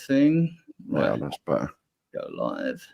thing. Right. Yeah, that's better. Go live.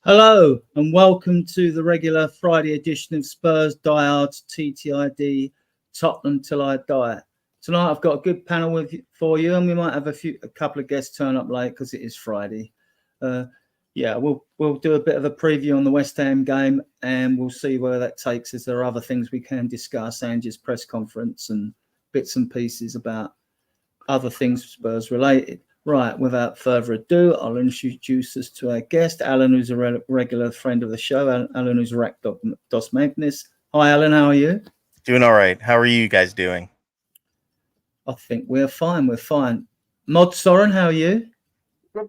Hello and welcome to the regular Friday edition of Spurs Diehards TTID Tottenham Till I Die. Tonight I've got a good panel for you, and we might have a couple of guests turn up late because it is Friday. We'll do a bit of a preview on the West Ham game, and we'll see where that takes us. There are other things we can discuss, Ange's press conference and bits and pieces about other things Spurs related. Right, without further ado, I'll introduce us to our guest, Alan, who's a regular friend of the show. Alan, who's Rack Dos Magnus. Hi, Alan, how are you? Doing all right. How are you guys doing? I think we're fine. We're fine. Mod Soren, how are you? Good.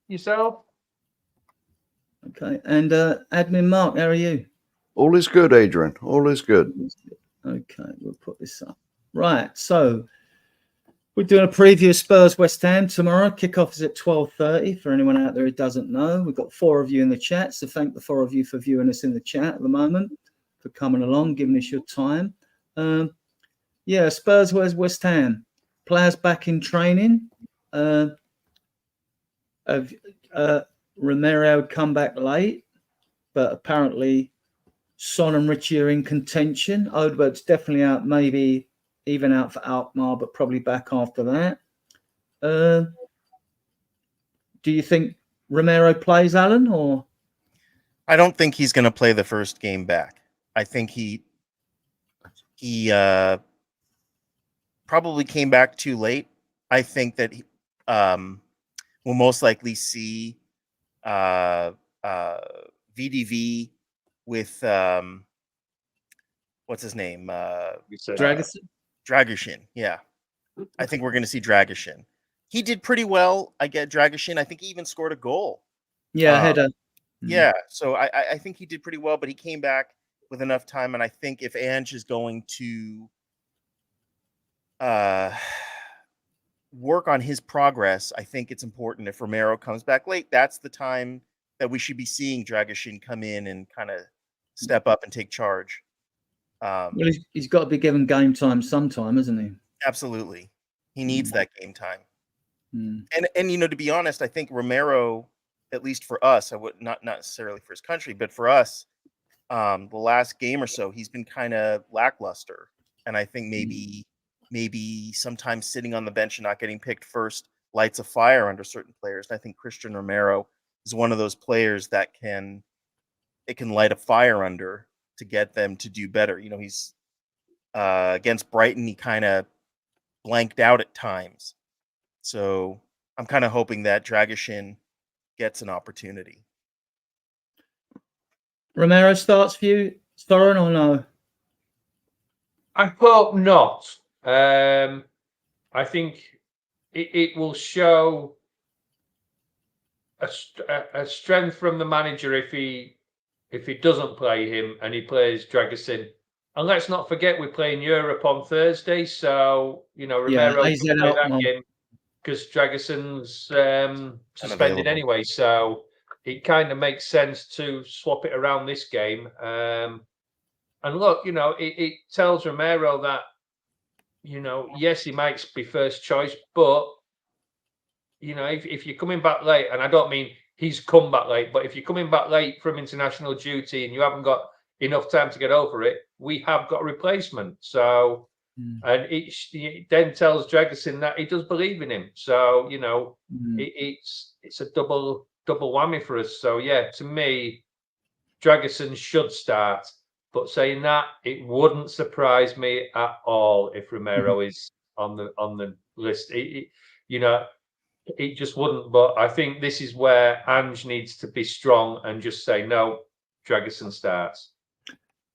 Yourself? Okay. And Admin Mark, how are you? All is good, Adrian. All is good. Okay, we'll put this up. Right, so we're doing a preview of Spurs West Ham tomorrow. Kickoff is at 12:30 for anyone out there who doesn't know. We've got 4 of you in the chat, so thank the 4 of you for viewing us in the chat at the moment, for coming along, giving us your time. Spurs vs West Ham. Players back in training. Romero come back late, but apparently Son and Richie are in contention. Odegaard's definitely out, maybe even out for Alkmaar, but probably back after that. Do you think Romero plays, Alan, or? I don't think he's going to play the first game back. I think he probably came back too late. I think that we'll most likely see VDV with what's his name? Dragishin, yeah. I think we're going to see Dragishin. He did pretty well. I get Dragishin. I think he even scored a goal. Yeah, header. Yeah, so I think he did pretty well, but he came back with enough time. And I think if Ange is going to work on his progress, I think it's important if Romero comes back late, that's the time that we should be seeing Dragishin come in and kind of step up and take charge. Well, he's got to be given game time sometime, isn't he? Absolutely. He needs that game time. And to be honest, I think Romero, at least for us, I would not necessarily for his country, but for us, the last game or so, he's been kind of lackluster. And I think maybe sometimes sitting on the bench and not getting picked first lights a fire under certain players. And I think Christian Romero is one of those players that can light a fire under to get them to do better. He's against Brighton, he kind of blanked out at times. So I'm kind of hoping that Dragishin gets an opportunity. Romero starts for you, Soren, or no? I hope not. I think it will show a strength from the manager if he doesn't play him and he plays Dragishin And let's not forget we're playing Europe on Thursday, so Romero AZ can play out, that well, game because Dragason's suspended Unavailable. anyway. So it kind of makes sense to swap it around this game. And look, it tells Romero that yes, he might be first choice, but if you're coming back late, and I don't mean he's come back late, but if you're coming back late from international duty and you haven't got enough time to get over it, we have got a replacement. So, and it then tells Dragasin that he does believe in him. So, it's a double whammy for us. So, yeah, to me, Dragasin should start. But saying that, it wouldn't surprise me at all if Romero is on the list. It just wouldn't. But I think this is where Ange needs to be strong and just say no. Dragasin starts.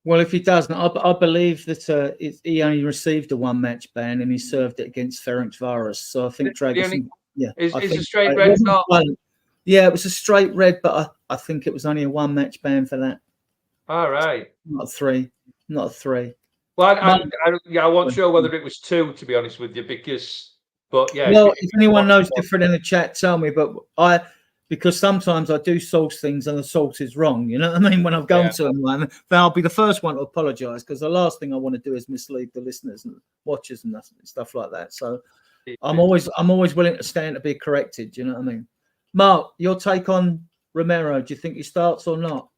Well, if he doesn't, I believe that he only received a one-match ban and he served it against Ferencvaros. So I think Dragasin, is I think a straight red not? Yeah, it was a straight red, but I think it was only a one-match ban for that. All right. Not a three. Well, I wasn't sure whether it was two, to be honest with you, but yeah. Well, if anyone knows different in the chat, tell me. But because sometimes I do source things and the source is wrong. You know what I mean? When I've gone to them, then I'll be the first one to apologise because the last thing I want to do is mislead the listeners and watchers and stuff like that. So I'm always willing to stand to be corrected. You know what I mean? Mark, your take on Romero? Do you think he starts or not?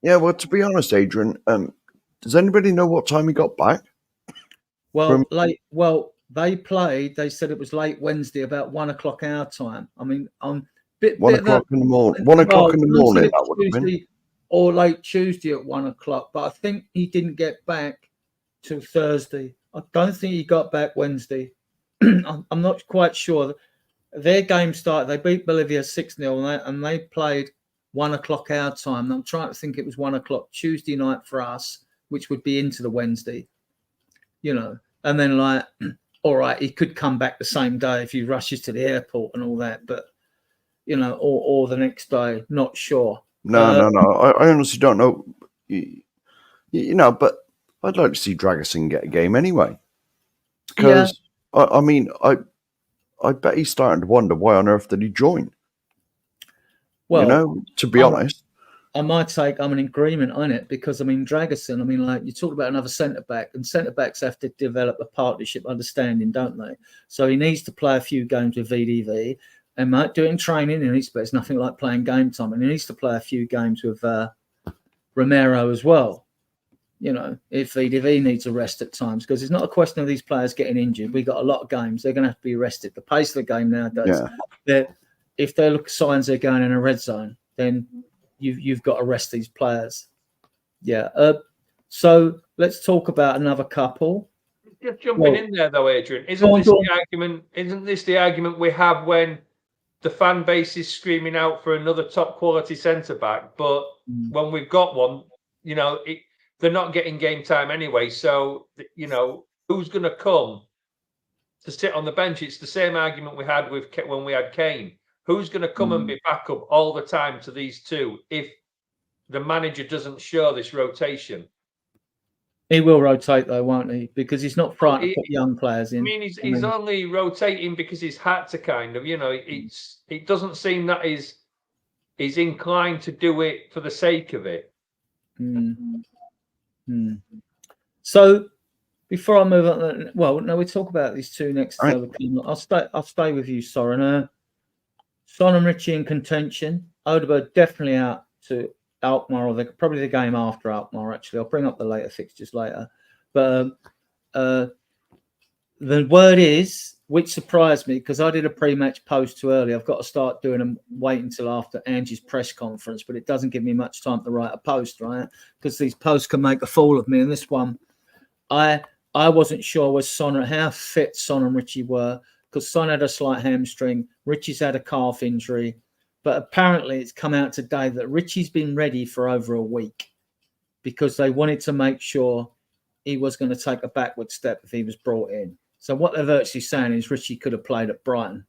Yeah, well, to be honest, Adrian, does anybody know what time he got back? Well, they said it was late Wednesday, about 1 o'clock our time. I mean, on 1 o'clock in the morning. 1 o'clock in the morning, that would have been. Or late Tuesday at 1 o'clock. But I think he didn't get back till Thursday. I don't think he got back Wednesday. I'm not quite sure. Their game started, they beat Bolivia 6-0 and they played 1 o'clock our time. I'm trying to think it was 1 o'clock Tuesday night for us, which would be into the Wednesday, and then all right, he could come back the same day if he rushes to the airport and all that, but, or the next day, not sure. No. I honestly don't know, but I'd like to see Dragasin get a game anyway. Because, I bet he's starting to wonder why on earth did he join. Well, to be honest. I'm in agreement on it because, Dragasin, you talk about another centre-back and centre-backs have to develop a partnership understanding, don't they? So he needs to play a few games with VDV and might do it in training, but it's nothing like playing game time. And he needs to play a few games with Romero as well, if VDV needs a rest at times, because it's not a question of these players getting injured. We've got a lot of games. They're going to have to be rested. The pace of the game nowadays, if they look signs they're going in a red zone, then you've got to rest these players. Yeah. So let's talk about another couple. Just jumping in there though, Adrian, isn't this the argument we have when the fan base is screaming out for another top quality centre back, but when we've got one, they're not getting game time anyway. So who's going to come to sit on the bench? It's the same argument we had when we had Kane. Who's going to come and be backup all the time to these two if the manager doesn't show this rotation? He will rotate though, won't he? Because he's not frightened to put young players in. I mean, he's only rotating because he's had to kind of, it doesn't seem that he's inclined to do it for the sake of it. So before I move on, we talk about these two next. Right. I'll stay with you, Soren. Son and Richie in contention. Odegaard definitely out to Alkmaar, or probably the game after Alkmaar, actually. I'll bring up the later fixtures later. But the word is, which surprised me, because I did a pre-match post too early. I've got to start doing them, wait until after Angie's press conference, but it doesn't give me much time to write a post, right? Because these posts can make a fool of me. And this one, I wasn't sure was how fit Son and Richie were, because Son had a slight hamstring. Richie's had a calf injury. But apparently it's come out today that Richie's been ready for over a week because they wanted to make sure he was going to take a backward step if he was brought in. So what they're virtually saying is Richie could have played at Brighton,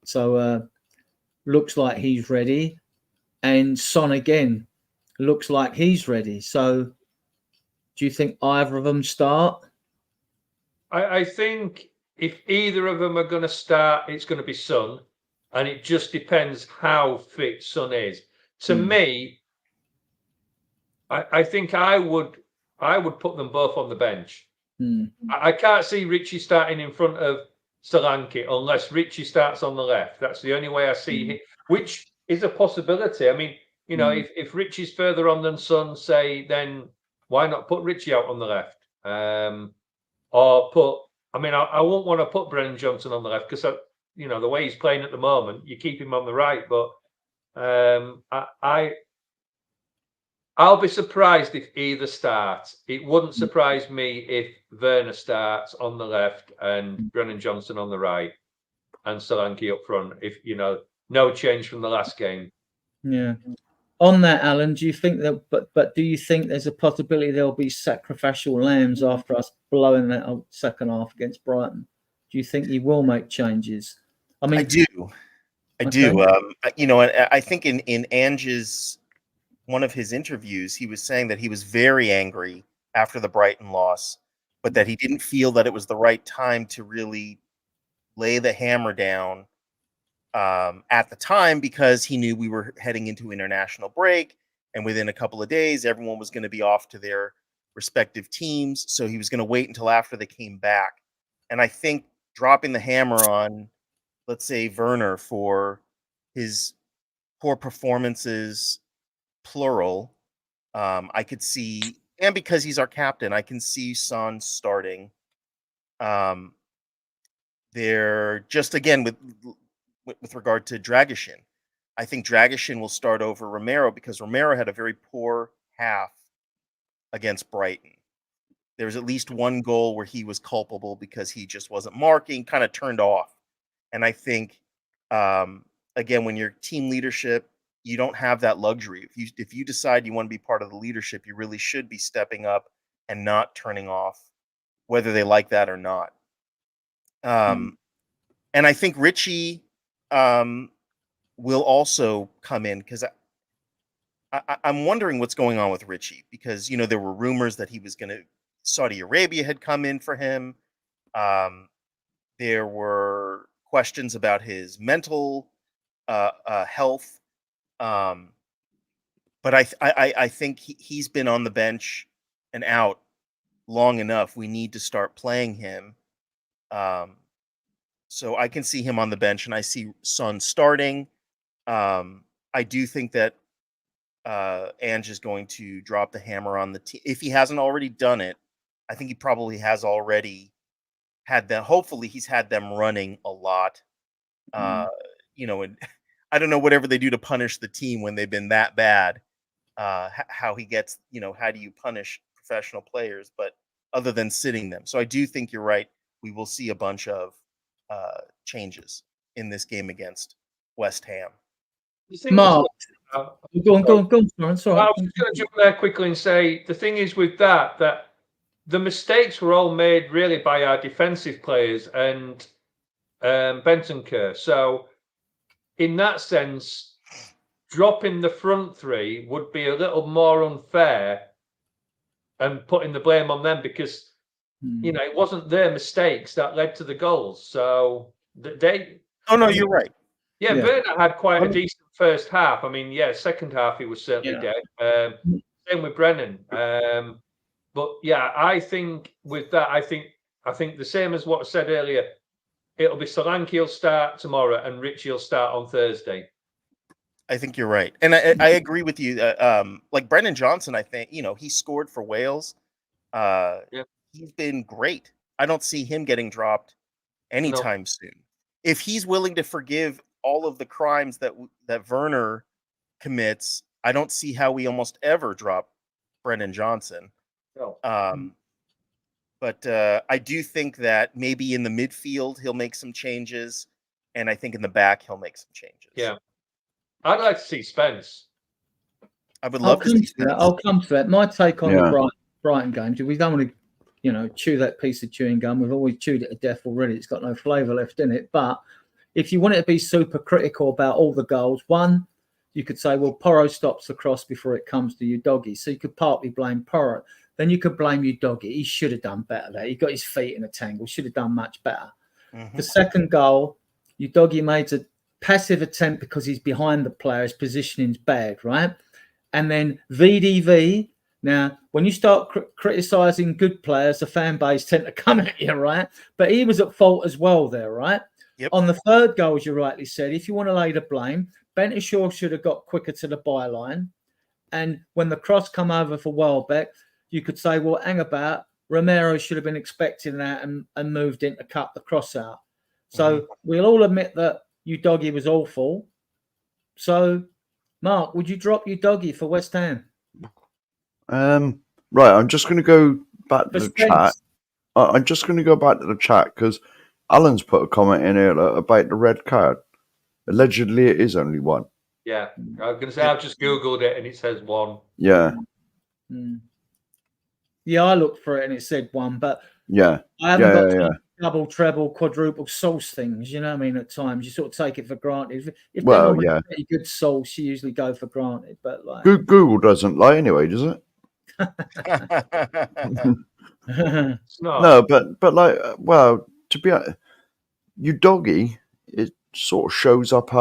So looks like he's ready. And Son again looks like he's ready. So Do you think either of them start? I think if either of them are going to start, it's going to be Son, and it just depends how fit Son is. To me, I think I would put them both on the bench. I can't see Richie starting in front of Solanke unless Richie starts on the left. That's the only way I see it, which is a possibility. I mean, you know, if Richie's further on than Son, say, then why not put Richie out on the left? Or put, I mean, I won't want to put Brennan Johnson on the left because, you know, the way he's playing at the moment, you keep him on the right. But I'll be surprised if either starts. It wouldn't surprise me if Werner starts on the left and Brennan Johnson on the right and Solanke up front. If, you know, no change from the last game. Yeah. On that, Alan, do you think that? But do you think there's a possibility there'll be sacrificial lambs after us blowing that second half against Brighton? Do you think he will make changes? I mean, I do. You know, I think in Ange's one of his interviews, he was saying that he was very angry after the Brighton loss, but that he didn't feel that it was the right time to really lay the hammer down at the time because he knew we were heading into international break, and within a couple of days, everyone was going to be off to their respective teams. So he was going to wait until after they came back. And I think dropping the hammer on, let's say, Werner for his poor performances, plural, I could see, and because he's our captain, I can see Son starting. They're just, again, with regard to Dragishin, I think Dragishin will start over Romero because Romero had a very poor half against Brighton. There's at least one goal where he was culpable because he just wasn't marking, kind of turned off. And I think, again, when you're team leadership, you don't have that luxury. If you decide you want to be part of the leadership, you really should be stepping up and not turning off, whether they like that or not. And I think Richie will also come in because I'm wondering what's going on with Richie because, you know, there were rumors that he was going to, Saudi Arabia had come in for him. There were questions about his mental health. But I think he's been on the bench and out long enough. We need to start playing him. So I can see him on the bench, and I see Son starting. I do think that Ange is going to drop the hammer on the team. If he hasn't already done it, I think he probably has already had them. Hopefully he's had them running a lot. You know, and I don't know whatever they do to punish the team when they've been that bad. How he gets, you know, how do you punish professional players? But other than sitting them, so I do think you're right. We will see a bunch of changes in this game against West Ham. Mark, go on. Sorry. I was just going to jump there quickly and say the thing is with that the mistakes were all made really by our defensive players and Bentancur. So in that sense, dropping the front three would be a little more unfair and putting the blame on them because, you know, it wasn't their mistakes that led to the goals. So they... Oh, no, you're right. Yeah, Werner had quite a decent first half. I mean, yeah, second half he was certainly dead. Same with Brennan. But yeah, I think with that, I think the same as what I said earlier. It'll be Solanke will start tomorrow and Richie will start on Thursday. I think you're right, and I agree with you. Like Brennan Johnson, I think, you know, he scored for Wales. He's been great. I don't see him getting dropped anytime soon. If he's willing to forgive all of the crimes that Werner commits, I don't see how we almost ever drop Brennan Johnson. But I do think that maybe in the midfield he'll make some changes, and I think in the back he'll make some changes. Yeah, I'd like to see Spence. I would love to see Spence. I'll come to that. My take on the Brighton game, we don't want to, you know, chew that piece of chewing gum. We've always chewed it to death already. It's got no flavour left in it. But if you want it to be super critical about all the goals, one, you could say, well, Porro stops the cross before it comes to you, doggy. So you could partly blame Porro. then you could blame you doggy. He should have done better there. He got his feet in a tangle. Should have done much better. The second goal, you doggy made a passive attempt because he's behind the player. His positioning's bad, right? And then VDV. Now, when you start criticising good players, the fan base tend to come at you, right? But he was at fault as well there, right? Yep. On the third goal, as you rightly said, if you want to lay the blame, Bentishaw should have got quicker to the byline. And when the cross come over for Welbeck, you could say, well, hang about, Romero should have been expecting that and moved in to cut the cross out. So we'll all admit that you doggy was awful. So, Mark, would you drop you doggy for West Ham? Right, I'm just going to go back to the chat. I'm just going to go back to the chat because Alan's put a comment in here about the red card. Allegedly, it is only one. Yeah, I was going to say I've just Googled it and it says one. Yeah. Yeah, I looked for it and it said one, but yeah, I haven't got double, treble, quadruple sauce things. You know what I mean? At times, you sort of take it for granted. If they're not pretty good sauce, you usually go for granted. But like Google doesn't lie anyway, does it? It's not. No, but like, well, to be honest, you doggy, it sort of shows up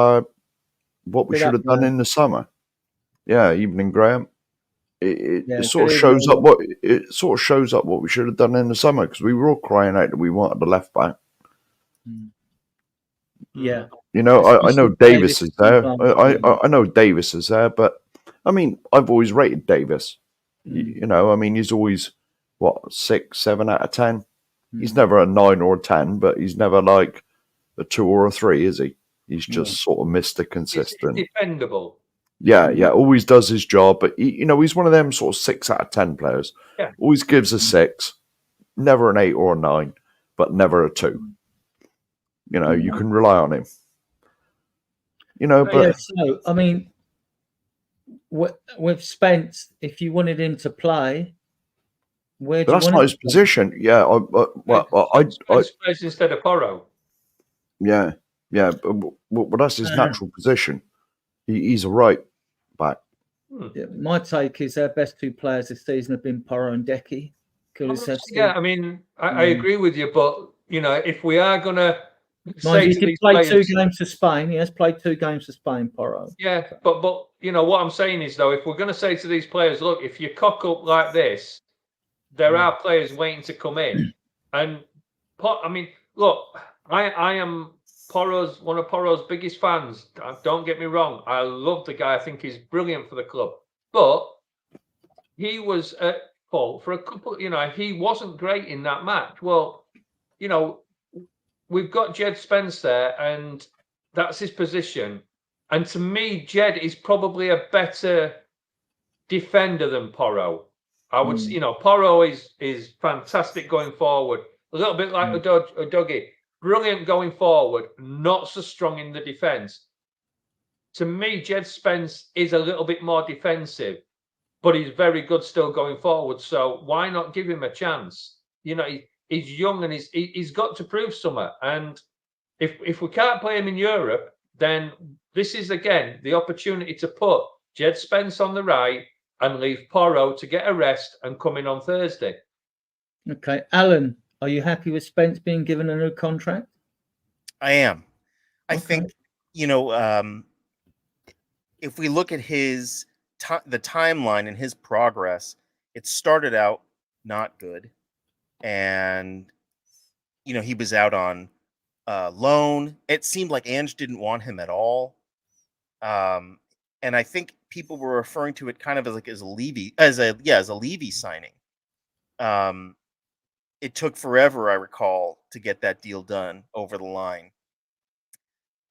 what we should have done in the summer. Yeah, evening, Graham. It sort of shows up what we should have done in the summer because we were all crying out that we wanted the left back. Yeah, you know, I know Davis is there. I know Davis is there, but I mean, I've always rated Davis. You know, I mean, he's always 6, 7 out of 10. He's never a 9 or a 10, but he's never like a 2 or a 3, is he? He's just sort of Mr. Consistent. It's dependable. Yeah, always does his job, but he's one of them sort of 6 out of 10 players. Yeah. Always gives a 6, never an 8 or a 9, but never a 2. You know, you can rely on him. You know, but so I mean, with Spence, if you wanted him to play, where do you want him? That's not his position. Yeah, I Spence instead of Porro. Yeah, but that's his natural position. He's a right back. Yeah, my take is our best 2 players this season have been Porro and Decky. Yeah, I mean, I agree with you, but you know, if we are gonna he did play 2 games for Spain. He has played 2 games for Spain, Porro. Yeah, but you know what I'm saying is though, if we're gonna say to these players, look, if you cock up like this, there are players waiting to come in, and I mean, look, I am one of Porro's biggest fans. Don't get me wrong. I love the guy. I think he's brilliant for the club. But he was at fault for a couple, you know, he wasn't great in that match. Well, you know, we've got Jed Spence there and that's his position. And to me, Jed is probably a better defender than Porro. I would, you know, Porro is fantastic going forward. A little bit like Udogie. Brilliant going forward, not so strong in the defence. To me, Jed Spence is a little bit more defensive, but he's very good still going forward. So why not give him a chance? You know, he's young and he's got to prove something. And if we can't play him in Europe, then this is again the opportunity to put Jed Spence on the right and leave Porro to get a rest and come in on Thursday. Okay, Alan. Are you happy with Spence being given a new contract? I am. I think, you know, if we look at his the timeline and his progress, it started out not good. And, you know, he was out on loan. It seemed like Ange didn't want him at all. And I think people were referring to it kind of as a Levy signing. It took forever, I recall, to get that deal done over the line.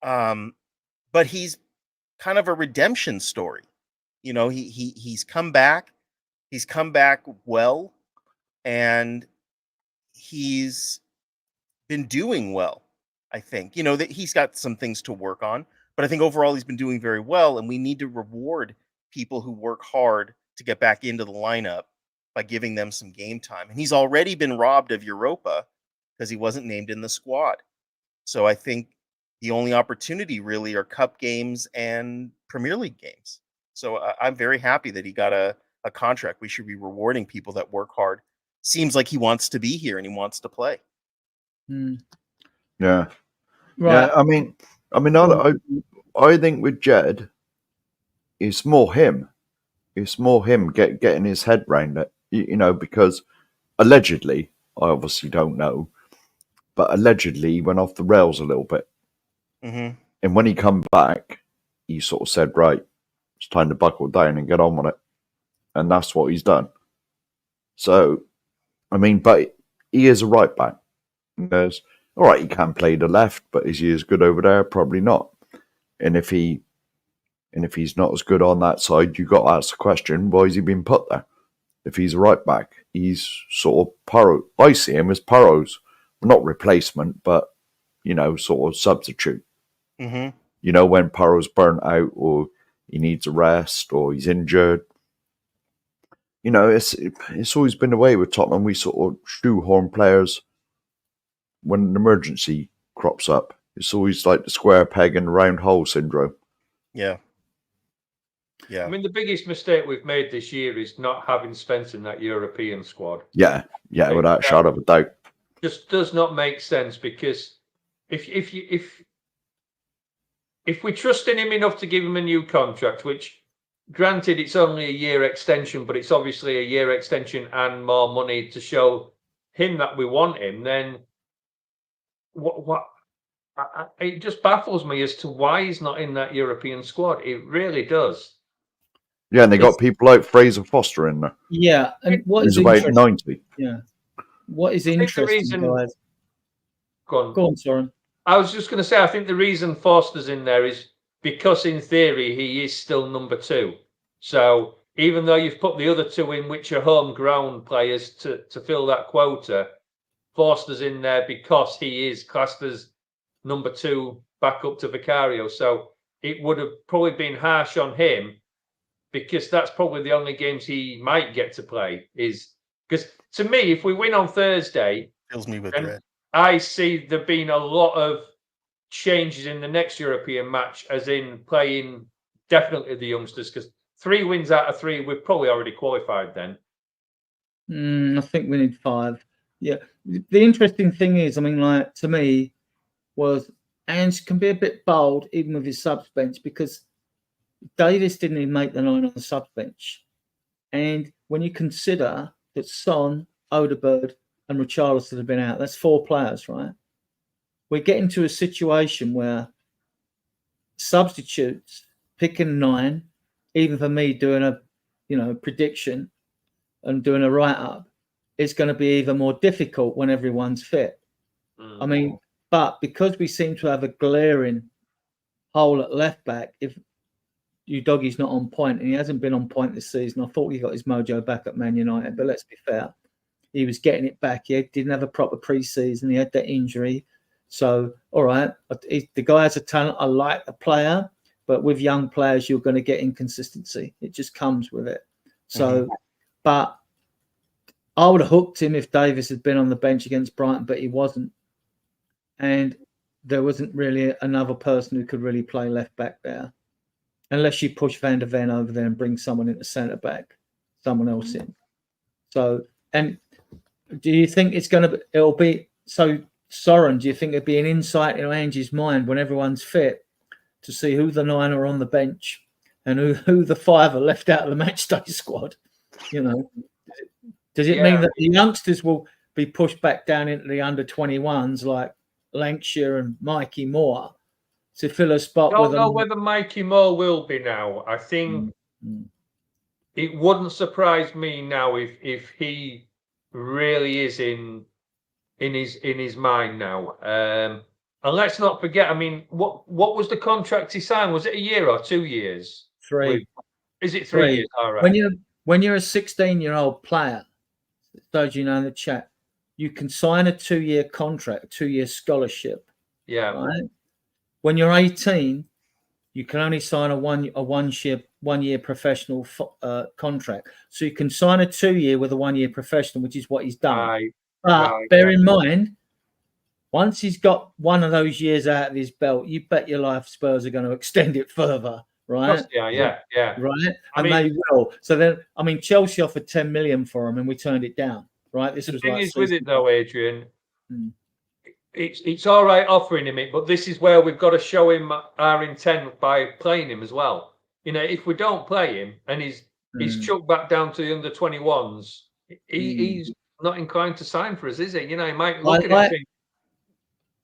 But he's kind of a redemption story. You know, he's come back. He's come back well, and he's been doing well. I think, you know, that he's got some things to work on, but I think overall he's been doing very well, and we need to reward people who work hard to get back into the lineup by giving them some game time. And he's already been robbed of Europa because he wasn't named in the squad. So I think the only opportunity really are cup games and Premier League games. So I'm very happy that he got a a contract. We should be rewarding people that work hard. Seems like he wants to be here and he wants to play. Yeah. Right. Yeah, I mean, I think with Jed, it's more him. It's more him getting his head round it, because allegedly, I obviously don't know, but allegedly he went off the rails a little bit. Mm-hmm. And when he come back, he sort of said, right, it's time to buckle down and get on with it. And that's what he's done. So, I mean, but he is a right back. There's, all right, he can play the left, but is he as good over there? Probably not. And if he's not as good on that side, you got to ask the question, why has he been put there? If he's a right back, he's sort of Porro. I see him as Porro's, not replacement, but, sort of substitute. Mm-hmm. When Porro's burnt out or he needs a rest or he's injured. It's always been the way with Tottenham. We sort of shoehorn players when an emergency crops up. It's always like the square peg in the round hole syndrome. Yeah. Yeah. I mean, the biggest mistake we've made this year is not having Spence in that European squad. Yeah, without a shadow of a doubt. Just does not make sense, because if we trust in him enough to give him a new contract, which granted it's only a year extension, but it's obviously a year extension and more money to show him that we want him, then it just baffles me as to why he's not in that European squad. It really does. Yeah, and they got people like Fraser Foster in there. Yeah, and what He's is about 90. Yeah, what is interesting, guys? Go on, Soren. I was just going to say, I think the reason Foster's in there is because, in theory, he is still number 2. So even though you've put the other 2 in, which are homegrown players, to fill that quota, Foster's in there because he is classed as number 2 back up to Vicario. So it would have probably been harsh on him, because that's probably the only games he might get to play. Is because, to me, if we win on Thursday, Fills me with dread. I see there being a lot of changes in the next European match, as in playing definitely the youngsters, because 3 wins out of 3, we've probably already qualified then. I think we need 5. Yeah. The interesting thing is, I mean, like, to me, was Ange can be a bit bold even with his subs bench, because Davis didn't even make the 9 on the sub bench. And when you consider that Son, Odegaard, and Richarlison have been out, that's 4 players, right? We're getting to a situation where substitutes picking 9, even for me doing a prediction and doing a write-up, is going to be even more difficult when everyone's fit. I mean, but because we seem to have a glaring hole at left back, if Udogie's not on point, and he hasn't been on point this season. I thought he got his mojo back at Man United, but let's be fair, he was getting it back. He didn't have a proper pre-season. He had that injury. So, all right, the guy has a talent. I like the player, but with young players, you're going to get inconsistency. It just comes with it. So, but I would have hooked him if Davis had been on the bench against Brighton, but he wasn't. And there wasn't really another person who could really play left back there, unless you push Van der Ven over there and bring someone into centre back, someone else in. So, and do you think it'll be so, Soren, do you think it'd be an insight in Angie's mind when everyone's fit to see who the 9 are on the bench and who the 5 are left out of the matchday squad? Does it mean that the youngsters will be pushed back down into the under 21s like Lancashire and Mikey Moore to fill a spot? I don't know whether Mikey Moore will be now. I think it wouldn't surprise me now if he really is in his mind now. And let's not forget, I mean, what was the contract he signed? Was it a year or 2 years? 3. Is it 3 years? All right. When you're a 16-year-old player, those you know in the chat, you can sign a 2-year contract, a 2-year scholarship. Yeah. Right. When you're 18, you can only sign a one-year professional contract. So you can sign a 2-year with a 1-year professional, which is what he's done. But bear in mind, once he's got one of those years out of his belt, you bet your life Spurs are going to extend it further, right? Yeah. Right, I and mean, they will. So then, I mean, Chelsea offered 10 million for him, and we turned it down. Right, this the was thing like is with it though, Adrian, Mm. it's all right offering him it, but this is where we've got to show him our intent by playing him as well. You know, if we don't play him and he's chucked back down to the under 21s, he's not inclined to sign for us, is he? You know, he might look at it and think,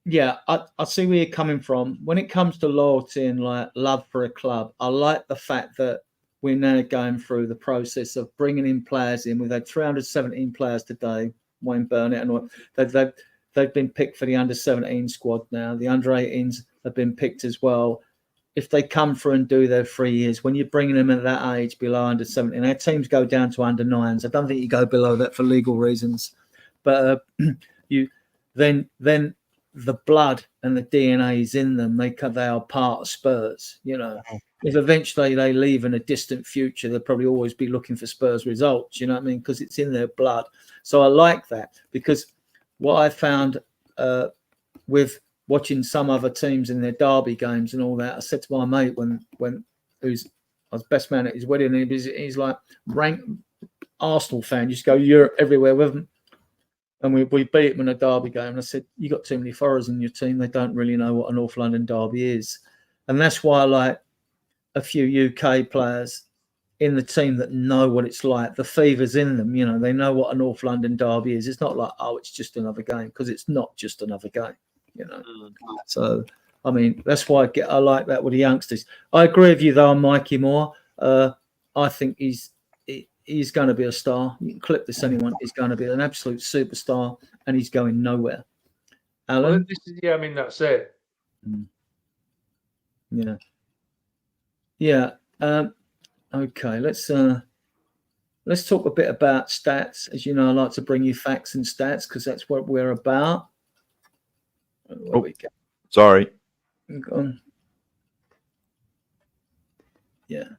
yeah, I see where you're coming from. When it comes to loyalty and like love for a club, I like the fact that we're now going through the process of bringing in players in. We've had 317 players today. Wayne Burnett and all. They've been picked for the under 17 squad now. The under 18s have been picked as well. If they come through and do their 3 years, when you're bringing them at that age below under 17, our teams go down to under 9s. I don't think you go below that for legal reasons. But you then the blood and the DNA is in them. They are part of Spurs. You know, if eventually they leave in a distant future, they'll probably always be looking for Spurs results. You know what I mean? Because it's in their blood. So I like that, because what I found with watching some other teams in their derby games and all that, I said to my mate when I was best man at his wedding, and he's like, rank Arsenal fan, just go Europe everywhere with them. And we beat them in a derby game. And I said, you got too many foreigners in your team. They don't really know what a North London derby is. And that's why I like a few UK players in the team that know what it's like. The fever's in them. You know, they know what a North London derby is. It's not like, oh, it's just another game, because it's not just another game, you know. So, I mean, that's why I like that with the youngsters. I agree with you, though, on Mikey Moore. I think he's going to be a star. You can clip this, anyone. He's going to be an absolute superstar, and he's going nowhere. Alan? Well, I mean, that's it. Yeah. Yeah. Okay, let's talk a bit about stats. As you know, I like to bring you facts and stats, because that's what we're about. Sorry. Yeah.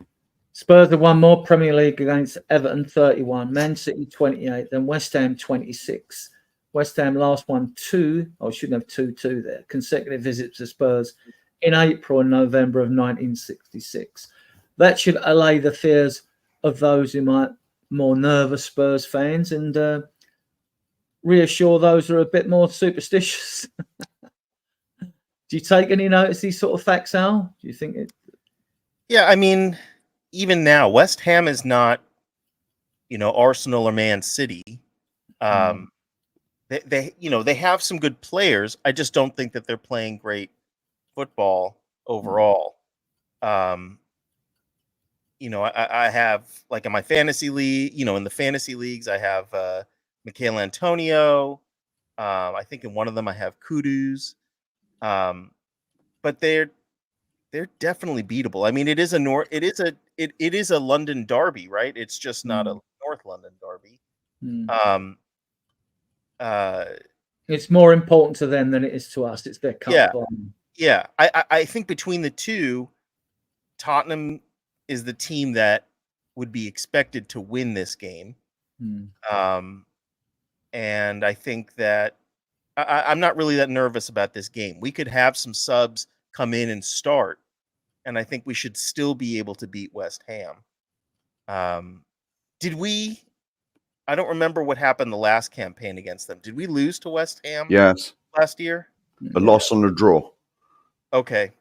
Spurs have won more Premier League against Everton, 31, Man City 28, then West Ham 26. West Ham last won 2, I shouldn't have 2-2 there, consecutive visits to Spurs in April and November of 1966. That should allay the fears of those who might more nervous Spurs fans, and reassure those who are a bit more superstitious. Do you take any notice of these sort of facts, Al? Do you think it? Yeah, I mean, even now, West Ham is not, Arsenal or Man City. They have some good players. I just don't think that they're playing great football overall. I have, like, in my fantasy league, in the fantasy leagues, I have Michail Antonio. I think in one of them I have Kudus. But they're definitely beatable. I mean, it is a London derby, right? It's just not a North London derby. It's more important to them than it is to us. It's their cup. Yeah. I think between the two, Tottenham is the team that would be expected to win this game. And I think that I'm not really that nervous about this game. We could have some subs come in and start, and I think we should still be able to beat West Ham. Did we? I don't remember what happened the last campaign against them. Did we lose to West Ham? Yes. Last year? A loss and a draw. Okay.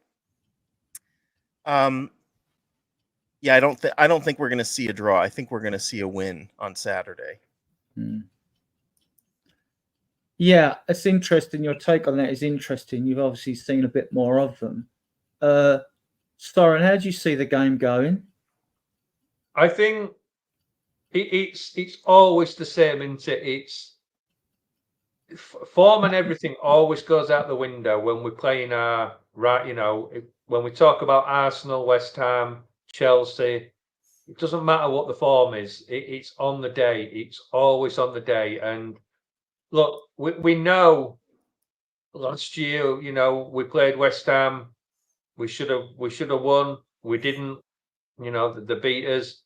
Yeah, I don't think we're going to see a draw. I think we're going to see a win on Saturday. Yeah, it's interesting. Your take on that is interesting. You've obviously seen a bit more of them. Soren, how do you see the game going? I think it's always the same, isn't it? It's form and everything always goes out the window when we're playing our right. When we talk about Arsenal, West Ham, Chelsea, it doesn't matter what the form is. It's on the day. It's always on the day. And look, we know last year, we played West Ham. We should have won. We didn't. The beat us.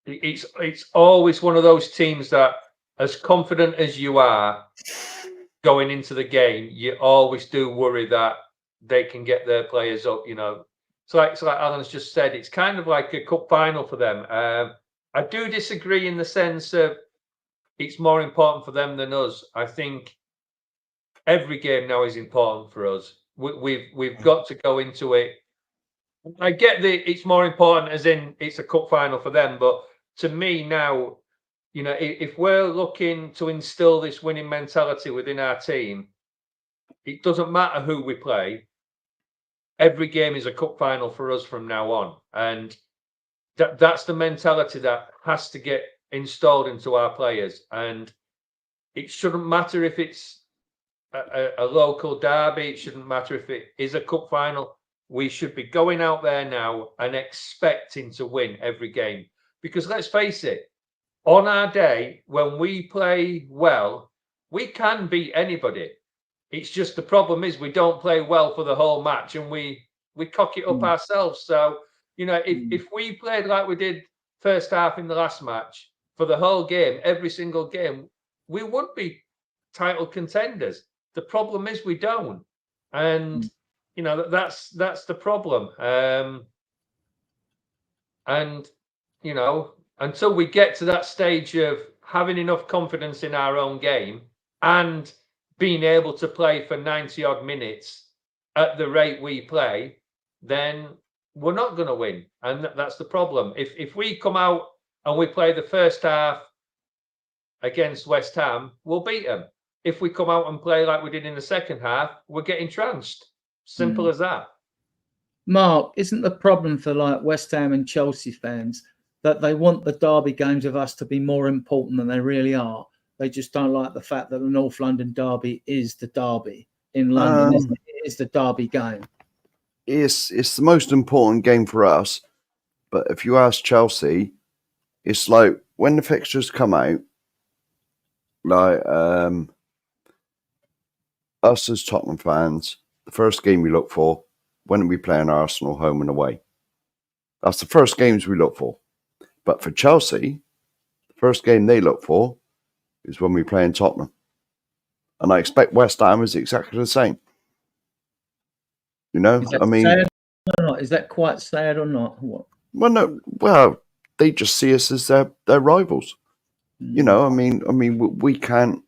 It's always one of those teams that, as confident as you are going into the game, you always do worry that they can get their players up. You know, so like Alan's just said, it's kind of like a cup final for them. I do disagree in the sense of it's more important for them than us. I think every game now is important for us. We've got to go into it. I get that it's more important as in it's a cup final for them, but to me now, you know, if we're looking to instill this winning mentality within our team, it doesn't matter who we play. Every game is a cup final for us from now on, and that's the mentality that has to get installed into our players. And it shouldn't matter if it's a local derby. It shouldn't matter if it is a cup final. We should be going out there now and expecting to win every game. Because let's face it, on our day, when we play well, we can beat anybody. It's just the problem is we don't play well for the whole match and we cock it up ourselves. So, you know, if we played like we did first half in the last match for the whole game, every single game, we would be title contenders. The problem is we don't. And you know, that's the problem. And you know, until we get to that stage of having enough confidence in our own game and being able to play for 90 odd minutes at the rate we play, then we're not going to win. And that's the problem. If we come out and we play the first half against West Ham, we'll beat them. If we come out and play like we did in the second half, we're getting trounced. Simple as that. Mark, isn't the problem for like West Ham and Chelsea fans that they want the derby games of us to be more important than they really are? They just don't like the fact that the North London derby is the derby in London. Isn't it? It is the derby game. It's the most important game for us. But if you ask Chelsea, it's like when the fixtures come out, like us as Tottenham fans, the first game we look for, when are we playing Arsenal home and away? That's the first games we look for. But for Chelsea, the first game they look for is when we play in Tottenham. And I expect West Ham is exactly the same. You know, I mean, sad or not? Is that quite sad or not? What? Well, no, well, they just see us as their rivals. You know, I mean, we can't,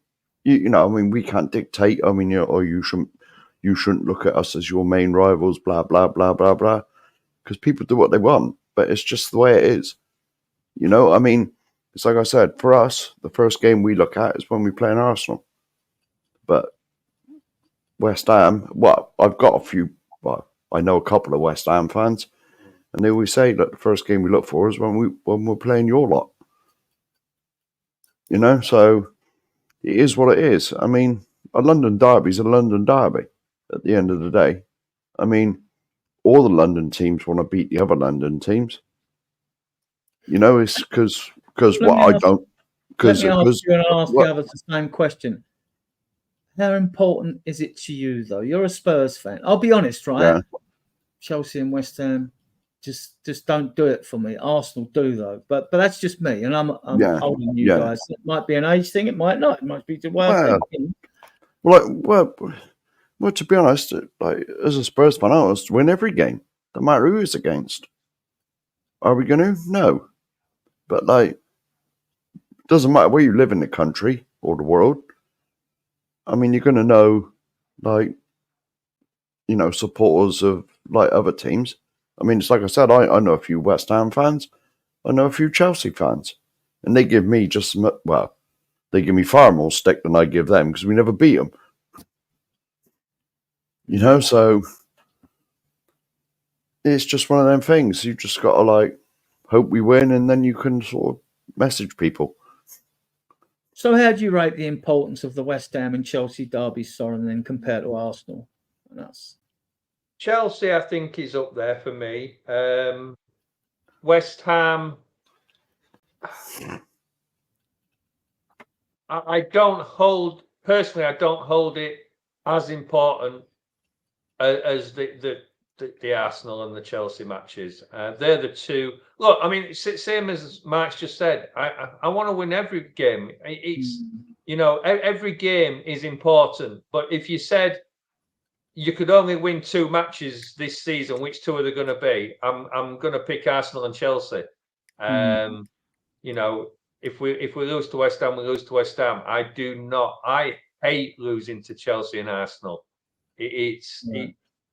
you know, I mean, we can't dictate. I mean, you shouldn't look at us as your main rivals. Blah blah blah blah blah. Because people do what they want, but it's just the way it is. You know, I mean, it's like I said, for us, the first game we look at is when we play in Arsenal. But West Ham, well, I've got a few. Well, I know a couple of West Ham fans, and they always say that the first game we look for is when we're playing your lot. You know, so it is what it is. I mean, a London derby is a London derby at the end of the day. I mean, all the London teams want to beat the other London teams. You know, it's because what I don't. Let me ask you and I'll ask the others the same question. How important is it to you, though? You're a Spurs fan. I'll be honest, right? Yeah. Chelsea and West Ham just don't do it for me. Arsenal do, though. But that's just me, and I'm older than you guys. It might be an age thing. It might not. It might be the way I'm thinking. Well, to be honest, like as a Spurs fan, I want us to win every game, no matter who it's against. Are we going to? No. But like, it doesn't matter where you live in the country or the world. I mean, you're going to know, like, you know, supporters of like other teams. I mean, it's like I said, I know a few West Ham fans. I know a few Chelsea fans. And they give me they give me far more stick than I give them because we never beat them. You know, so it's just one of them things. You just got to, like, hope we win and then you can sort of message people. So how do you rate the importance of the West Ham and Chelsea derby, Soren, then compared to Arsenal and us? Chelsea, I think, is up there for me. West Ham, I don't hold it as important as the Arsenal and the Chelsea matches. They're the two. Look, I mean, it's same as Mark's just said. I want to win every game. It's you know, every game is important. But if you said, you could only win 2 matches this season. Which 2 are they going to be? I'm going to pick Arsenal and Chelsea. You know, if we lose to West Ham, we lose to West Ham. I hate losing to Chelsea and Arsenal. You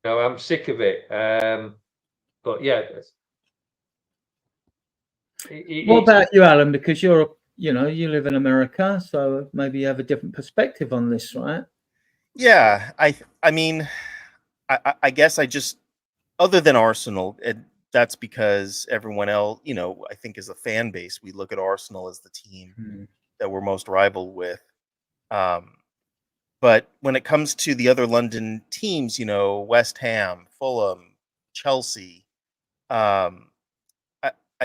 know, I'm sick of it. But yeah. What about you, Alan? Because you live in America, so maybe you have a different perspective on this, right? Yeah, I mean, I guess I just, other than Arsenal, that's because everyone else, you know, I think as a fan base, we look at Arsenal as the team that we're most rival with. But when it comes to the other London teams, you know, West Ham, Fulham, Chelsea, I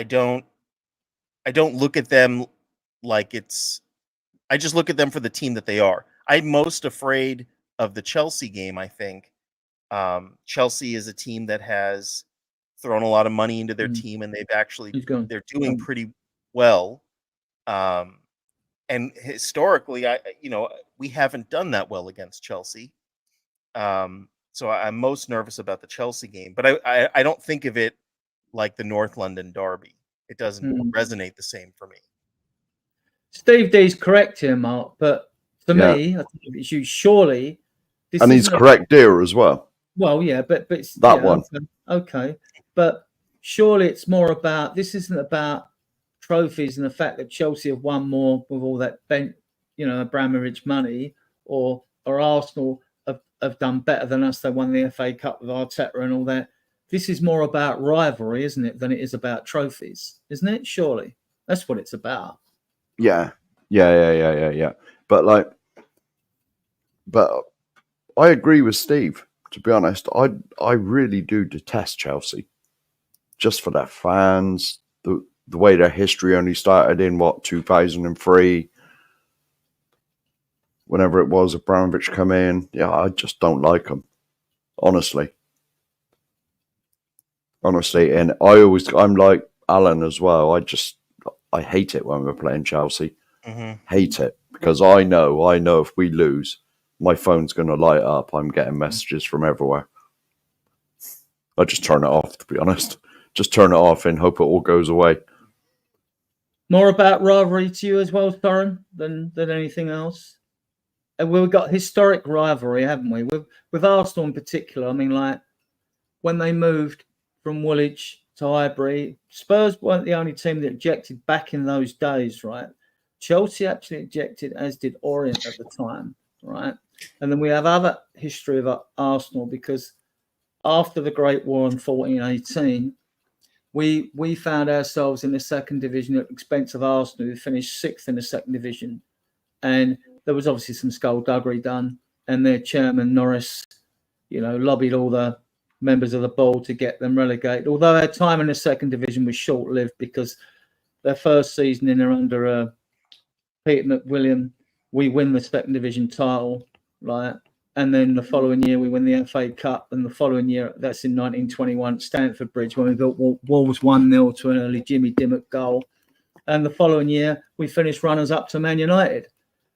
don't look at them like I just look at them for the team that they are. I'm most afraid of the Chelsea game, I think. Chelsea is a team that has thrown a lot of money into their team, and they're doing pretty well. And historically, we haven't done that well against Chelsea. So I'm most nervous about the Chelsea game, but I don't think of it like the North London derby. It doesn't resonate the same for me. Steve D's correct here, Mark, but for me, I think it's you. Surely, this and he's correct there as well. Well, yeah, but that one, okay, but surely it's more about, this isn't about trophies and the fact that Chelsea have won more with all that Abramovich money, or Arsenal have done better than us. They won the FA Cup with Arteta and all that. This is more about rivalry, isn't it, than it is about trophies, isn't it? Surely that's what it's about. Yeah. But I agree with Steve. To be honest, I really do detest Chelsea, just for their fans, the way their history only started in 2003, whenever it was Abramovich come in. Yeah, I just don't like them, honestly. And I'm like Alan as well. I hate it when we're playing Chelsea. Hate it, because I know if we lose, my phone's going to light up. I'm getting messages from everywhere. I just turn it off, to be honest. Just turn it off and hope it all goes away. More about rivalry to you as well, Soren, than anything else. And we've got historic rivalry, haven't we? With Arsenal in particular. I mean, like, when they moved from Woolwich to Highbury, Spurs weren't the only team that ejected back in those days, right? Chelsea actually ejected, as did Orient at the time, right? And then we have other history of Arsenal, because after the Great War in 1418, we found ourselves in the second division at the expense of Arsenal, who finished 6th in the second division. And there was obviously some skullduggery done, and their chairman, Norris, lobbied all the members of the board to get them relegated. Although our time in the second division was short-lived, because their first season in there under Peter McWilliam, we win the second division title, right? And then the following year we win the FA Cup, and the following year, that's in 1921 at Stamford Bridge, when we built Wolves 1-0 to an early Jimmy Dimmock goal. And the following year we finished runners up to Man United.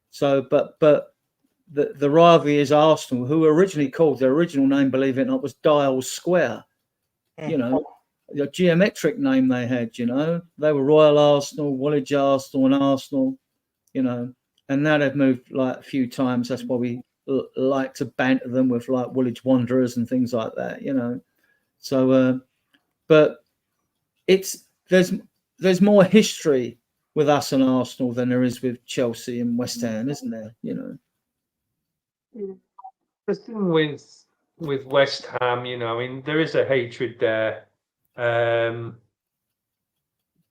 So, but the rivalry is Arsenal, who were originally called, their original name, believe it or not, was Dial Square. The geometric name they had, they were Royal Arsenal, Woolwich Arsenal, and Arsenal, and now they've moved like a few times. That's why we like to banter them with like Woolwich Wanderers and things like that, So, but there's more history with us and Arsenal than there is with Chelsea and West Ham, isn't there? The thing with West Ham, I mean, there is a hatred there.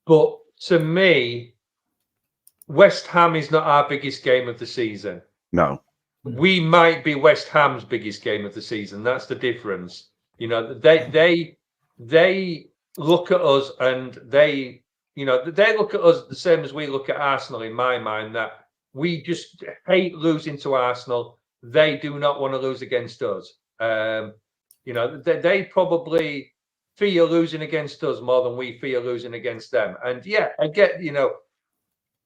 But to me, West Ham is not our biggest game of the season. No. We might be West Ham's biggest game of the season. That's the difference. They look at us, and they look at us the same as we look at Arsenal, in my mind, that we just hate losing to Arsenal. They do not want to lose against us. They probably fear losing against us more than we fear losing against them. And yeah, I get,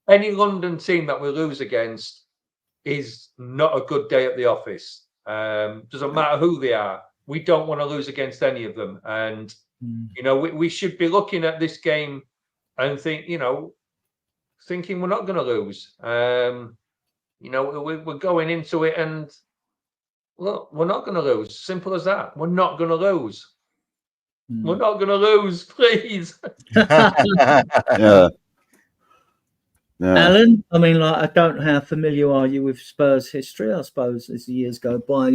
any London team that we lose against is not a good day at the office. Doesn't matter who they are. We don't want to lose against any of them. And, we should be looking at this game and thinking we're not going to lose. We're going into it and, look, we're not going to lose. Simple as that. We're not going to lose. We're not going to lose, please. Yeah. Alan, I mean, I don't know how familiar are you with Spurs history. I suppose as the years go by,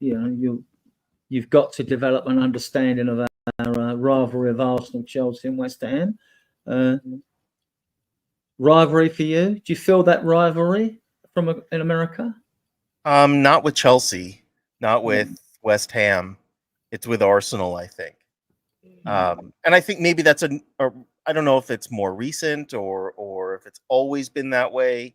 you've got to develop an understanding of our rivalry of Arsenal, Chelsea, and West Ham. Rivalry for you? Do you feel that rivalry in America? Not with Chelsea, not with West Ham. It's with Arsenal, I think. And I think maybe that's I don't know if it's more recent or if it's always been that way.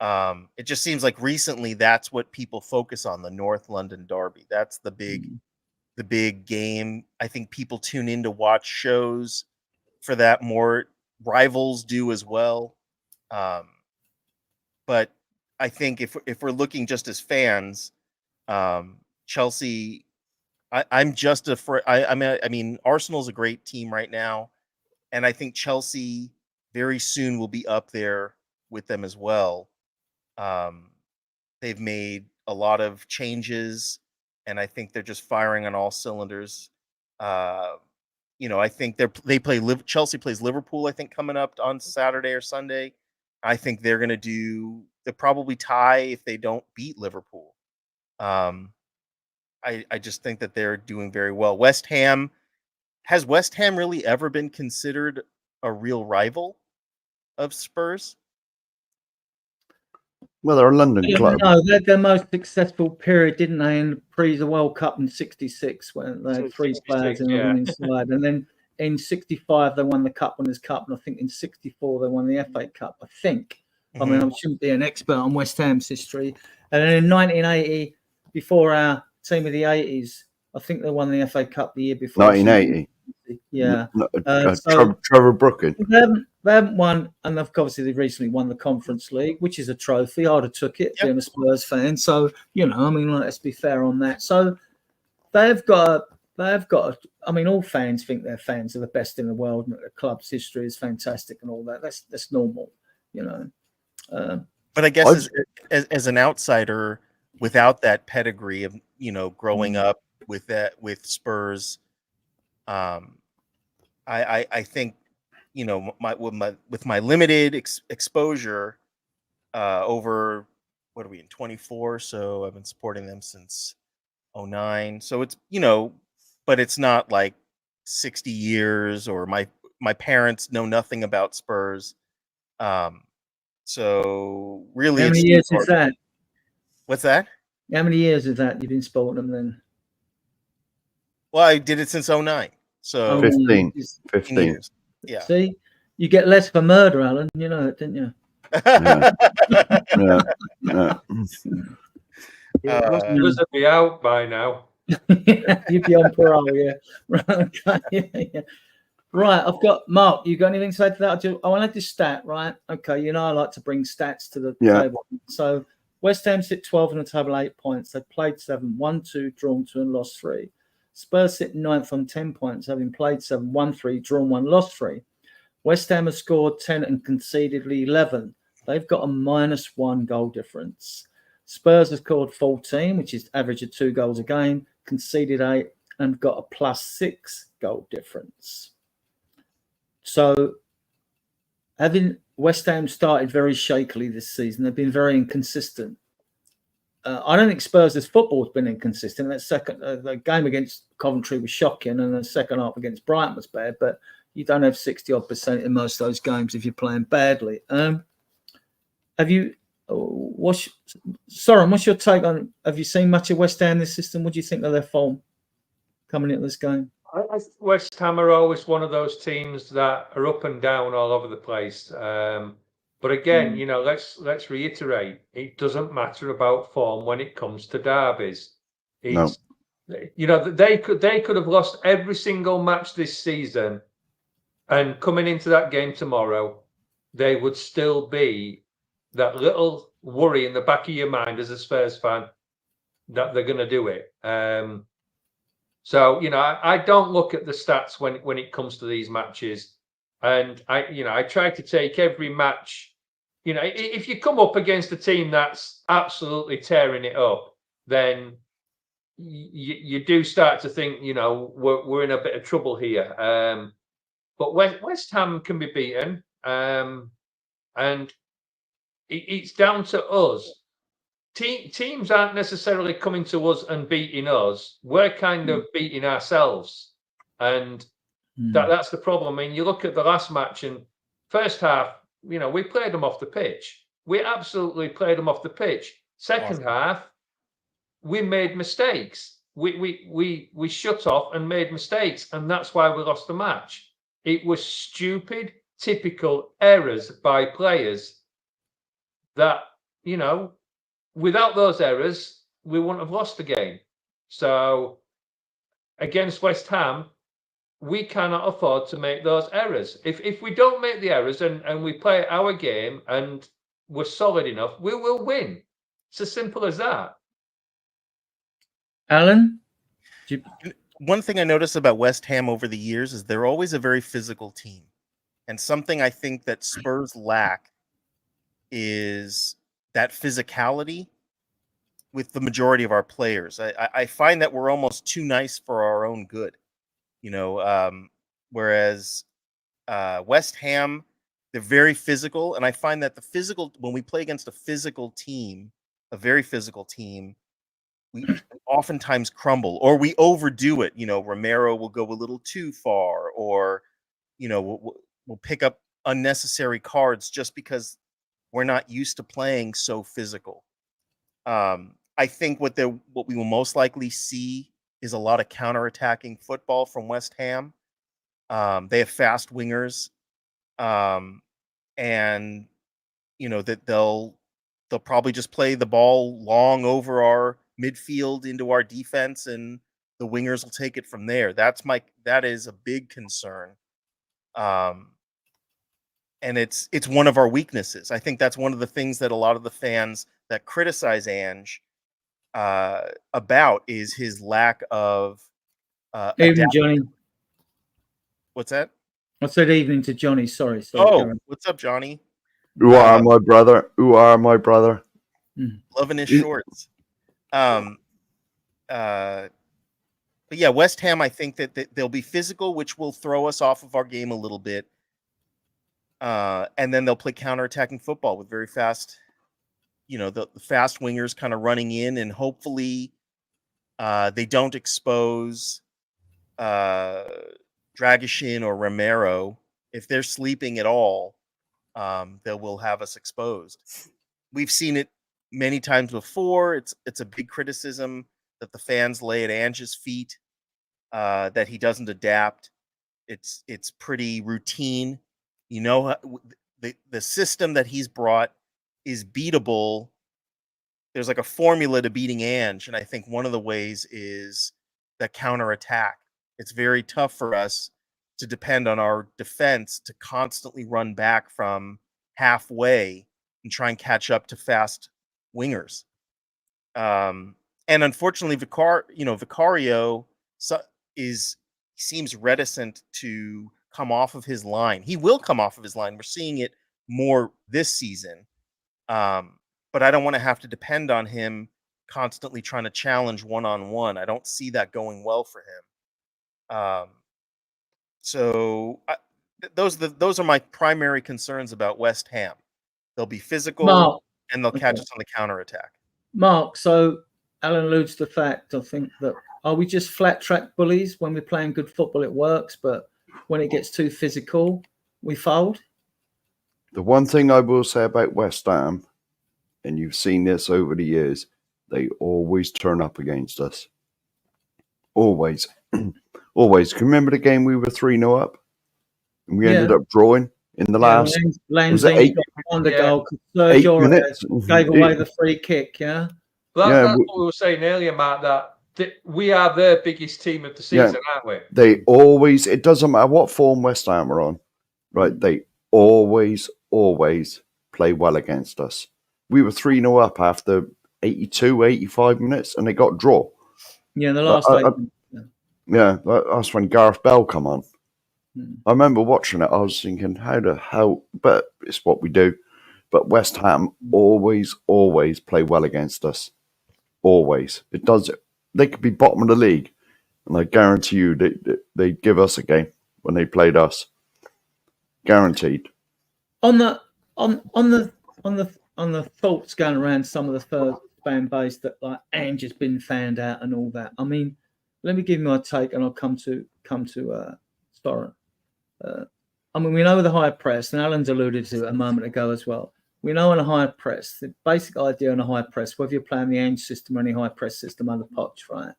It just seems like recently that's what people focus on, the North London derby. That's the big game. I think people tune in to watch shows for that more. Rivals do as well. But I think if we're looking just as fans, Chelsea, I'm just afraid. I mean, Arsenal's a great team right now, and I think Chelsea very soon will be up there with them as well. They've made a lot of changes, and I think they're just firing on all cylinders. I think Chelsea plays Liverpool, I think, coming up on Saturday or Sunday. I think they'll probably tie if they don't beat Liverpool. I just think that they're doing very well. Has West Ham really ever been considered a real rival of Spurs? Well, they're a London club. No, they had their most successful period, didn't they, in the World Cup in '66 when they had 3 players in the winning side. And then in '65 they won the Cup Winners' Cup, and I think in '64 they won the FA Cup, I think. I mean, I shouldn't be an expert on West Ham's history. And then in 1980, before our team of the 80s, I think they won the FA Cup the year before. 1980. Yeah. Trevor Brooking. They haven't won, and obviously they recently won the Conference League, which is a trophy. I'd have took it, being a Spurs fan. So, let's be fair on that. So they've got. I mean, all fans think their fans are the best in the world, and that the club's history is fantastic and all that. That's normal, But I guess as an outsider, without that pedigree of growing up with Spurs, I think with my limited exposure over, what are we in 24? So I've been supporting them since 2009. So it's but it's not like 60 years, or my parents know nothing about Spurs. So really, how many years is that? What's that? How many years is that you've been supporting them then? Well, I did it since 2009. So 15 years. Yeah. See, you get less for murder, Alan. You know it, didn't you? You must be out by now. You'd be on parole, yeah. Right, I've got Mark. You got anything to say to that? I want to add this stat, right? Okay, I like to bring stats to the table. So West Ham sit 12 in the table, 8 points. They've played 7, won 2, drawn 2, and lost 3. Spurs sit 9th on 10 points, having played 7, won 3, drawn 1, lost 3. West Ham has scored 10 and conceded 11. They've got a -1 goal difference. Spurs have scored 14, which is average of 2 goals a game, conceded 8, and got a +6 goal difference. So, having West Ham started very shakily this season, they've been very inconsistent. I don't think Spurs' football has been inconsistent. That the game against Coventry was shocking, and the second half against Brighton was bad. But you don't have 60-odd% in most of those games if you're playing badly. Soren, what's your take on? Have you seen much of West Ham this season? What do you think of their form coming into this game? West Ham are always one of those teams that are up and down all over the place. But again, let's reiterate, it doesn't matter about form when it comes to derbies. They could have lost every single match this season, and coming into that game tomorrow, they would still be that little worry in the back of your mind as a Spurs fan. that they're going to do it. So, I don't look at the stats when it comes to these matches. And I try to take every match. If you come up against a team that's absolutely tearing it up, then you do start to think, we're in a bit of trouble here. But West Ham can be beaten, and it's down to us. Teams aren't necessarily coming to us and beating us. We're kind of beating ourselves, and that's the problem. I mean, you look at the last match, and first half, we played them off the pitch. We absolutely played them off the pitch. Second half, we made mistakes. We shut off and made mistakes, and that's why we lost the match. It was stupid, typical errors by players that, without those errors, we wouldn't have lost the game. So against West Ham, we cannot afford to make those errors. If we don't make the errors and we play our game and we're solid enough, we will win. It's as simple as that. Alan? One thing I noticed about West Ham over the years is they're always a very physical team. And something I think that Spurs lack is that physicality with the majority of our players. I find that we're almost too nice for our own good, whereas West Ham, they're very physical. And I find that when we play against a very physical team, we oftentimes crumble or we overdo it. Romero will go a little too far, or, we'll pick up unnecessary cards just because we're not used to playing so physical. I think what we will most likely see is a lot of counterattacking football from West Ham. They have fast wingers, and that they'll probably just play the ball long over our midfield into our defense, and the wingers will take it from there. That is a big concern. And it's one of our weaknesses. I think that's one of the things that a lot of the fans that criticize Ange about is his lack of Evening, Johnny. What's that? I said evening to Johnny. Sorry. Karen. What's up, Johnny? Who are my brother? Who are my brother? Loving his shorts. But yeah, West Ham, I think that they'll be physical, which will throw us off of our game a little bit. And then they'll play counterattacking football with very fast, the fast wingers kind of running in, and hopefully they don't expose Dragishin or Romero. If they're sleeping at all, they will have us exposed. We've seen it many times before. It's a big criticism that the fans lay at Ange's feet, that he doesn't adapt. It's pretty routine. The system that he's brought is beatable. There's like a formula to beating Ange, and I think one of the ways is the counterattack. It's very tough for us to depend on our defense to constantly run back from halfway and try and catch up to fast wingers. And unfortunately, Vicario seems reticent to come off of his line. He will come off of his line. We're seeing it more this season. But I don't want to have to depend on him constantly trying to challenge one-on-one. I don't see that going well for him. Those are my primary concerns about West Ham. They'll be physical, and they'll catch us on the counterattack. Mark, so Alan alludes to the fact, I think, that are we just flat track bullies? When we're playing good football, it works, but when it gets too physical, we fold? The one thing I will say about West Ham, and you've seen this over the years, they always turn up against us. Always. Always. Can you remember the game we were 3-0 up? And we ended up drawing in the last... Lane's on the goal. Sergio minutes. Gave away the free kick, yeah? That's what we were saying earlier, Matt, that we are their biggest team of the season, aren't we? They always... It doesn't matter what form West Ham are on, right? They always play well against us. We were 3-0 up after 82, 85 minutes, and they got a draw. Yeah, the last that's when Gareth Bell come on. I remember watching it. I was thinking, how the hell? But it's what we do. But West Ham always play well against us. Always. It does. They could be bottom of the league, and I guarantee you they give us a game when they played us. Guaranteed. On the thoughts going around some of the first fan base that like Ange has been found out and all that. I mean, let me give you my take, and I'll come to Storen. I mean, we know the high press, and Alan's alluded to it a moment ago as well. We know in a high press, the basic idea in a high press, whether you're playing the Ange system or any high press system under Poch, right?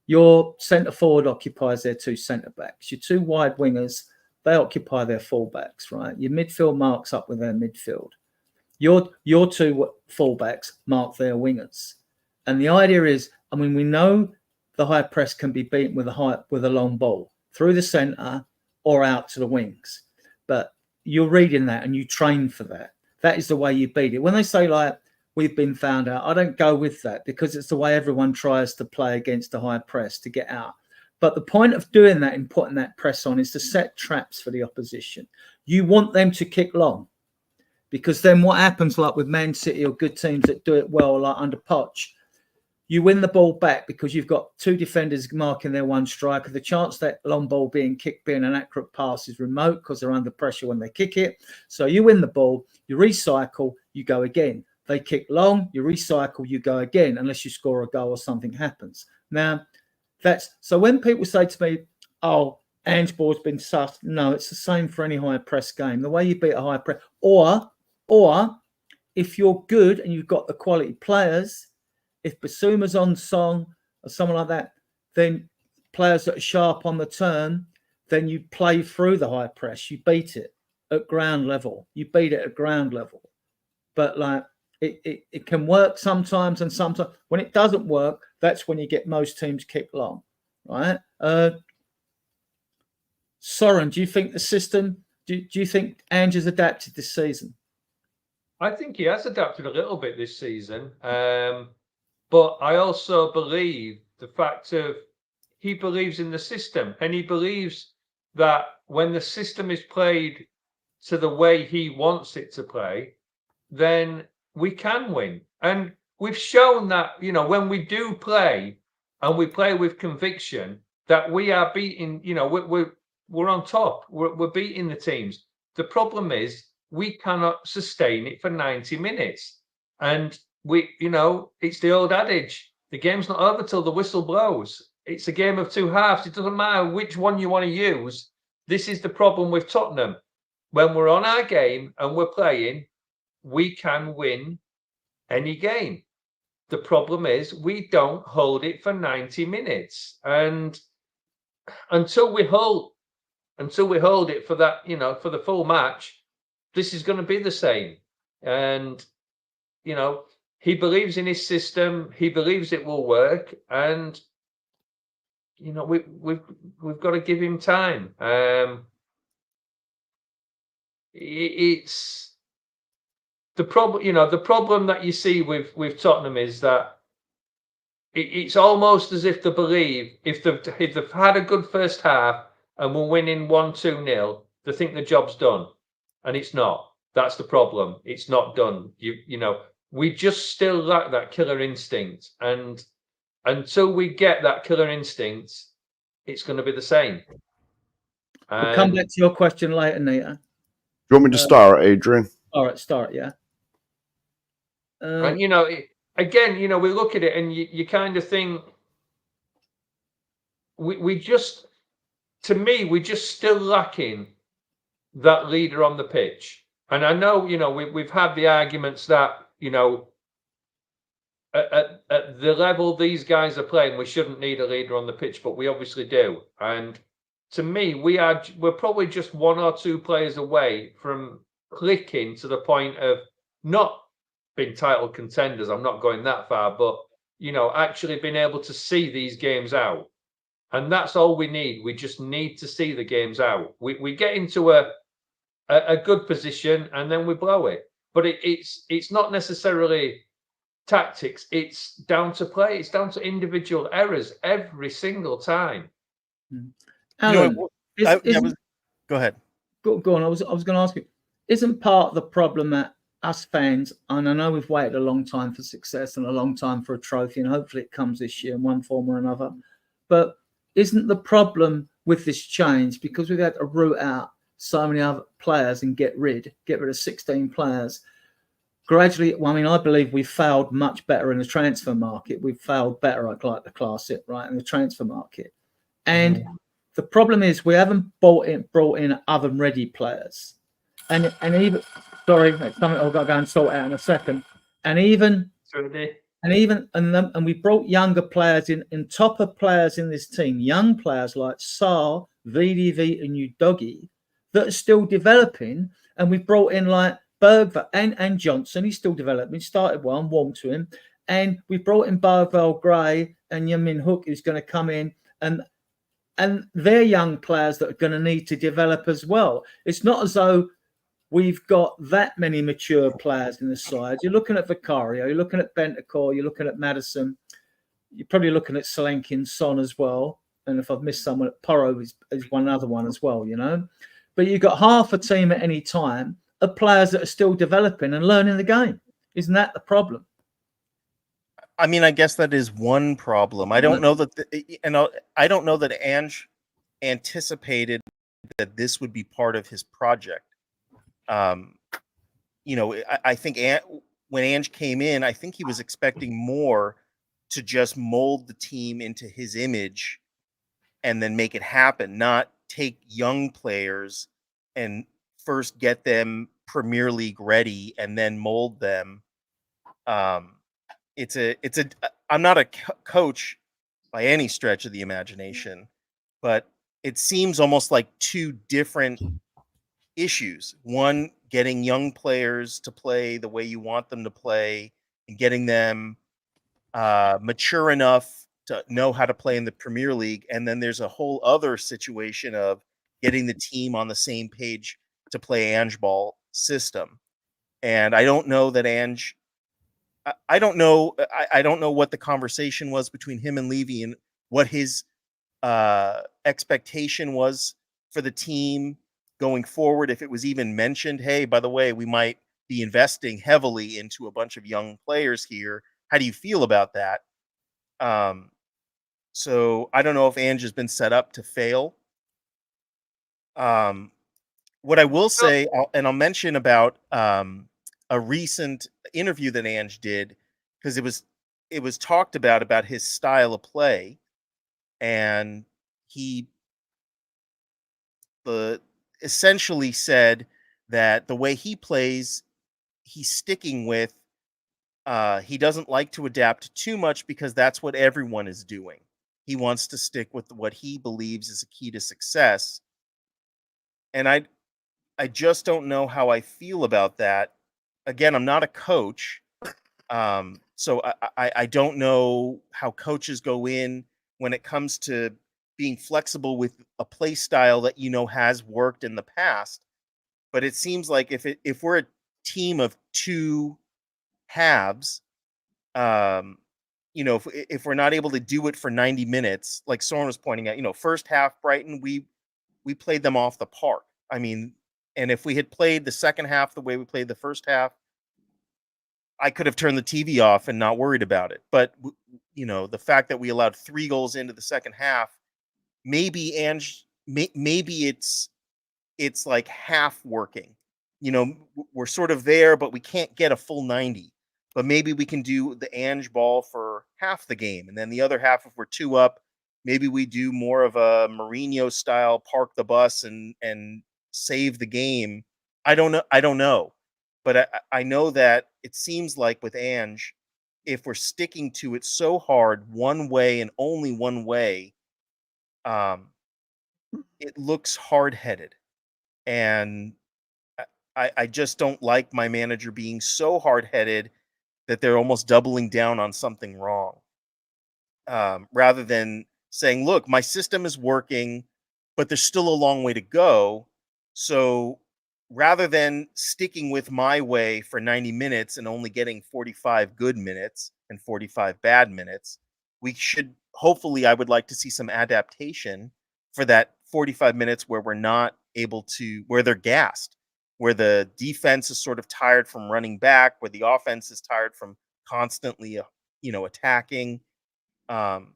Your centre forward occupies their two centre backs. Your two wide wingers, they occupy their fullbacks, right? Your midfield marks up with their midfield. Your two fullbacks mark their wingers. And the idea is, I mean, we know the high press can be beaten with a long ball through the centre or out to the wings. But you're reading that and you train for that. That is the way you beat it. When they say like, we've been found out, I don't go with that because it's the way everyone tries to play against a high press to get out. But the point of doing that and putting that press on is to set traps for the opposition. You want them to kick long because then what happens like with Man City or good teams that do it well, like under Poch, you win the ball back because you've got two defenders marking their one striker. The chance that long ball being kicked, being an accurate pass is remote because they're under pressure when they kick it. So you win the ball, you recycle, you go again. They kick long, you recycle, you go again, unless you score a goal or something happens. Now, so when people say to me, oh, Ange ball's been sussed. No, it's the same for any high press game. The way you beat a high press, or if you're good and you've got the quality players, if Basuma's on song or someone like that, then players that are sharp on the turn, then you play through the high press. You beat it at ground level. You beat it at ground level. But like it can work sometimes, and sometimes when it doesn't work, that's when you get most teams kick long, right? Soren, do you think the system? Do you think Ange has adapted this season? I think he has adapted a little bit this season. But I also believe the fact of he believes in the system, and he believes that when the system is played to the way he wants it to play, then we can win. And we've shown that, you know, when we do play and we play with conviction, that we are beating, you know, we're on top. We're beating the teams. The problem is we cannot sustain it for 90 minutes. And it's the old adage, the game's not over till the whistle blows. It's a game of two halves. It doesn't matter which one you want to use. This is the problem with Tottenham. When we're on our game and we're playing, we can win any game. The problem is we don't hold it for 90 minutes. And until we hold it for that, for the full match, this is going to be the same. And, he believes in his system. He believes it will work, and we've got to give him time. It's the problem. The problem that you see with Tottenham is that it's almost as if they believe if they've had a good first half and we're winning 1-2-0, they think the job's done, and it's not. That's the problem. It's not done. We just still lack that killer instinct. And until we get that killer instinct, it's going to be the same. We'll come back to your question later, Nita. Do you want me to start, Adrian? All right, start, yeah. And, we look at it and you kind of think, we're just still lacking that leader on the pitch. And I know, we've had the arguments that, at the level these guys are playing, we shouldn't need a leader on the pitch, but we obviously do. And to me, we're probably just one or two players away from clicking to the point of not being title contenders. I'm not going that far, but actually being able to see these games out. And that's all we need. We just need to see the games out. We get into a good position and then we blow it. But it's not necessarily tactics. It's down to play. It's down to individual errors every single time. Alan, go ahead. Go on. I was going to ask you, isn't part of the problem that us fans, and I know we've waited a long time for success and a long time for a trophy, and hopefully it comes this year in one form or another, but isn't the problem with this change because we've had to root out so many other players and get rid of 16 players gradually? Well, I mean, I believe we failed much better in the transfer market. We've failed better, I'd like to class it, right, in the transfer market. And the problem is we haven't brought in oven-ready players. And even, sorry, it's something I've got to go and sort out in a second. And we brought younger players in top of players in this team, young players like Sarr, VDV and Udogie that are still developing. And we brought in like Bergvall and Johnson. He's still developing. He started well and warmed to him. And we brought in Barvell Gray and Yamin Hook, who's going to come in. And they're young players that are going to need to develop as well. It's not as though we've got that many mature players in the side. You're looking at Vicario, you're looking at Bentancur, you're looking at Maddison, you're probably looking at Solanke, Son as well. And if I've missed someone, Porro is one other one as well, you know. But you've got half a team at any time of players that are still developing and learning the game. Isn't that the problem? I mean, I guess that is one problem. I don't know that, I don't know that Ange anticipated that this would be part of his project. You know, I think when Ange came in, I think he was expecting more to just mold the team into his image and then make it happen, not take young players and first get them Premier League ready and then mold them. I'm not a coach by any stretch of the imagination, but it seems almost like two different issues. One, getting young players to play the way you want them to play and getting them mature enough to know how to play in the Premier League. And then there's a whole other situation of getting the team on the same page to play Ange ball system. And I don't know that Ange, I don't know what the conversation was between him and Levy and what his expectation was for the team going forward. If it was even mentioned, hey, by the way, we might be investing heavily into a bunch of young players here. How do you feel about that? So I don't know if Ange has been set up to fail. What I will say, I'll mention about a recent interview that Ange did, because it was talked about his style of play, and he essentially said that the way he plays, he's sticking with. He doesn't like to adapt too much because that's what everyone is doing. He wants to stick with what he believes is a key to success. And I just don't know how I feel about that. Again, I'm not a coach. So I don't know how coaches go in when it comes to being flexible with a play style that, you know, has worked in the past. But it seems like if we're a team of two halves, you know, if we're not able to do it for 90 minutes, like Soren was pointing out, you know, first half Brighton, we played them off the park. I mean, and if we had played the second half the way we played the first half, I could have turned the TV off and not worried about it. But, you know, the fact that we allowed 3 goals into the second half, maybe it's like half working. You know, we're sort of there, but we can't get a full 90. But maybe we can do the Ange ball for half the game. And then the other half, if we're 2 up, maybe we do more of a Mourinho style, park the bus and save the game. I don't know. But I know that it seems like with Ange, if we're sticking to it so hard one way and only one way, it looks hard-headed. And I just don't like my manager being so hard-headed that they're almost doubling down on something wrong. Rather than saying, look, my system is working, but there's still a long way to go. So rather than sticking with my way for 90 minutes and only getting 45 good minutes and 45 bad minutes, we should hopefully, I would like to see some adaptation for that 45 minutes where we're not able to, where they're gassed, where the defense is sort of tired from running back, where the offense is tired from constantly, attacking. Um,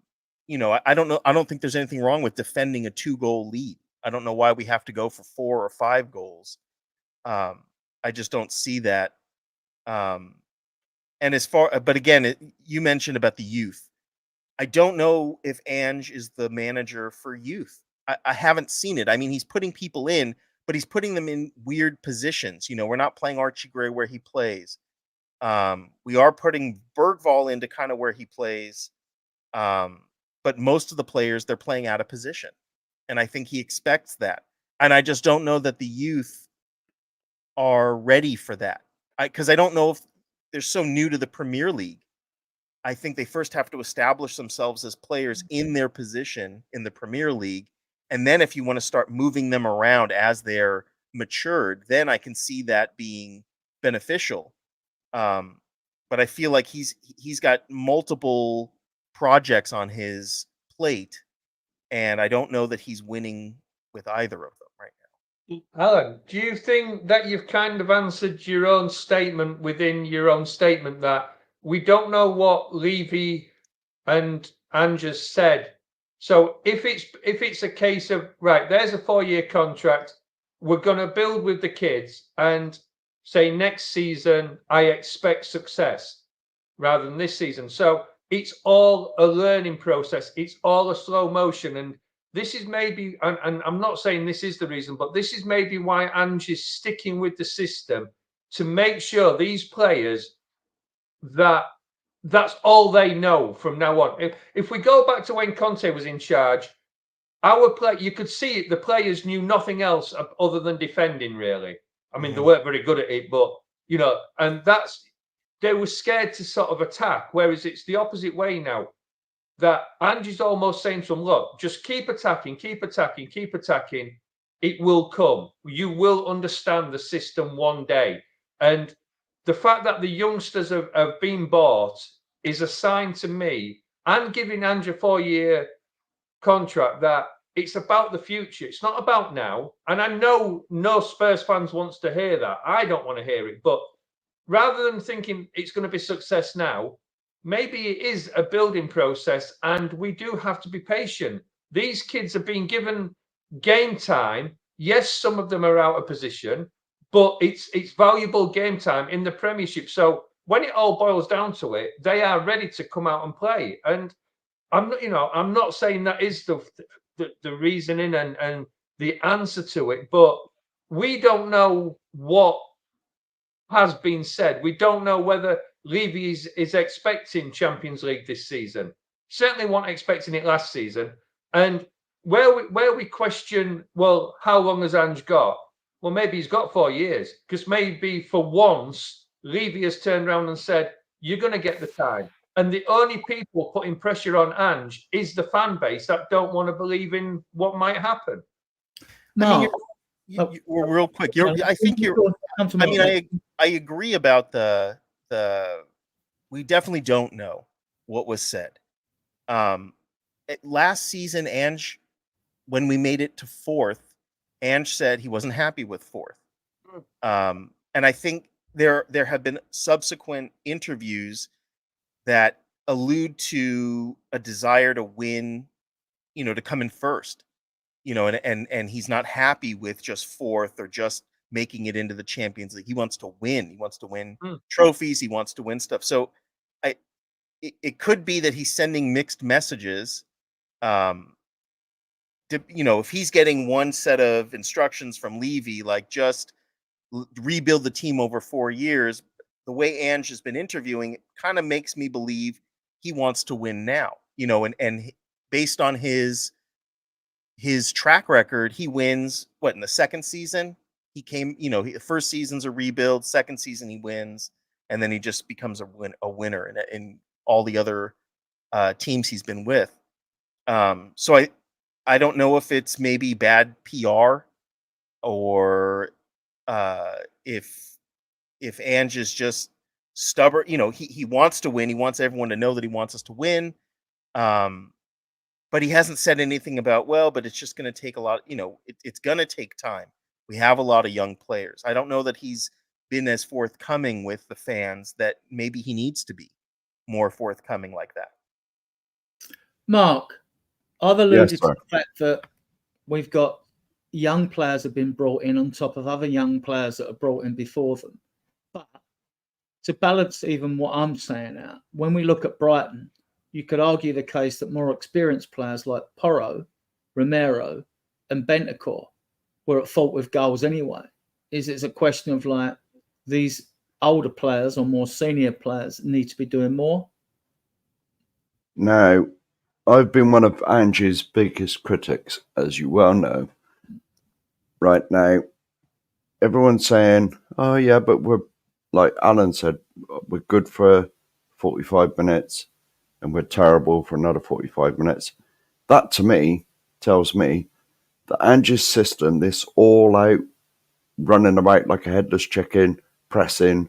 I don't know. I don't think there's anything wrong with defending a 2-goal lead. I don't know why we have to go for 4 or 5 goals. I just don't see that. And but again, you mentioned about the youth. I don't know if Ange is the manager for youth. I haven't seen it. I mean, he's putting people in, but he's putting them in weird positions. We're not playing Archie Gray where he plays. We are putting Bergvall into kind of where he plays. But most of the players, they're playing out of position. And I think he expects that. And I just don't know that the youth are ready for that. Because I don't know if they're so new to the Premier League. I think they first have to establish themselves as players in their position in the Premier League. And then if you want to start moving them around as they're matured, then I can see that being beneficial. But I feel like he's got multiple projects on his plate, and I don't know that he's winning with either of them right now. Alan, do you think that you've kind of answered your own statement within your own statement that we don't know what Levy and Ange said? So if it's a case of, right, there's a 4-year contract, we're going to build with the kids and say next season I expect success rather than this season. So it's all a learning process. It's all a slow motion. And this is maybe, and I'm not saying this is the reason, but this is maybe why Ange is sticking with the system to make sure these players that's all they know from now on. If we go back to when Conte was in charge, you could see it, the players knew nothing else other than defending, really. I mean, they weren't very good at it, but and they were scared to sort of attack, whereas it's the opposite way now. That Ange's almost saying to them, look, just keep attacking, keep attacking, keep attacking. It will come. You will understand the system one day. And the fact that the youngsters have been bought is a sign to me, and giving Ange a 4-year contract, that it's about the future. It's not about now. And I know no Spurs fans wants to hear that. I don't want to hear it. But rather than thinking it's going to be success now, maybe it is a building process, and we do have to be patient. These kids are being given game time. Yes, some of them are out of position, but it's valuable game time in the Premiership. So when it all boils down to it, they are ready to come out and play. And I'm not saying that is the reasoning and the answer to it, but we don't know what has been said. We don't know whether Levy is expecting Champions League this season. Certainly weren't expecting it last season. And where we question, well, how long has Ange got? Well, maybe he's got 4 years, because maybe for once Levy has turned around and said, you're going to get the time. And the only people putting pressure on Ange is the fan base that don't want to believe in what might happen. Mark, Real quick. I think you're. I mean, I agree about the. We definitely don't know what was said. Last season, Ange, when we made it to 4th, Ange said he wasn't happy with 4th. And I think there have been subsequent interviews that allude to a desire to win, to come in first, and he's not happy with just 4th or just making it into the Champions League. He wants to win. He wants to win trophies. He wants to win stuff. So it could be that he's sending mixed messages. If he's getting one set of instructions from Levy, like just rebuild the team over 4 years, the way Ange has been interviewing, it kind of makes me believe he wants to win now, and based on his track record, he wins in the second season. He came, the first season's a rebuild, second season he wins, and then he just becomes a winner in all the other teams he's been with. So I don't know if it's maybe bad PR or if Ange is just stubborn, he wants to win. He wants everyone to know that he wants us to win. But he hasn't said anything about, but it's just going to take a lot, it's going to take time. We have a lot of young players. I don't know that he's been as forthcoming with the fans that maybe he needs to be more forthcoming like that. Mark, I've alluded to sir. the fact that we've got young players have been brought in on top of other young players that are brought in before them. But to balance even what I'm saying out, when we look at Brighton, you could argue the case that more experienced players like Porro, Romero, and Bentancur were at fault with goals anyway. Is it a question of like these older players or more senior players need to be doing more? Now, I've been one of Ange's biggest critics, as you well know. Right now, everyone's saying, oh yeah, but we're, like Alan said, we're good for 45 minutes and we're terrible for another 45 minutes. That to me tells me that Ange's system, this all out running about like a headless chicken, pressing,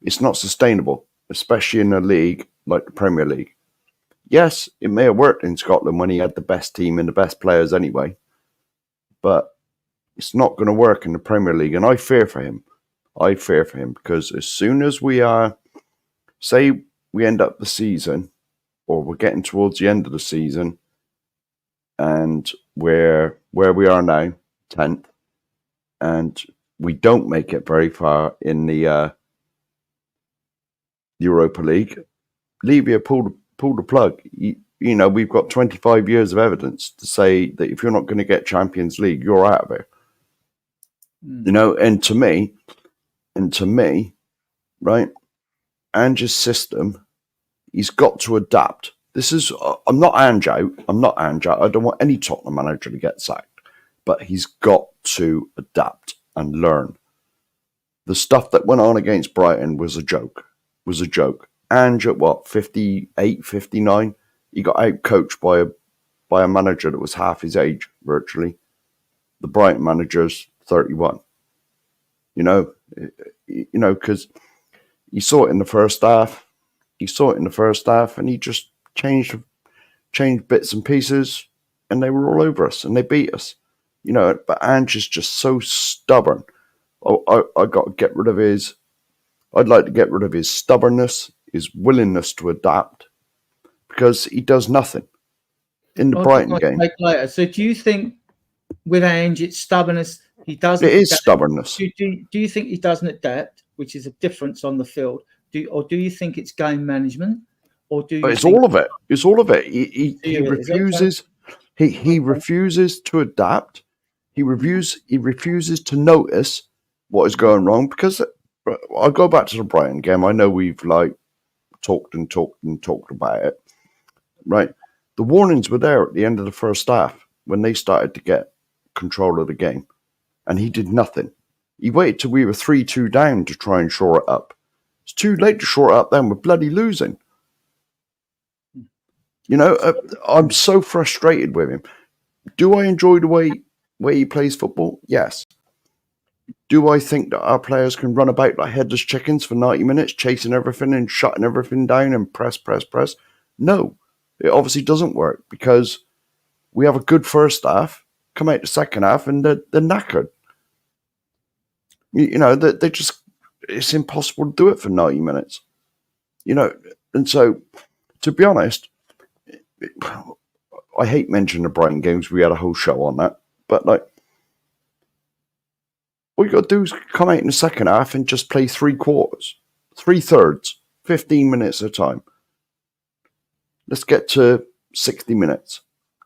it's not sustainable, especially in a league like the Premier League. Yes, it may have worked in Scotland when he had the best team and the best players anyway, but it's not going to work in the Premier League, and I fear for him. I fear for him because as soon as we say we end up the season, or we're getting towards the end of the season, and we're where we are now, 10th, and we don't make it very far in the Europa League, Libya pull the plug. We've got 25 years of evidence to say that if you're not going to get Champions League, you're out of it. And to me, right, Ange's system, he's got to adapt. I'm not Ange out. I don't want any Tottenham manager to get sacked, but he's got to adapt and learn. The stuff that went on against Brighton was a joke. Ange at 58, 59, he got out coached by a manager that was half his age, virtually. The Brighton manager's 31. Because he saw it in the first half. And he just changed bits and pieces, and they were all over us, and they beat us. But Ange is just so stubborn. I got to get rid of his. I'd like to get rid of his stubbornness, his willingness to adapt, because he does nothing in the Brighton game. Later. So do you think with Ange it's stubbornness? He doesn't. It is stubbornness. Do you think he doesn't adapt, which is a difference on the field? Do you think it's game management, or do you? It's all of it. It's all of it. He refuses. He refuses to adapt. He refuses to notice what is going wrong, because I'll go back to the Brighton game. I know we've talked about it, right? The warnings were there at the end of the first half when they started to get control of the game, and he did nothing. He waited till we were 3-2 down to try and shore it up. It's too late to shore it up then. We're bloody losing. I'm so frustrated with him. Do I enjoy the way he plays football? Yes. Do I think that our players can run about like headless chickens for 90 minutes, chasing everything and shutting everything down and press? No. It obviously doesn't work, because we have a good first half, come out the second half, and they're knackered. They just, it's impossible to do it for 90 minutes. And so, to be honest, I hate mentioning the Brighton games. We had a whole show on that. But, all you got to do is come out in the second half and just play 3/4, 3/3, 15 minutes at a time. Let's get to 60 minutes,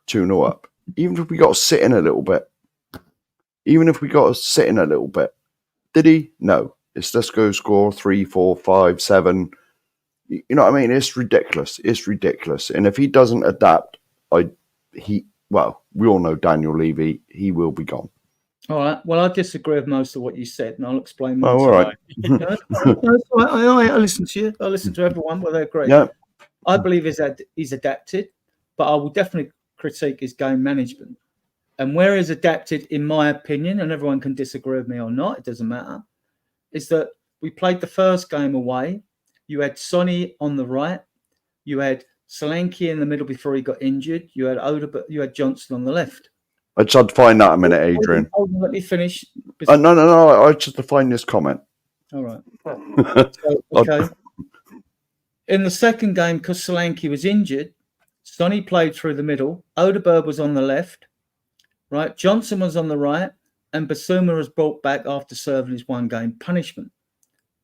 2-0 up. Even if we got to sit in a little bit. Did he? No. It's let's go score 3, 4, 5, 7. You know what I mean? It's ridiculous. And if he doesn't adapt, we all know Daniel Levy, he will be gone. All right. Well, I disagree with most of what you said, and I'll explain more. Oh, all right. I listen to you. I listen to everyone, whether they agree. Yeah. I believe he's adapted, but I will definitely critique his game management. and where he's adapted, in my opinion, and everyone can disagree with me or not, it doesn't matter, is that we played the first game away. You had Sonny on the right. You had Solanke in the middle before he got injured. You had Johnson on the left. I just had to find that a minute, Adrian. Hold on, let me finish. No. I just defined this comment. All right. So, okay. In the second game, because Solanke was injured, Sonny played through the middle. Odeberg was on the left, right? Johnson was on the right, and Basuma was brought back after serving his one-game punishment,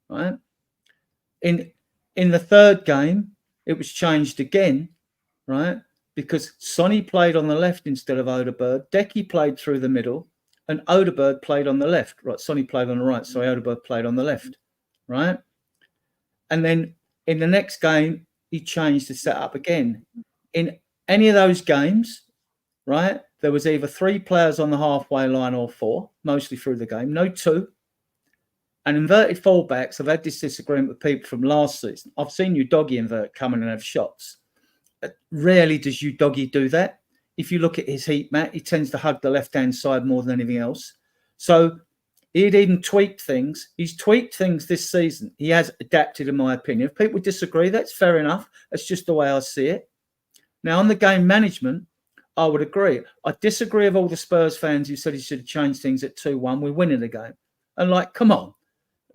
right? In the third game, it was changed again, right? Because Sonny played on the left instead of Odeberg. Decky played through the middle, and Odeberg played on the left. Right, Sonny played on the right, so Odeberg played on the left, right? And then in the next game, he changed the setup again. In any of those games, right, there was either 3 players on the halfway line or 4, mostly through the game, no 2. And inverted fullbacks, I've had this disagreement with people from last season. I've seen you doggy invert come in and have shots. Rarely does you doggy do that. If you look at his heat map, he tends to hug the left-hand side more than anything else. So he'd even tweaked things. He's tweaked things this season. He has adapted, in my opinion. If people disagree, that's fair enough. That's just the way I see it. Now, on the game management, I would agree. I disagree with all the Spurs fans who said he should have changed things at 2-1. We're winning the game. And come on.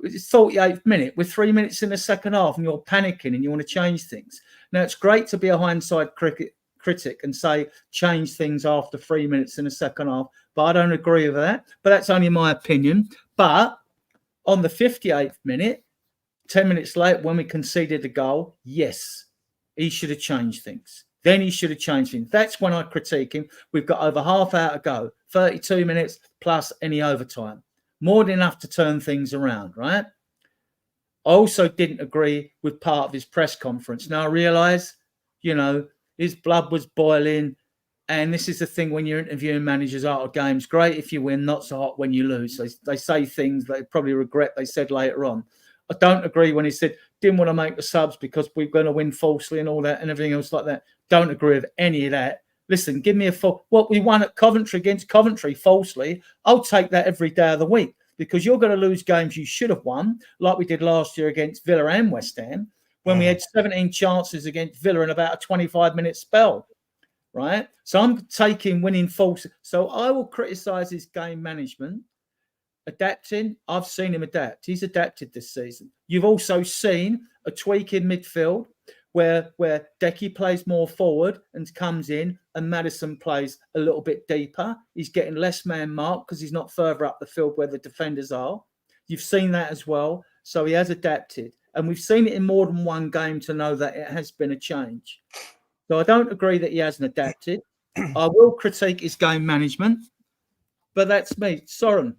It's 48th minute. We're 3 minutes in the second half and you're panicking and you want to change things. Now, it's great to be a hindsight critic and say change things after 3 minutes in the second half, but I don't agree with that. But that's only my opinion. But on the 58th minute, 10 minutes late, when we conceded the goal, yes, he should have changed things. Then he should have changed things. That's when I critique him. We've got over half hour to go, 32 minutes plus any overtime. More than enough to turn things around, right? I also didn't agree with part of his press conference. Now, I realise, his blood was boiling. And this is the thing when you're interviewing managers after games. Great if you win, not so hot when you lose. They say things they probably regret they said later on. I don't agree when he said, didn't want to make the subs because we're going to win falsely and all that and everything else like that. Don't agree with any of that. Listen, give me what we won at Coventry against Coventry falsely. I'll take that every day of the week because you're going to lose games you should have won, like we did last year against Villa and West Ham, when we had 17 chances against Villa in about a 25-minute spell, right? So I'm taking winning false. So I will criticise his game management. Adapting, I've seen him adapt. He's adapted this season. You've also seen a tweak in midfield where Decky plays more forward and comes in and Maddison plays a little bit deeper. He's getting less man marked because he's not further up the field where the defenders are. You've seen that as well. So he has adapted. And we've seen it in more than one game to know that it has been a change. So I don't agree that he hasn't adapted. I will critique his game management, but that's me. Soren,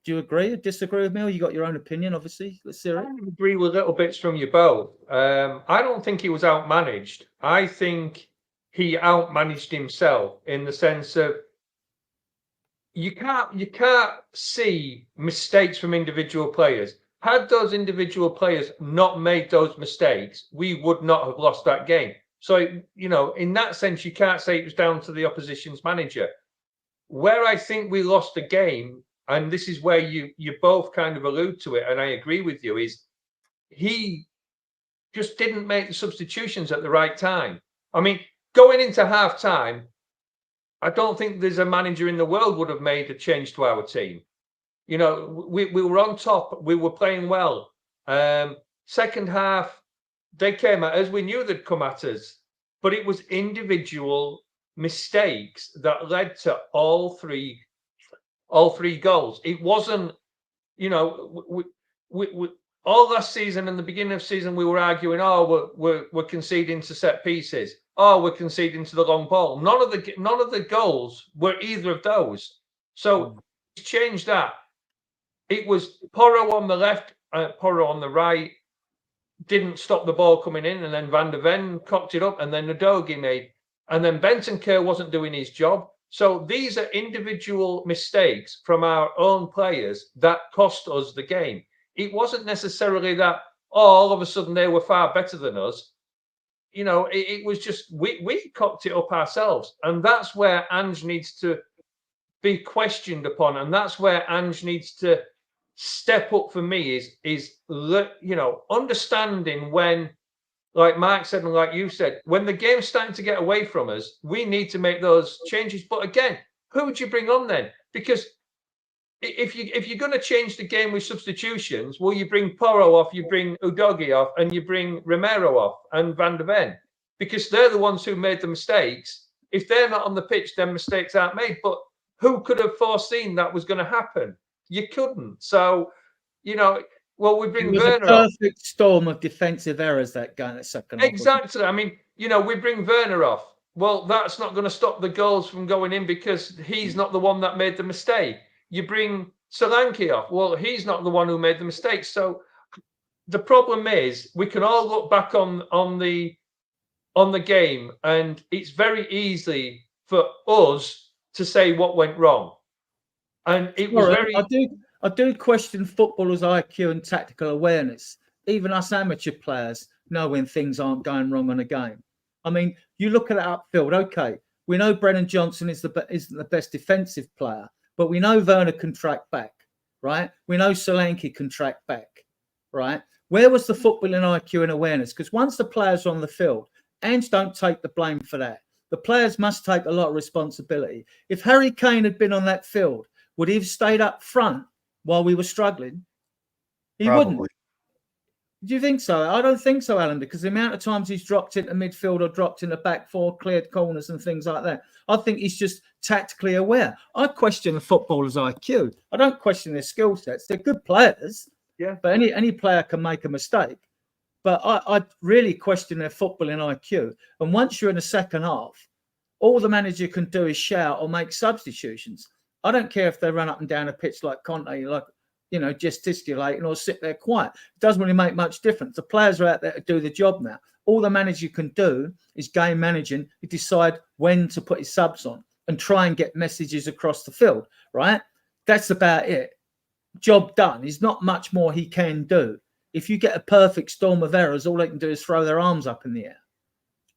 do you agree or disagree with me? Or you got your own opinion, obviously? Let's hear it. I agree with little bits from you both. I don't think he was outmanaged. I think he outmanaged himself in the sense of you can't see mistakes from individual players. Had those individual players not made those mistakes, we would not have lost that game. So, in that sense, you can't say it was down to the opposition's manager. Where I think we lost the game, and this is where you both kind of allude to it, and I agree with you, is he just didn't make the substitutions at the right time. I mean, going into half-time, I don't think there's a manager in the world would have made a change to our team. We were on top. We were playing well. Second half, they came at us. We knew they'd come at us. But it was individual mistakes that led to all three goals. It wasn't, we all last season and the beginning of season, we were arguing, we're conceding to set pieces. We're conceding to the long ball. None of the goals were either of those. So change that. It was Porro on the left, Porro on the right, didn't stop the ball coming in, and then Van der Ven cocked it up, and then Udogie made, and then Bentancur wasn't doing his job. So these are individual mistakes from our own players that cost us the game. It wasn't necessarily that, all of a sudden they were far better than us. It was just we cocked it up ourselves. And that's where Ange needs to be questioned upon, and that's where Ange needs to step up for me. Is understanding when, like Mark said and like you said, when the game's starting to get away from us, we need to make those changes. But again, who would you bring on then? Because if you're going to change the game with substitutions, well, you bring Porro off, you bring Udogie off, and you bring Romero off and Van der Ven, because they're the ones who made the mistakes. If they're not on the pitch, then mistakes aren't made. But who could have foreseen that was going to happen? You couldn't. So, well, we bring Werner off. Perfect storm of defensive errors that game, that second half. Exactly. I mean, we bring Werner off. Well, that's not going to stop the goals from going in because he's not the one that made the mistake. You bring Solanke off. Well, he's not the one who made the mistake. So the problem is we can all look back on the game, and it's very easy for us to say what went wrong. And it was I do question footballers' IQ and tactical awareness. Even us amateur players know when things aren't going wrong on a game. I mean, you look at it upfield. Okay, we know Brennan Johnson isn't the best defensive player, but we know Werner can track back, right? We know Solanke can track back, right? Where was the footballing IQ and awareness? Because once the players are on the field, Ange don't take the blame for that. The players must take a lot of responsibility. If Harry Kane had been on that field, would he have stayed up front while we were struggling? He Probably. wouldn't. Do you think so? I don't think so, Alan, because the amount of times he's dropped into midfield or dropped in the back four, cleared corners and things like that, I think he's just tactically aware. I question the footballers' IQ. I don't question their skill sets. They're good players, but any player can make a mistake. But I really question their footballing IQ. And once you're in the second half, all the manager can do is shout or make substitutions. I don't care if they run up and down a pitch like Conte, gesticulating or sit there quiet. It doesn't really make much difference. The players are out there to do the job now. All the manager can do is game managing, decide when to put his subs on and try and get messages across the field, right? That's about it. Job done. There's not much more he can do. If you get a perfect storm of errors, all they can do is throw their arms up in the air.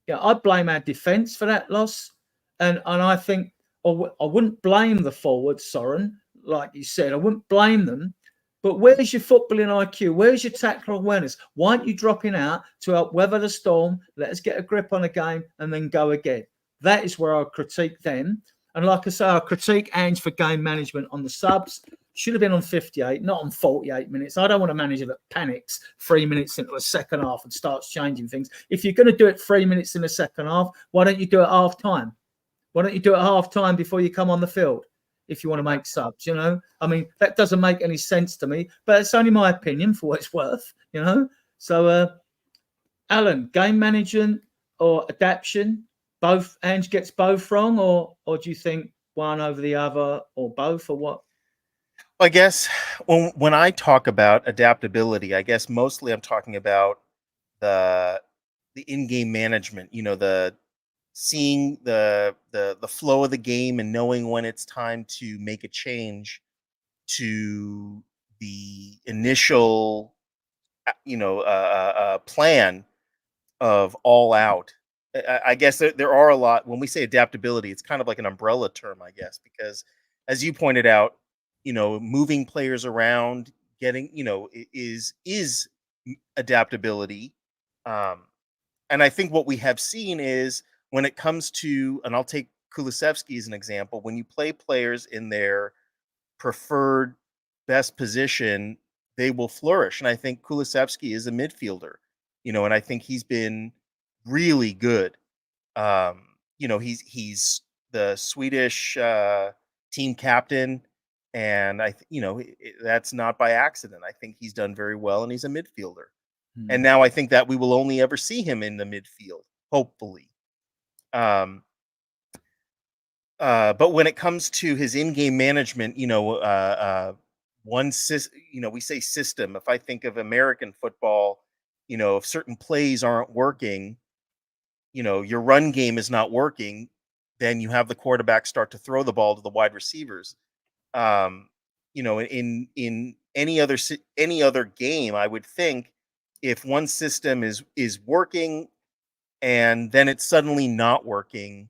Yeah, I blame our defence for that loss. And I think I wouldn't blame the forwards, Soren, like you said. I wouldn't blame them. But where's your footballing IQ? Where's your tactical awareness? Why aren't you dropping out to help weather the storm, let us get a grip on a game, and then go again? That is where I critique them. And like I say, I critique Ange for game management on the subs. Should have been on 58, not on 48 minutes. I don't want a manager that panics 3 minutes into a second half and starts changing things. If you're going to do it 3 minutes in the second half, why don't you do it half time? Why don't you do it half time before you come on the field? If you want to make subs, I mean, that doesn't make any sense to me, but it's only my opinion for what it's worth, So, Alan, game management or adaptation, both, Ange gets both wrong, or do you think one over the other, or both, or what? I guess when I talk about adaptability, I guess mostly I'm talking about the in-game management, the seeing the flow of the game and knowing when it's time to make a change to the initial plan of all out. I guess there are a lot. When we say adaptability, it's kind of like an umbrella term, I guess, because as you pointed out, moving players around, getting, is adaptability. And I think what we have seen is when it comes to, and I'll take Kulusevski as an example, when you play players in their preferred best position, they will flourish. And I think Kulusevski is a midfielder, and I think he's been really good. He's the Swedish team captain, and that's not by accident. I think he's done very well, and he's a midfielder. And now I think that we will only ever see him in the midfield, hopefully. But when it comes to his in-game management, we say system. If I think of American football, if certain plays aren't working, your run game is not working, then you have the quarterback start to throw the ball to the wide receivers. In any other game, I would think if one system is working and then it's suddenly not working,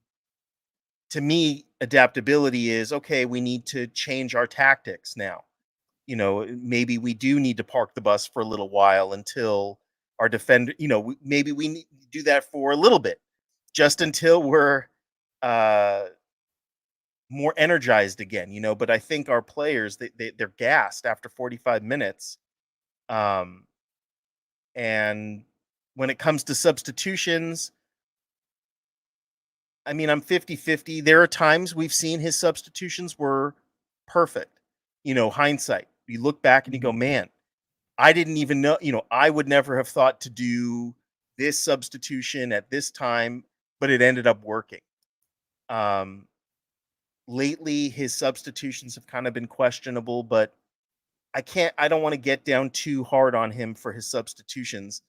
to me, adaptability is, okay, we need to change our tactics now. You know, maybe we do need to park the bus for a little while until our defender, you know, maybe we need to do that for a little bit, just until we're more energized again, you know. But I think our players, they're gassed after 45 minutes. And when it comes to substitutions, I mean, I'm 50-50. There are times we've seen his substitutions were perfect. You know, hindsight. You look back and you go, man, I didn't even know, you know, I would never have thought to do this substitution at this time, but it ended up working. Lately, his substitutions have kind of been questionable, but I don't want to get down too hard on him for his substitutions,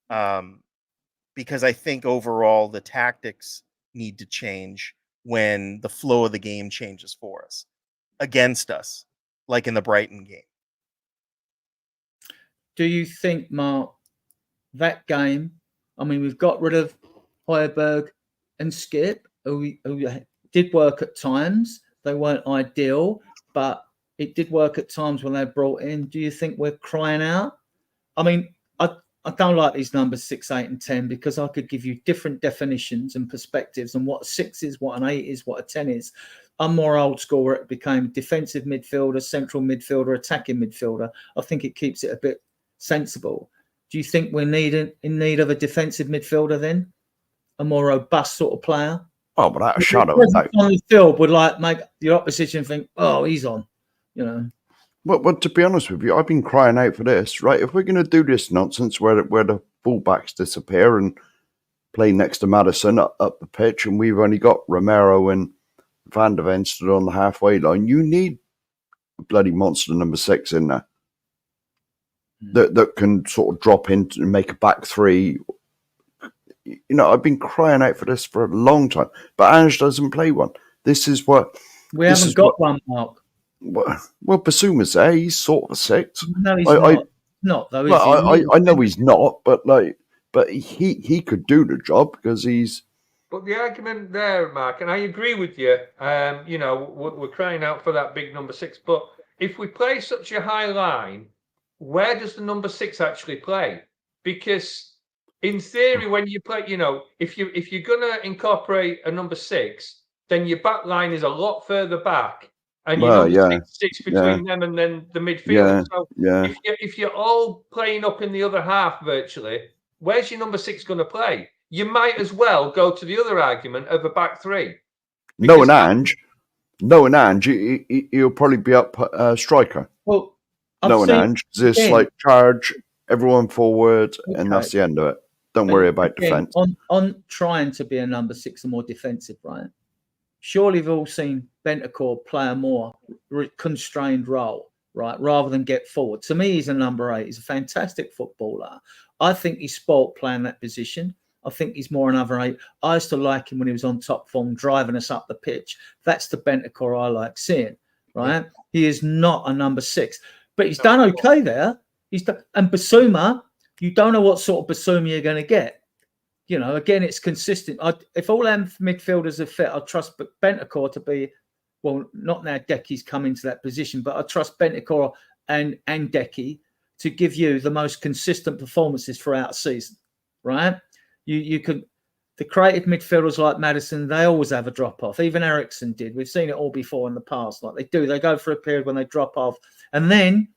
because I think overall the tactics need to change when the flow of the game changes for us, against us, like in the Brighton game. Do you think, Mark, that game, I mean, we've got rid of Højbjerg and Skip, who did work at times. They weren't ideal, but it did work at times when they brought in. Do you think we're crying out? I mean, I don't like these numbers 6, 8, and 10, because I could give you different definitions and perspectives on what a 6 is, what an 8 is, what a 10 is. I'm more old school, where it became defensive midfielder, central midfielder, attacking midfielder. I think it keeps it a bit sensible. Do you think we're in need of a defensive midfielder then? A more robust sort of player? Oh, without a shadow of doubt. On the field would like make the opposition think, oh, he's on, you know. Well, to be honest with you, I've been crying out for this, right? If we're going to do this nonsense where the fullbacks disappear and play next to Maddison up the pitch, and we've only got Romero and Van der Ven stood on the halfway line, you need a bloody monster number 6 in there that can sort of drop in and make a back three. You know, I've been crying out for this for a long time, but Ange doesn't play one. This is what we haven't got one, Mark. Well, Basuma's there. He's sort of a 6. No, he's not. Not though. I know he's not, but he could do the job because he's. But the argument there, Mark, and I agree with you. You know, we're crying out for that big number 6. But if we play such a high line, where does the number 6 actually play? Because in theory, when you play, you know, if you're gonna incorporate a number 6, then your back line is a lot further back. And you know, six between them and then the midfield. So if you're all playing up in the other half virtually, where's your number 6 going to play? You might as well go to the other argument of a back three. Knowing Ange, he'll probably be up striker. Well, knowing Ange, just like charge everyone forward, and that's the end of it. Don't worry about defence. On trying to be a number 6 and more defensive, right? Surely we've all seen Bentancur play a more constrained role, right, rather than get forward. To me, he's a number 8. He's a fantastic footballer. I think he's spoilt playing that position. I think he's more another 8. I used to like him when he was on top form, driving us up the pitch. That's the Bentancur I like seeing, right? He is not a number 6, but he's done okay there. And Basuma, you don't know what sort of Basuma you're going to get. You know, again, it's consistent. If all our midfielders are fit, I trust Bentancur to be, well, not now Decky's come into that position, but I trust Bentancur and Decky to give you the most consistent performances throughout the season, right? You could, the creative midfielders like Maddison, they always have a drop-off. Even Ericsson did. We've seen it all before in the past. Like they do. They go for a period when they drop off. And then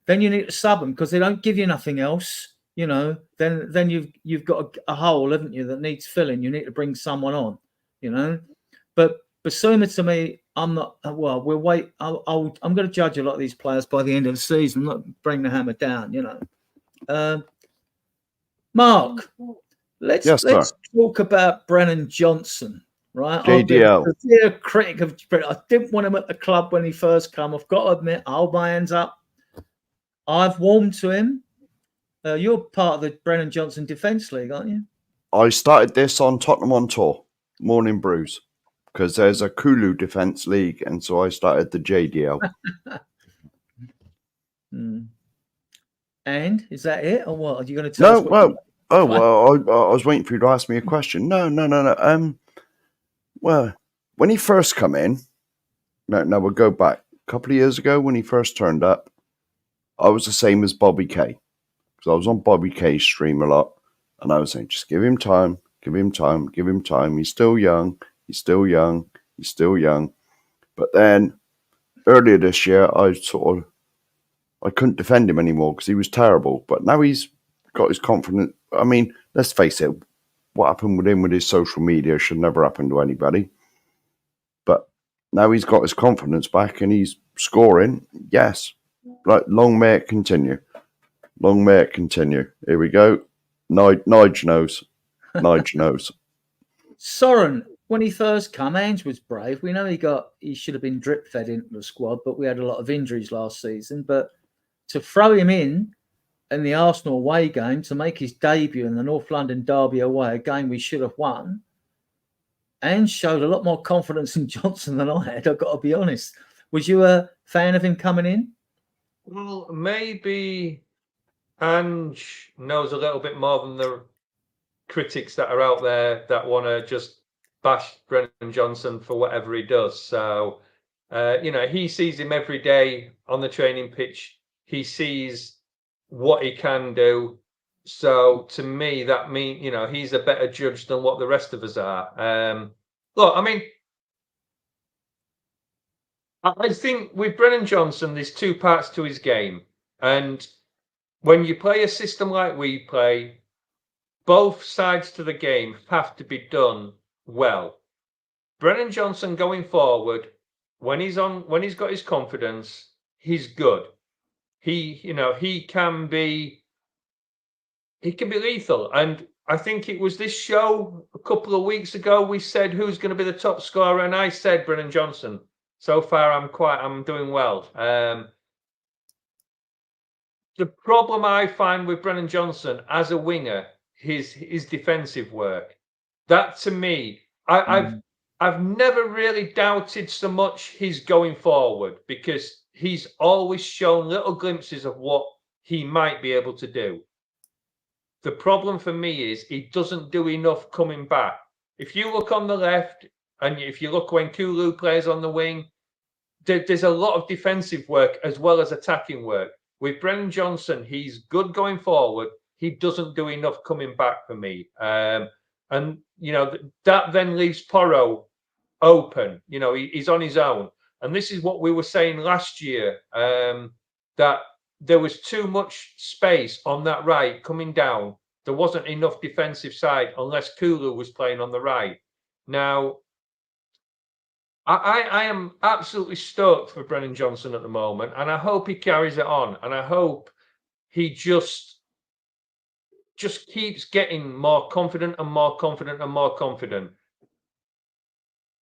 you need to sub them because they don't give you nothing else. You know, then you've got a hole, haven't you, that needs filling. You need to bring someone on, you know. But Basuma, to me, I'm not. Well, we'll wait. I'm going to judge a lot of these players by the end of the season. Not bring the hammer down, you know. Mark, let's talk about Brennan Johnson, right? JDL. I'm a severe critic of Brennan. I didn't want him at the club when he first came. I've got to admit, I'll hold my hands up. I've warmed to him. You're part of the Brennan Johnson Defence League, aren't you? I started this on Tottenham on Tour, Morning Brews, because there's a Kulu Defence League, and so I started the JDL. And is that it, or what? Are you going to tell us? I was waiting for you to ask me a question. No. Well, when he first come in, now we'll go back a couple of years ago when he first turned up, I was the same as Bobby K. Because I was on Bobby K's stream a lot, and I was saying, just give him time, give him time, give him time. He's still young, he's still young, he's still young. But then earlier this year, I couldn't defend him anymore because he was terrible. But now he's got his confidence. I mean, let's face it, what happened with him with his social media should never happen to anybody. But now he's got his confidence back and he's scoring. Yes, like long may it continue. Long may it continue. Here we go. Nige knows. Nige knows. Soren, when he first came, Ange was brave. We know he should have been drip fed into the squad, but we had a lot of injuries last season. But to throw him in the Arsenal away game to make his debut in the North London derby away, a game we should have won, Ange showed a lot more confidence in Johnson than I had, I've got to be honest. Was you a fan of him coming in? Well, maybe Ange knows a little bit more than the critics that are out there that want to just bash Brennan Johnson for whatever he does. So, he sees him every day on the training pitch. He sees what he can do. So to me, that means, he's a better judge than what the rest of us are. Look, I mean, I think with Brennan Johnson, there's two parts to his game. And when you play a system like we play, both sides to the game have to be done well. Brennan Johnson going forward, when he's got his confidence, he's good. He can be lethal. And I think it was this show a couple of weeks ago, we said who's going to be the top scorer, and I said Brennan Johnson. So far, I'm doing well. The problem I find with Brennan Johnson as a winger, his defensive work. That to me, I've never really doubted so much his going forward because he's always shown little glimpses of what he might be able to do. The problem for me is he doesn't do enough coming back. If you look on the left and if you look when Kulu plays on the wing, there's a lot of defensive work as well as attacking work. With Brennan Johnson, he's good going forward. He doesn't do enough coming back for me. And, that then leaves Porro open. He's on his own. And this is what we were saying last year, that there was too much space on that right coming down. There wasn't enough defensive side unless Kulu was playing on the right. Now, I am absolutely stoked for Brennan Johnson at the moment, and I hope he carries it on, and I hope he just keeps getting more confident and more confident and more confident.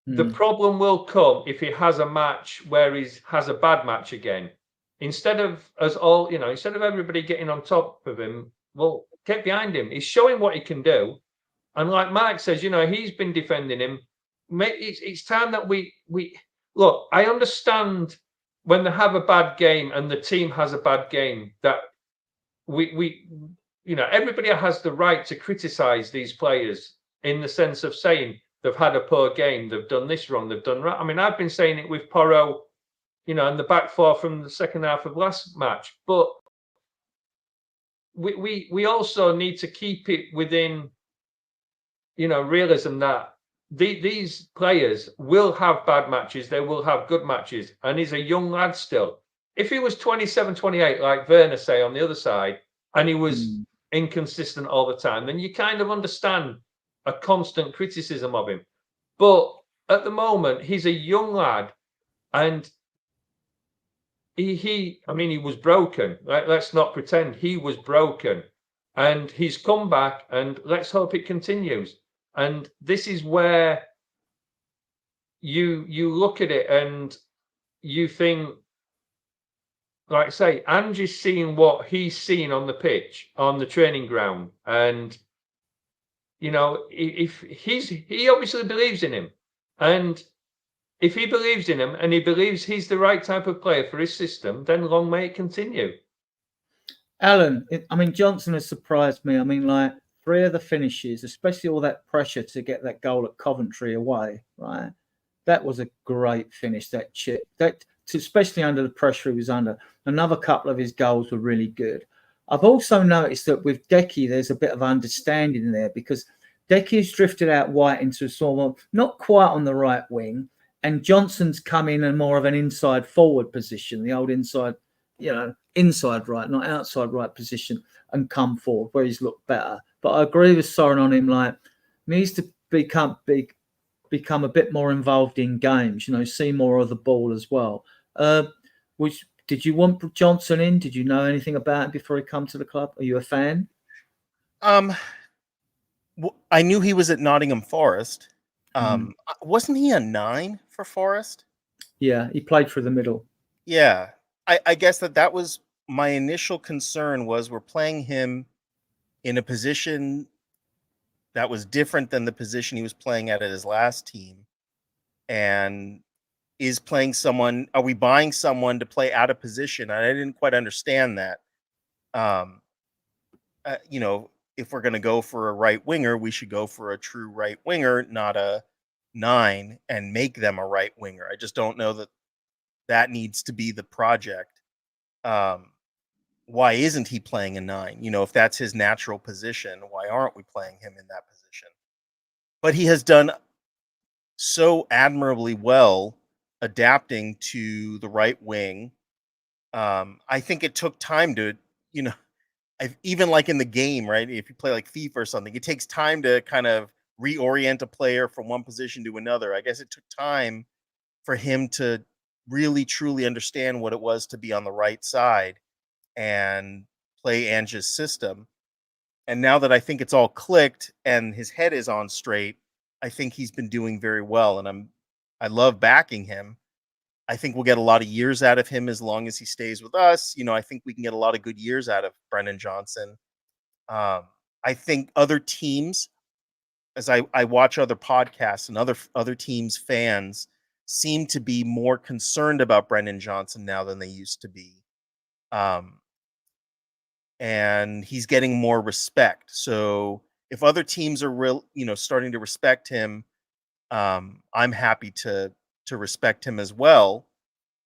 The problem will come if he has a match where he has a bad match again. Instead of everybody getting on top of him, well, get behind him. He's showing what he can do. And like Mark says, he's been defending him. It's time that we look. I understand when they have a bad game and the team has a bad game that everybody has the right to criticize these players in the sense of saying they've had a poor game, they've done this wrong, they've done right. I mean, I've been saying it with Porro, and the back four from the second half of last match, but we also need to keep it within realism that these players will have bad matches, they will have good matches, and he's a young lad still. If he was 27, 28, like Werner say on the other side, and he was inconsistent all the time, then you kind of understand a constant criticism of him. But at the moment, he's a young lad, and he was broken. Let's not pretend he was broken, and he's come back, and let's hope it continues. And this is where you look at it and you think, like I say, Ange is seeing what he's seen on the pitch, on the training ground. And, if he obviously believes in him. And if he believes in him and he believes he's the right type of player for his system, then long may it continue. Alan, Johnson has surprised me. 3 of the finishes, especially all that pressure to get that goal at Coventry away, right? that was a great finish. That chip, that especially under the pressure he was under. Another couple of his goals were really good. I've also noticed that with Decky, there's a bit of understanding there because Decky's drifted out wide into a sort of not quite on the right wing, and Johnson's come in more of an inside forward position, the old inside, inside right, not outside right position, and come forward where he's looked better. But I agree with Soren on him, like needs to become a bit more involved in games, see more of the ball as well. Which did you want Johnson in? Did you know anything about him before he come to the club? Are you a fan? I knew he was at Nottingham Forest. Wasn't he a 9 for Forest? Yeah, he played through the middle. Yeah, I guess that was my initial concern was we're playing him in a position that was different than the position he was playing at his last team, and is playing someone. Are we buying someone to play out of position? I didn't quite understand that. If we're going to go for a right winger, we should go for a true right winger, not a 9, and make them a right winger. I just don't know that needs to be the project. Why isn't he playing a 9? If that's his natural position, why aren't we playing him in that position? But he has done so admirably well adapting to the right wing. I think it took time to, even like in the game, right? If you play like FIFA or something, it takes time to kind of reorient a player from one position to another. I guess it took time for him to really truly understand what it was to be on the right side and play Ange's system. And now that I think it's all clicked and his head is on straight, I think he's been doing very well, and I love backing him. I think we'll get a lot of years out of him as long as he stays with us. I think we can get a lot of good years out of Brennan Johnson. I think other teams, as I watch other podcasts and other teams' fans, seem to be more concerned about Brennan Johnson now than they used to be. And he's getting more respect. So if other teams are starting to respect him, I'm happy to respect him as well.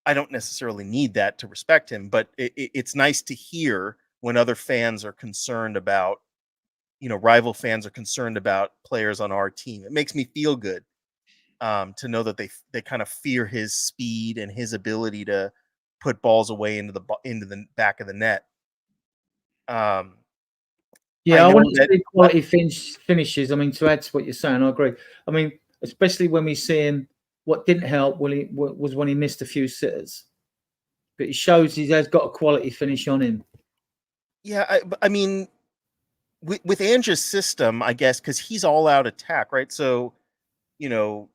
I don't necessarily need that to respect him, but it's nice to hear when other fans are concerned about, rival fans are concerned about players on our team. It makes me feel good to know that they kind of fear his speed and his ability to put balls away into the back of the net. I want to see quality finishes. I mean, to add to what you're saying, I agree. I mean, especially when we see him, what didn't help was when he missed a few sitters. But he shows he has got a quality finish on him. Yeah, I mean, with Ange's system, I guess, because he's all out attack, right? So, there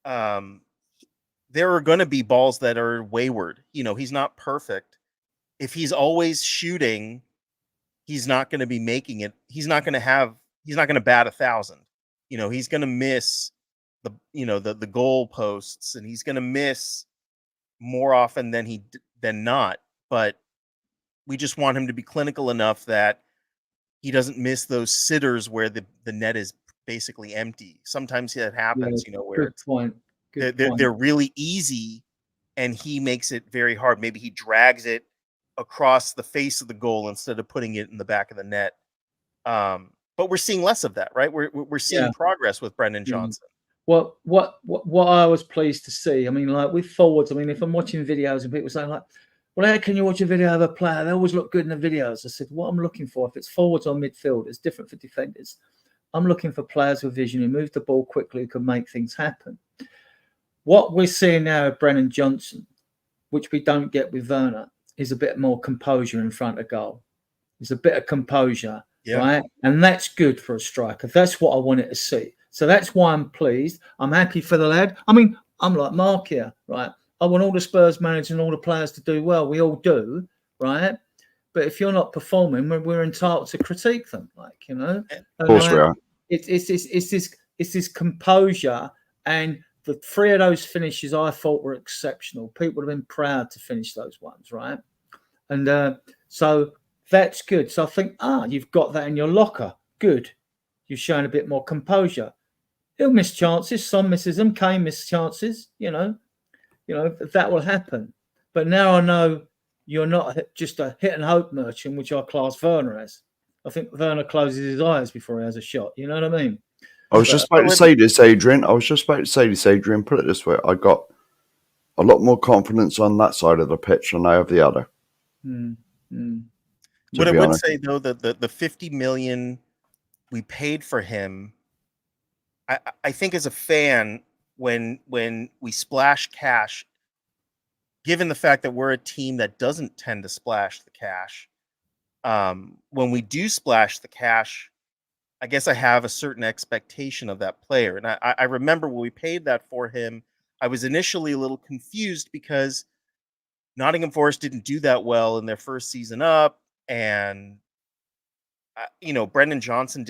are going to be balls that are wayward. He's not perfect. If he's always shooting, he's not going to be making it. He's not going to bat 1,000. He's going to miss the goal posts, and he's going to miss more often than not. But we just want him to be clinical enough that he doesn't miss those sitters where the net is basically empty. Sometimes that happens, where they're really easy and he makes it very hard. Maybe he drags it across the face of the goal instead of putting it in the back of the net. But we're seeing less of that, right? We're seeing progress with Brendan Johnson. What I was pleased to see, I mean, like with forwards, I mean, if I'm watching videos and people saying like, well, how can you watch a video of a player? They always look good in the videos. I said, what I'm looking for, if it's forwards or midfield, it's different for defenders. I'm looking for players with vision who move the ball quickly, who can make things happen. What we're seeing now with Brennan Johnson, which we don't get with Werner, is a bit more composure in front of goal. There's a bit of composure, right? And that's good for a striker. That's what I wanted to see. So that's why I'm pleased. I'm happy for the lad. I mean, I'm like Mark here, right? I want all the Spurs managers and all the players to do well. We all do, right? But if you're not performing, we're entitled to critique them, Of course we are. It's this composure, and the 3 of those finishes I thought were exceptional. People have been proud to finish those ones, right? And so that's good. So I think, you've got that in your locker. Good. You've shown a bit more composure. He'll miss chances. Son misses them. Kane misses chances. That will happen. But now I know you're not just a hit and hope merchant, which I class Werner as. I think Werner closes his eyes before he has a shot. You know what I mean? I was just about to say this, Adrian. Put it this way. I got a lot more confidence on that side of the pitch than I have the other. What I would say, though, the 50 million we paid for him, I think as a fan, when we splash cash, given the fact that we're a team that doesn't tend to splash the cash, when we do splash the cash, I guess I have a certain expectation of that player. And I remember when we paid that for him, I was initially a little confused because Nottingham Forest didn't do that well in their first season up. And, Brendan Johnson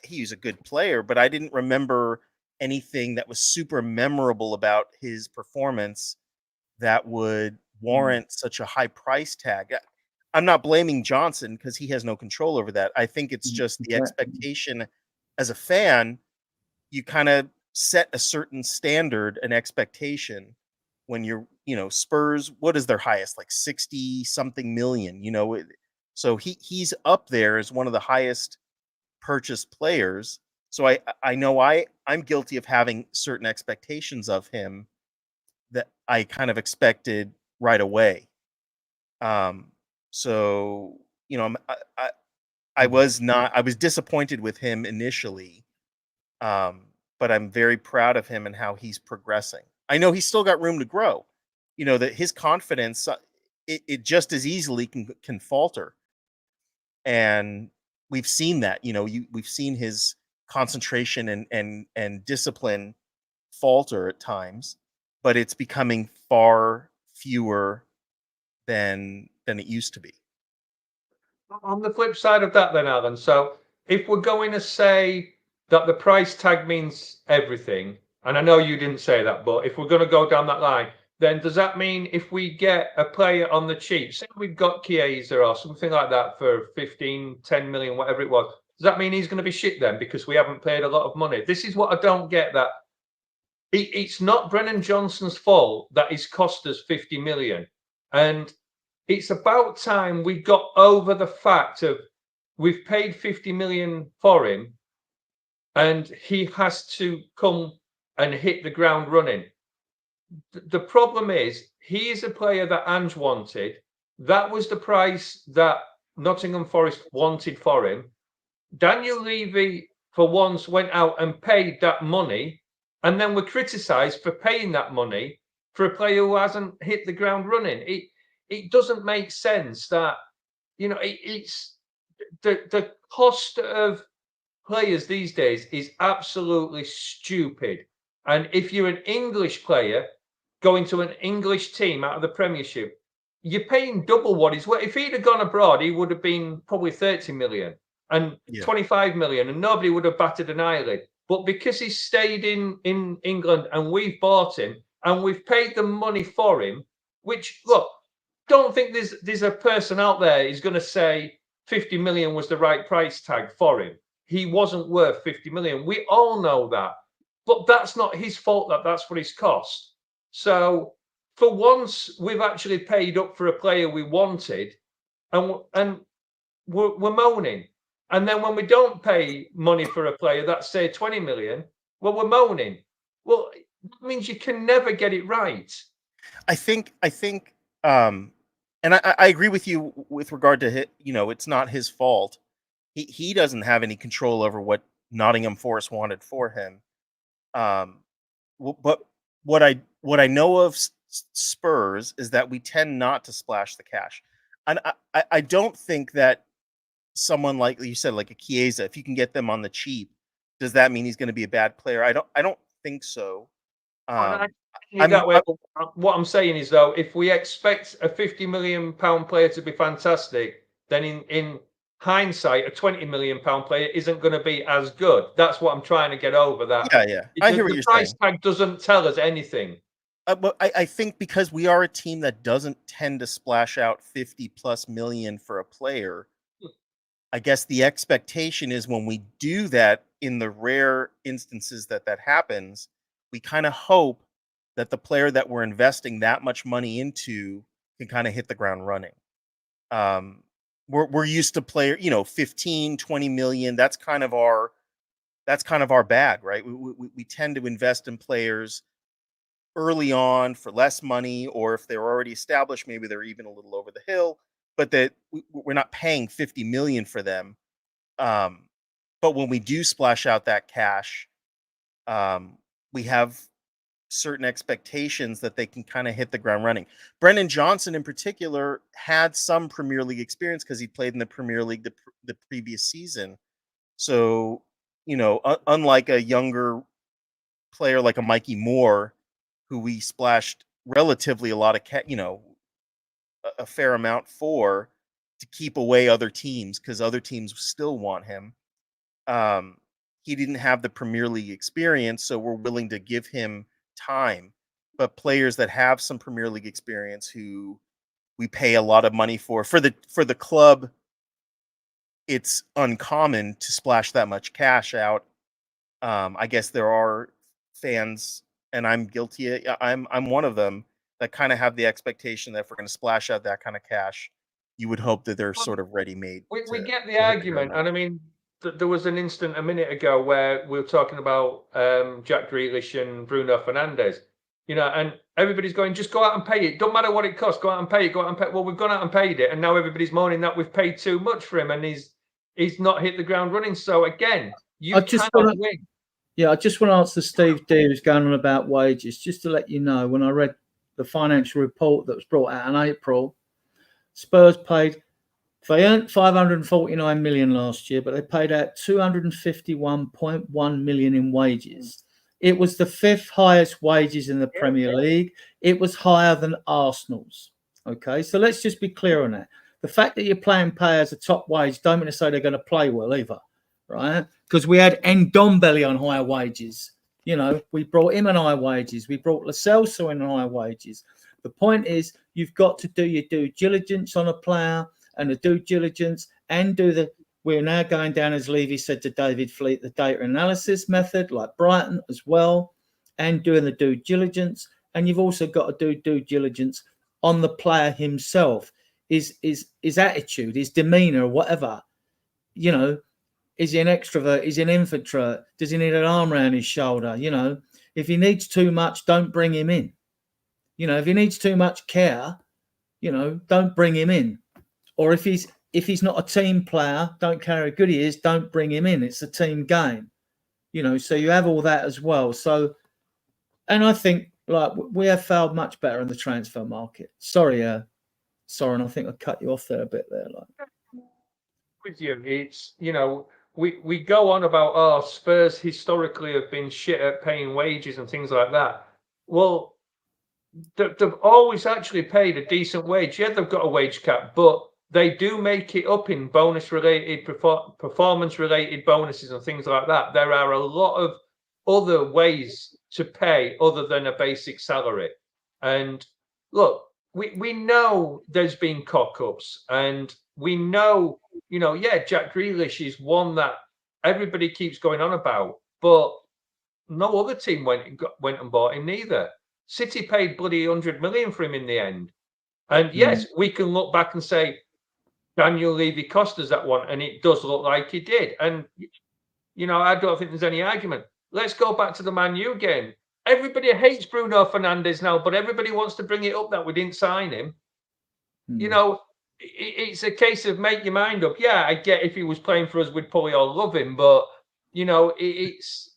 he was a good player, but I didn't remember anything that was super memorable about his performance that would warrant such a high price tag. I'm not blaming Johnson because he has no control over that. I think it's just the expectation as a fan. You kind of set a certain standard, an expectation when you're, Spurs, what is their highest? Like 60 something million, so he's up there as one of the highest purchased players. So I know I'm guilty of having certain expectations of him that I kind of expected right away. So, I was disappointed with him initially. But I'm very proud of him and how he's progressing. I know he's still got room to grow. That his confidence, it just as easily can falter. And we've seen that, we've seen his concentration and discipline falter at times, but it's becoming far fewer than it used to be. On the flip side of that then, Alan, so if we're going to say that the price tag means everything, and I know you didn't say that, but if we're going to go down that line, then does that mean if we get a player on the cheap, say we've got Chiesa or something like that for 15, 10 million, whatever it was, does that mean he's going to be shit then because we haven't paid a lot of money? This is what I don't get, that it's not Brennan Johnson's fault that he's cost us 50 million. And it's about time we got over the fact of we've paid 50 million for him and he has to come and hit the ground running. The problem is he is a player that Ange wanted. That was the price that Nottingham Forest wanted for him. Daniel Levy, for once, went out and paid that money, and then were criticised for paying that money for a player who hasn't hit the ground running. It doesn't make sense that, it's the cost of players these days is absolutely stupid. And if you're an English player going to an English team out of the Premiership, you're paying double what he's worth. If he'd have gone abroad, he would have been probably 30 million and 25 million, and nobody would have batted an eyelid. But because he's stayed in England and we've bought him and we've paid the money for him, which, look, don't think there's a person out there who's going to say 50 million was the right price tag for him. He wasn't worth 50 million. We all know that. But that's not his fault that that's what he's cost. So for once, we've actually paid up for a player we wanted, and we're moaning. And then when we don't pay money for a player that's, say, 20 million, well, we're moaning. Well, that means you can never get it right. I think, and I agree with you with regard to it's not his fault. He doesn't have any control over what Nottingham Forest wanted for him. But what I know of Spurs is that we tend not to splash the cash, and I don't think that someone like you said, like a Chiesa, if you can get them on the cheap, does that mean he's going to be a bad player? I don't think so. What I'm saying is, though, if we expect a 50 million pound player to be fantastic, then in hindsight, a 20 million pound player isn't going to be as good. That's what I'm trying to get over. That I hear what you're saying. The price tag doesn't tell us anything. But I think because we are a team that doesn't tend to splash out 50 plus million for a player, I guess the expectation is when we do that, in the rare instances that happens, we kind of hope that the player that we're investing that much money into can kind of hit the ground running. We're used to player, 15, 20 million. That's kind of our bag, right? We tend to invest in players early on for less money, or if they're already established, maybe they're even a little over the hill, but that we're not paying 50 million for them. But when we do splash out that cash, we have certain expectations that they can kind of hit the ground running. Brendan Johnson in particular had some Premier League experience because he played in the Premier League the previous season. So, unlike a younger player like a Mikey Moore, who we splashed relatively a lot of a fair amount for to keep away other teams because other teams still want him. He didn't have the Premier League experience, so we're willing to give him time. But players that have some Premier League experience, who we pay a lot of money for the club, it's uncommon to splash that much cash out. I guess there are fans, and I'm guilty. I'm one of them, that kind of have the expectation that if we're going to splash out that kind of cash, you would hope that they're sort of ready-made. We get the argument, and I mean, there was an instant a minute ago where we were talking about Jack Grealish and Bruno Fernandes, and everybody's going, just go out and pay it. Don't matter what it costs, go out and pay it. Go out and pay it. Well, we've gone out and paid it, and now everybody's moaning that we've paid too much for him, and he's not hit the ground running. So again, you cannot win. Yeah, I just want to answer Steve D, who's going on about wages. Just to let you know, when I read the financial report that was brought out in April, Spurs they earned 549 million last year, but they paid out 251.1 million in wages. It was the 5th highest wages in the Premier League. It was higher than Arsenal's. Okay, so let's just be clear on that. The fact that you're playing players a top wage don't mean to say they're going to play well either, right? Because we had Ndombele on higher wages. We brought him on higher wages. We brought Lo Celso in higher wages. The point is, you've got to do your due diligence on a player, and the due diligence, and we're now going down, as Levy said to David Fleet, the data analysis method, like Brighton as well, and doing the due diligence. And you've also got to do due diligence on the player himself, his attitude, his demeanor, whatever. Is he an extrovert? Is he an introvert? Does he need an arm around his shoulder? If he needs too much, don't bring him in. If he needs too much care, don't bring him in. Or if he's not a team player, don't care how good he is, don't bring him in. It's a team game. So you have all that as well. So, and I think we have failed much better in the transfer market. Sorry, Soren, I think I cut you off there a bit there. With you, it's we go on about Spurs historically have been shit at paying wages and things like that. Well, they've always actually paid a decent wage. Yeah, they've got a wage cap, but they do make it up in bonus-related, performance-related bonuses and things like that. There are a lot of other ways to pay other than a basic salary. And look, we know there's been cock-ups, and we know, Jack Grealish is one that everybody keeps going on about, but no other team went and bought him neither. City paid bloody 100 million for him in the end. And yes, we can look back and say, Daniel Levy cost us that one, and it does look like he did. And, I don't think there's any argument. Let's go back to the Man U game. Everybody hates Bruno Fernandes now, but everybody wants to bring it up that we didn't sign him. It's a case of make your mind up. Yeah, I get if he was playing for us, we'd probably all love him. But, it's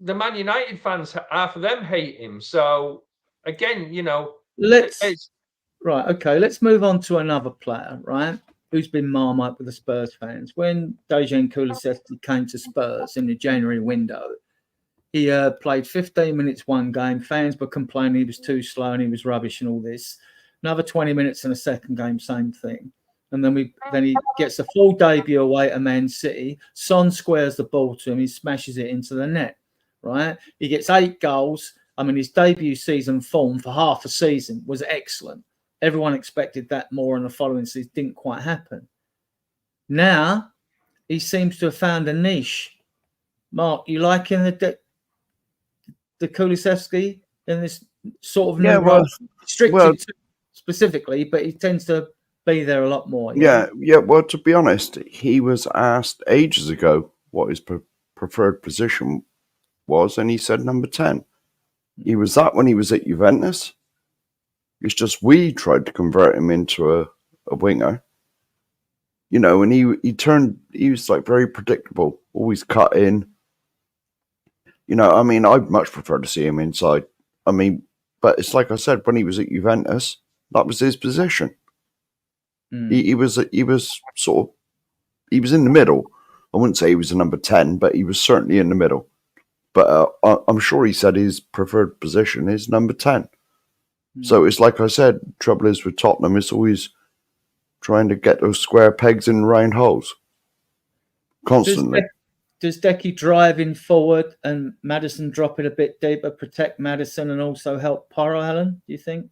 the Man United fans, half of them hate him. So, again, let's move on to another player, right, who's been marmite with the Spurs fans. When Dejan Kulusevski came to Spurs in the January window, he played 15 minutes one game. Fans were complaining he was too slow and he was rubbish and all this. Another 20 minutes in the second game, same thing. And then he gets a full debut away at Man City. Son squares the ball to him. He smashes it into the net, right? He gets 8 goals. I mean, his debut season form for half a season was excellent. Everyone expected that more in the following season. Didn't quite happen. Now, he seems to have found a niche Mark, you liking the Kulusevski in this sort of new role? Restricted to specifically, but he tends to be there a lot more. Yeah. Well, to be honest, he was asked ages ago what his preferred position was, and he said number 10. He was that when he was at Juventus. It's just we tried to convert him into a winger, and he was like very predictable, always cut in. I'd much prefer to see him inside. But it's like I said, when he was at Juventus, that was his position. He was in the middle. I wouldn't say he was a number 10, but he was certainly in the middle. But I'm sure he said his preferred position is number 10. So it's like I said, trouble is with Tottenham, it's always trying to get those square pegs in round holes. Constantly. Does Decky driving forward and Maddison drop it a bit deeper protect Maddison and also help Porro, Alan, do you think?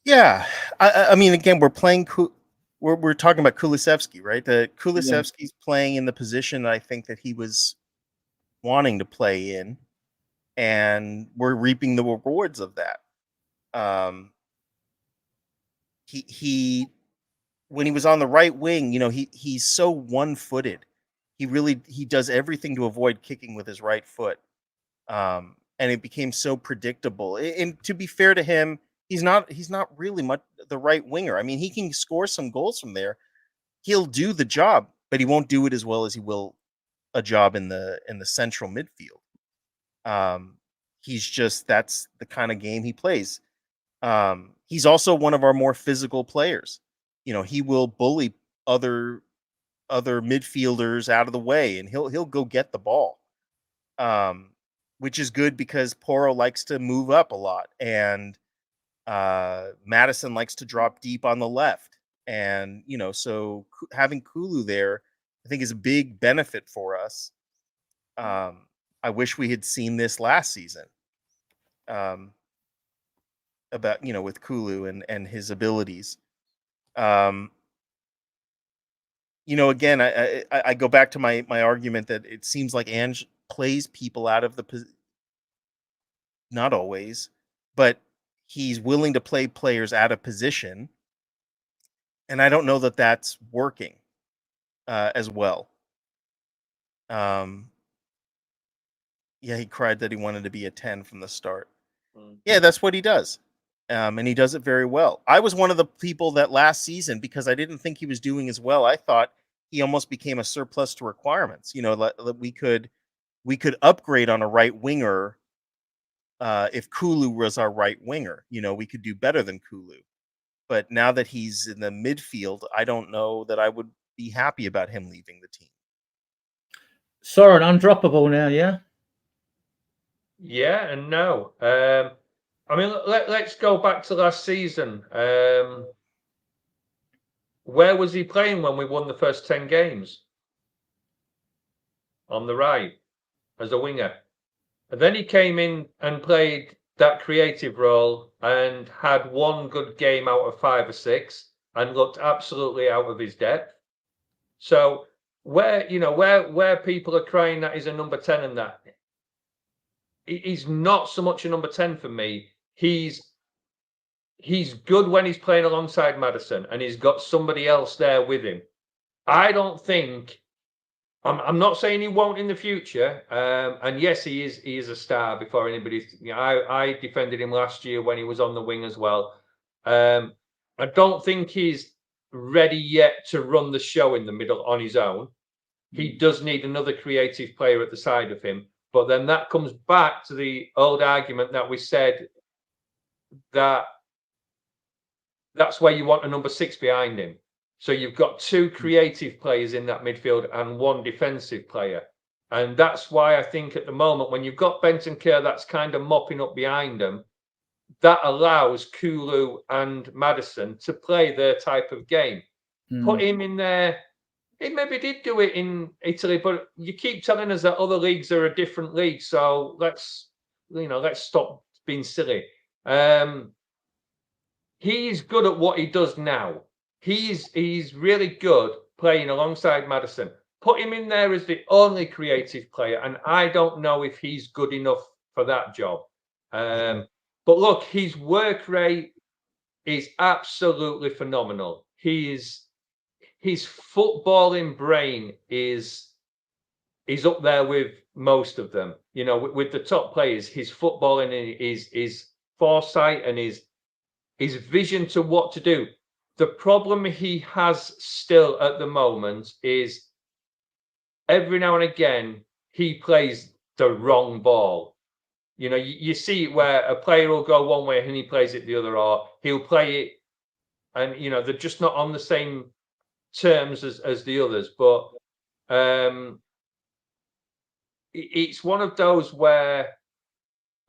Yeah. I mean, again, we're talking about Kulusevski, right? Kulusevski's playing in the position I think that he was wanting to play in, and we're reaping the rewards of that. He when he was on the right wing, he's so one-footed. He does everything to avoid kicking with his right foot. And it became so predictable. And to be fair to him, he's not really much the right winger. I mean, he can score some goals from there. He'll do the job, but he won't do it as well as he will a job in the central midfield. That's the kind of game he plays. He's also one of our more physical players. He will bully other midfielders out of the way, and he'll go get the ball, which is good because Porro likes to move up a lot, and Maddison likes to drop deep on the left, and so having Kulu there, I think, is a big benefit for us. I wish we had seen this last season, about with Kulu and his abilities. Again, I go back to my argument that it seems like Ange plays people out of the not always, but he's willing to play players out of position, and I don't know that that's working as well. Yeah, he cried that he wanted to be a 10 from the start. Yeah, that's what he does. And he does it very well. I was one of the people that last season, because I didn't think he was doing as well, I thought he almost became a surplus to requirements. We could upgrade on a right winger if Kulu was our right winger. We could do better than Kulu. But now that he's in the midfield, I don't know that I would be happy about him leaving the team. Soren, undroppable now, yeah? Yeah and no. I mean, let's go back to last season. Where was he playing when we won the first 10 games? On the right, as a winger. And then he came in and played that creative role and had one good game out of 5 or 6 and looked absolutely out of his depth. So where people are crying that he's a number 10 and that, he's not so much a number 10 for me. He's good when he's playing alongside Maddison and he's got somebody else there with him. I don't think, I'm not saying he won't in the future. And yes, he is a star before anybody. I defended him last year when he was on the wing as well. I don't think he's ready yet to run the show in the middle on his own. He does need another creative player at the side of him. But then that comes back to the old argument that we said, that that's where you want a number 6 behind him. So you've got 2 creative players in that midfield and 1 defensive player. And that's why I think at the moment, when you've got Bentancur that's kind of mopping up behind them, that allows Kulu and Maddison to play their type of game. Put him in there. He maybe did do it in Italy, but you keep telling us that other leagues are a different league. So let's stop being silly. He's good at what he does now. He's really good playing alongside Maddison. put him in there as the only creative player, and I don't know if he's good enough for that job. But look, his work rate is absolutely phenomenal. His footballing brain is up there with most of them. You know, with the top players, his footballing is foresight and his vision to what to do. The problem he has still at the moment is every now and again he plays the wrong ball. You know, you see it where a player will go one way and he plays it the other, or he'll play it, and you know they're just not on the same terms as the others. But it's one of those where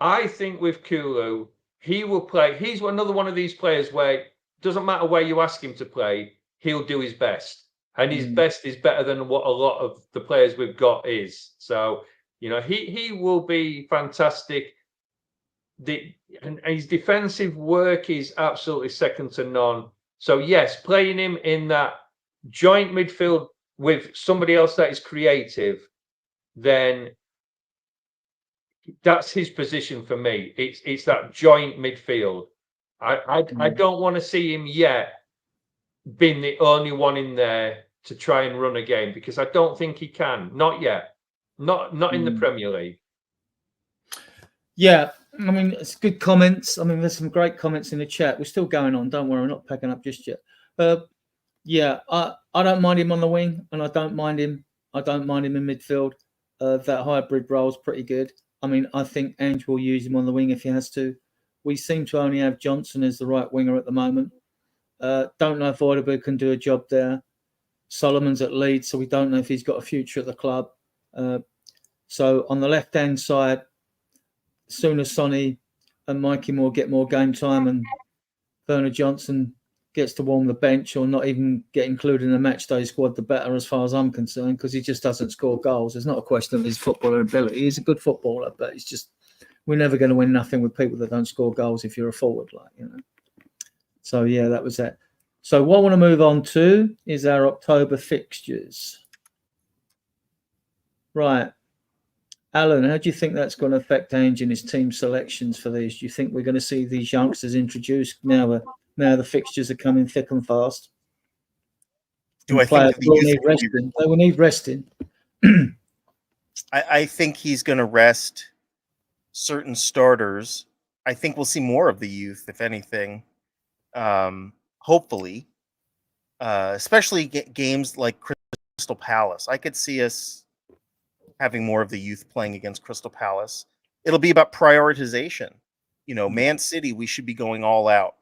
I think with Kulu, he will play. He's another one of these players where it doesn't matter where you ask him to play, he'll do his best. And his best is better than what a lot of the players we've got is. So, you know, he will be fantastic. And his defensive work is absolutely second to none. So, yes, playing him in that joint midfield with somebody else that is creative, then that's his position for me. It's that joint midfield. I don't want to see him yet being the only one in there to try and run a game, because I don't think he can. Not yet. Not in the Premier League. Yeah, I mean, it's good comments. I mean, there's some great comments in the chat. We're still going on. Don't worry, we're not packing up just yet. Yeah, I don't mind him on the wing, and I don't mind him in midfield. That hybrid role is pretty good. I mean, I think Ange will use him on the wing if he has to. We seem to only have Johnson as the right winger at the moment. Don't know if Oidebe can do a job there. Solomon's at Leeds, so we don't know if he's got a future at the club. So on the left-hand side, as soon as Sonny and Mikey Moore get more game time and Werner Johnson gets to warm the bench or not even get included in the match day squad, the better as far as I'm concerned, because he just doesn't score goals. It's not a question of his footballer ability. He's a good footballer, but it's just we're never going to win nothing with people that don't score goals if you're a forward, So, yeah, that was it. So what I want to move on to is our October fixtures. Right. Alan, how do you think that's going to affect Ange and his team selections for these? Do you think we're going to see these youngsters introduced now the fixtures are coming thick and fast? Do I think they will need resting? I think he's going to rest certain starters. I think we'll see more of the youth, if anything. Hopefully, especially games like Crystal Palace. I could see us having more of the youth playing against Crystal Palace. It'll be about prioritization. You know, Man City, we should be going all out.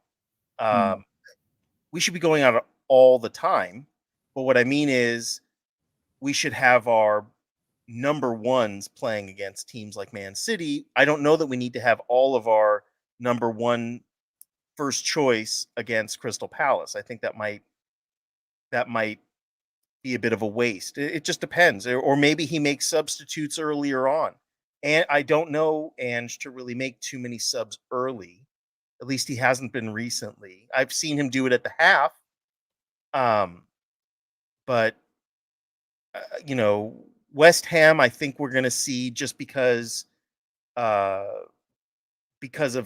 We should be going out all the time. But what I mean is we should have our number ones playing against teams like Man City. I don't know that we need to have all of our number one first choice against Crystal Palace. I think that might be a bit of a waste. It just depends. Or maybe he makes substitutes earlier on. And I don't know Ange to really make too many subs early. At least he hasn't been recently. I've seen him do it at the half. But you know, West Ham, I think we're going to see, just because of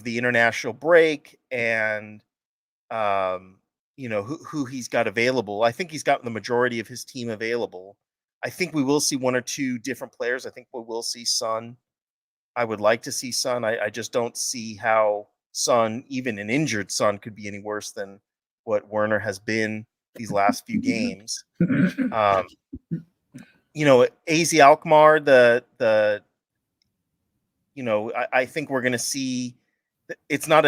the international break and you know who he's got available. I think he's got the majority of his team available. I think we will see one or two different players. I think we will see Son. I would like to see Son. I just don't see how Son, even an injured Son, could be any worse than what Werner has been these last few games. You know, AZ Alkmaar, I think we're going to see. It's not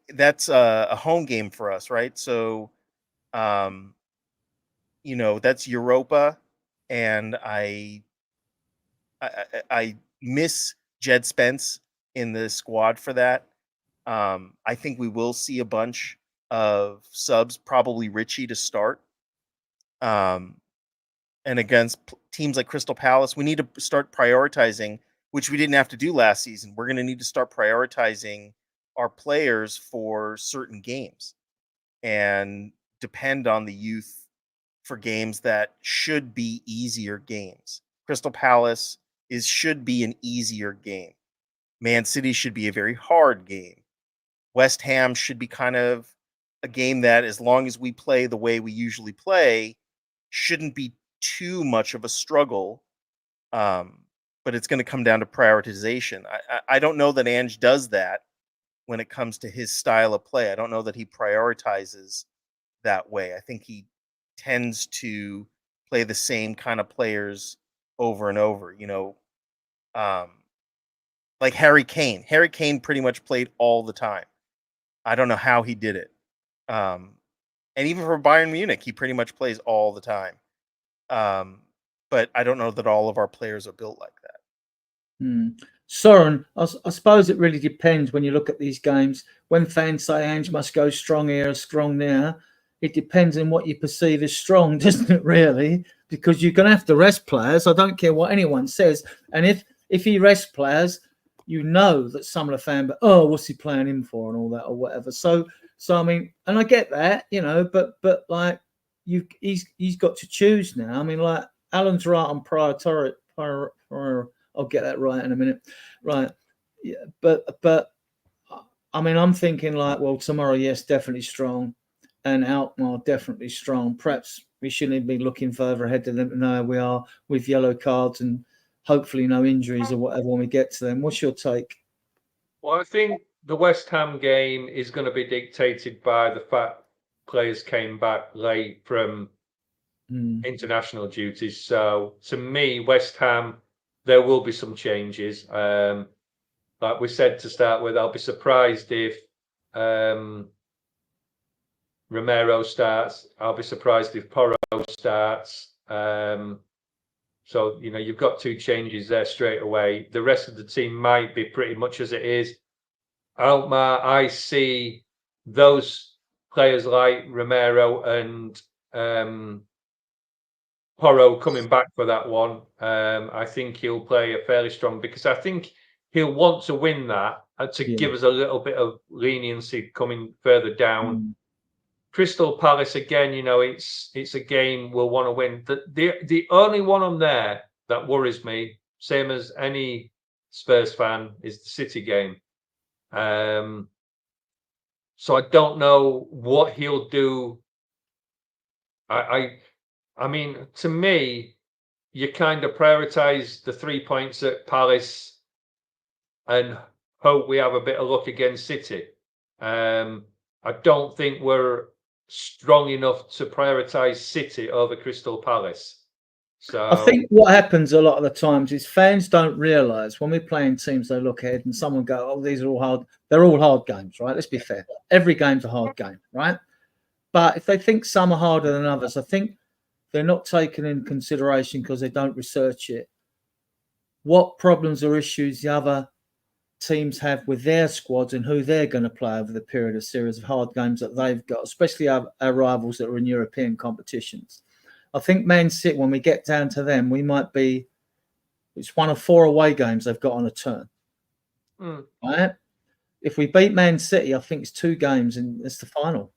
that's a home game for us, right? So, you know, that's Europa, and I miss Jed Spence in the squad for that. I think we will see a bunch of subs, probably Richie to start. And against teams like Crystal Palace, we need to start prioritizing, which we didn't have to do last season. We're going to need to start prioritizing our players for certain games and depend on the youth for games that should be easier games. Crystal Palace should be an easier game. Man City should be a very hard game. West Ham should be kind of a game that, as long as we play the way we usually play, shouldn't be too much of a struggle. But it's going to come down to prioritization. I don't know that Ange does that when it comes to his style of play. I don't know that he prioritizes that way. I think he tends to play the same kind of players over and over. You know, like Harry Kane. Harry Kane pretty much played all the time. I don't know how he did it. And even for Bayern Munich, he pretty much plays all the time. But I don't know that all of our players are built like that. Soren, I suppose it really depends when you look at these games. When fans say Ange must go strong here, strong there, it depends on what you perceive as strong, doesn't it, really? Because you're going to have to rest players. I don't care what anyone says. And if he rests players, you know that some of the fan, but what's he playing him for and all that or whatever. So I mean, and I get that, you know, but like he's got to choose now. I mean, like Alan's right on priority. I'll get that right in a minute. Right. Yeah, but I mean, I'm thinking like, well, tomorrow, yes, definitely strong. And Alkmaar, definitely strong. Perhaps we shouldn't be looking further ahead than them. No, we are, with yellow cards and hopefully no injuries or whatever when we get to them. What's your take? Well, I think the West Ham game is going to be dictated by the fact players came back late from international duties. So to me, West Ham, there will be some changes. Like we said to start with, I'll be surprised if Romero starts. I'll be surprised if Porro starts. So, you know, you've got two changes there straight away. The rest of the team might be pretty much as it is. Alkmaar, I see those players like Romero and Porro coming back for that one. I think he'll play a fairly strong, because I think he'll want to win that to give us a little bit of leniency coming further down. Crystal Palace, again, you know, it's a game we'll want to win. The only one on there that worries me, same as any Spurs fan, is the City game. So I don't know what he'll do. I mean, to me, you kind of prioritize the 3 points at Palace and hope we have a bit of luck against City. I don't think we're strong enough to prioritize City over Crystal Palace. So I think what happens a lot of the times is fans don't realise when we're playing teams, they look ahead and someone go, oh, these are all hard. They're all hard games, right? Let's be fair. Every game's a hard game, right? But if they think some are harder than others, I think they're not taken in consideration because they don't research it. What problems or issues the other teams have with their squads and who they're going to play over the period of series of hard games that they've got, especially our rivals that are in European competitions. I think Man City, when we get down to them, we might be, it's one of 4 away games they've got on a turn. Right? If we beat Man City, I think it's 2 games and it's the final.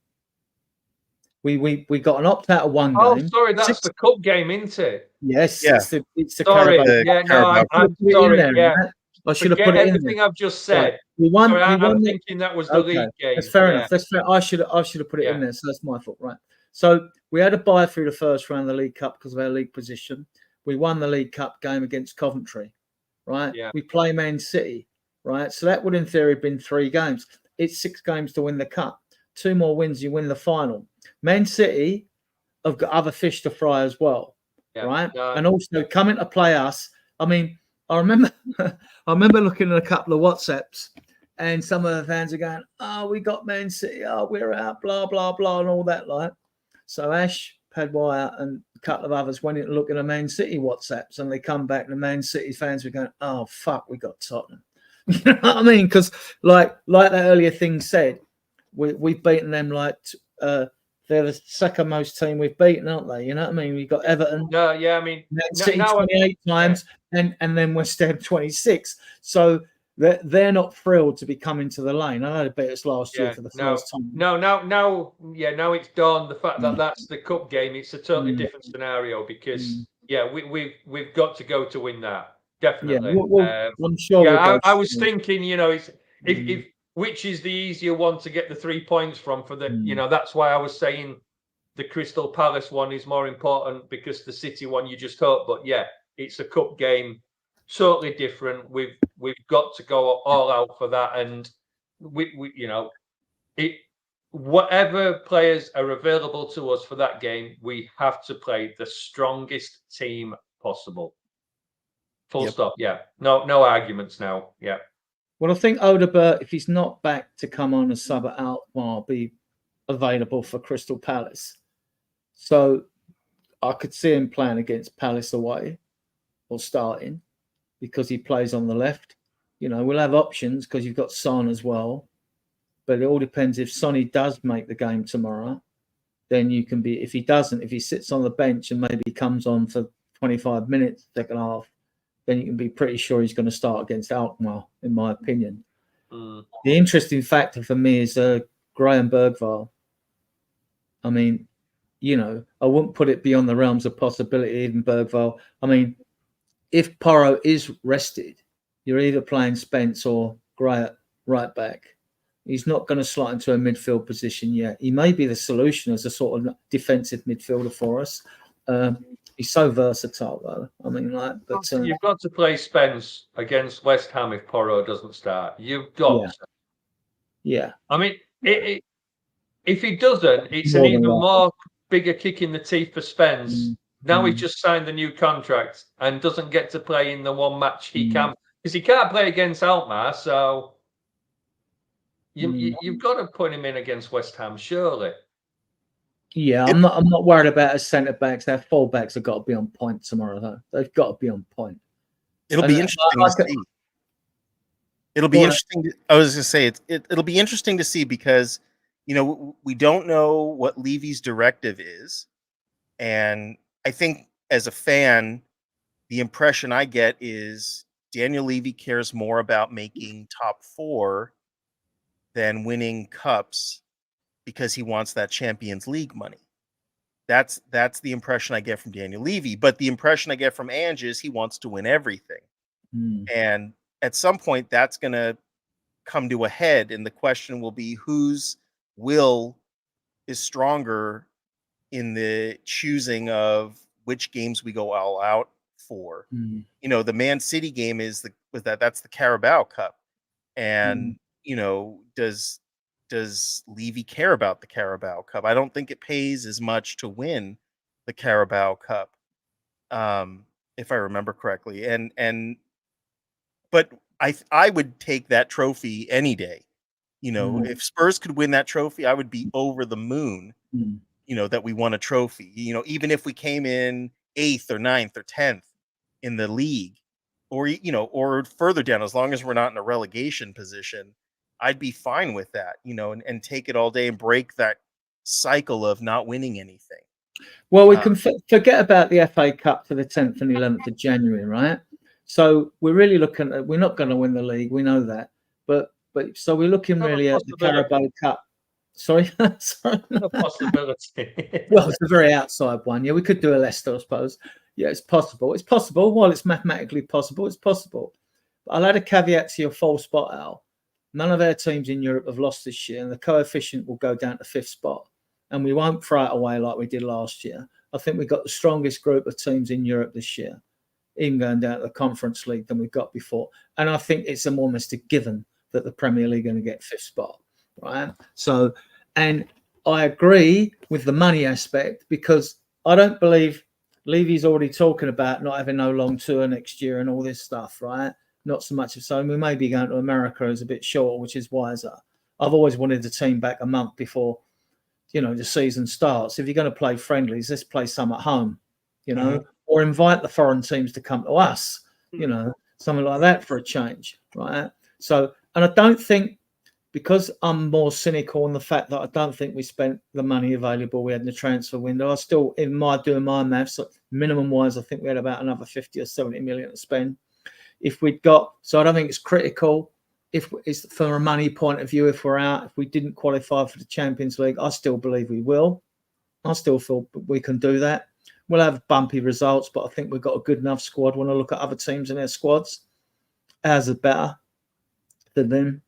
We got an opt out of one game. Oh, sorry, that's the cup game, isn't it? Yes, yeah. it's the sorry. Carabao. Yeah, no, I'm sorry. There, yeah, right? I should have put it in everything there. I've just said. Right. We won. Sorry, we won I'm thinking that was the league game. That's fair enough. That's fair. I should have put it in there. So that's my fault, right? So we had a bye through the first round of the League Cup because of our league position. We won the League Cup game against Coventry, right? Yeah. We play Man City, right? So that would, in theory, have been 3 games. It's 6 games to win the cup. 2 more wins, you win the final. Man City have got other fish to fry as well, right? And also coming to play us. I mean, I remember looking at a couple of WhatsApps, and some of the fans are going, "Oh, we got Man City. Oh, we're out. Blah blah blah," and all that. Like, so Ash, Padwire, and a couple of others went in to look at the Man City WhatsApps, and they come back, and the Man City fans were going, "Oh fuck, we got Tottenham." You know what I mean? Because like that earlier thing said, we've beaten them like. They're the second most team we've beaten, aren't they? You know what I mean? We've got Everton. No, yeah, I mean, Man City 28 times, and then West Ham 26. So they're not thrilled to be coming to the lane. I know they beat us last year for the first time. Now it's dawned the fact that that's the cup game. It's a totally different scenario because we've got to go to win that, definitely. Yeah, I'm sure. I was thinking, if which is the easier one to get the 3 points from for the, that's why I was saying the Crystal Palace one is more important because the City one you just hope. But yeah, it's a cup game, totally different. We've got to go all out for that, and we whatever players are available to us for that game, we have to play the strongest team possible. Full stop. Yeah, no arguments now. Yeah. Well, I think Odegaard, if he's not back to come on as sub out, will be available for Crystal Palace. So I could see him playing against Palace away or starting because he plays on the left. We'll have options because you've got Son as well. But it all depends. If Sonny does make the game tomorrow, then you can be. If he doesn't, if he sits on the bench and maybe comes on for 25 minutes, second half, then you can be pretty sure he's going to start against Alkmaar, in my opinion. The interesting factor for me is Graham Bergvall. I mean, I wouldn't put it beyond the realms of possibility, even Bergvall. I mean, if Porro is rested, you're either playing Spence or Gray at right back. He's not going to slot into a midfield position yet. He may be the solution as a sort of defensive midfielder for us. He's so versatile, though. I mean, but you've got to play Spence against West Ham if Porro doesn't start. You've got to. Yeah. I mean, if he doesn't, it's an even more bigger kick in the teeth for Spence. Now he's just signed the new contract and doesn't get to play in the one match he can, because he can't play against Alkmaar. So you've got to put him in against West Ham, surely. Yeah, I'm not worried about his centre backs. Their full backs have got to be on point tomorrow, though. They've got to be on point. It'll be interesting to see. It'll be interesting. I was going to say it'll be interesting to see because we don't know what Levy's directive is, and I think as a fan, the impression I get is Daniel Levy cares more about making top 4 than winning cups, because he wants that Champions League money. That's the impression I get from Daniel Levy. But the impression I get from Ange is he wants to win everything. And at some point, that's going to come to a head, and the question will be whose will is stronger in the choosing of which games we go all out for. The Man City game that's the Carabao Cup, and does Levy care about the Carabao Cup? I don't think it pays as much to win the Carabao Cup, if I remember correctly. But I would take that trophy any day. If Spurs could win that trophy, I would be over the moon. That we won a trophy. Even if we came in 8th or 9th or 10th in the league, or further down, as long as we're not in a relegation position, I'd be fine with that, and take it all day and break that cycle of not winning anything. Well, we can forget about the FA Cup for the 10th and 11th of January, right? So we're really looking at, we're not going to win the league. We know that. But so we're looking really at the Carabao Cup. Sorry? Sorry. No possibility. Well, it's a very outside one. Yeah, we could do a Leicester, I suppose. Yeah, it's possible. It's possible. While it's mathematically possible, it's possible. But I'll add a caveat to your false spot, Al. None of our teams in Europe have lost this year, and the coefficient will go down to 5th spot. And we won't throw it away like we did last year. I think we've got the strongest group of teams in Europe this year, even going down to the Conference League than we've got before. And I think it's almost a given that the Premier League are going to get 5th spot, right? So, and I agree with the money aspect, because I don't believe Levy's already talking about not having no long tour next year and all this stuff, right? Not so much of so. We may be going to America as a bit short, which is wiser. I've always wanted the team back a month before, the season starts. If you're going to play friendlies, let's play some at home, or invite the foreign teams to come to us, something like that for a change, right? So, and I don't think, because I'm more cynical on the fact that I don't think we spent the money available we had in the transfer window. I still, doing my maths, minimum wise, I think we had about another 50 or 70 million to spend. if we'd got, so I don't think it's critical. If it's from a money point of view, if we're out, if we didn't qualify for the Champions League, I still believe we will. I still feel we can do that. We'll have bumpy results, but I think we've got a good enough squad. When I look at other teams and their squads, ours are better than them,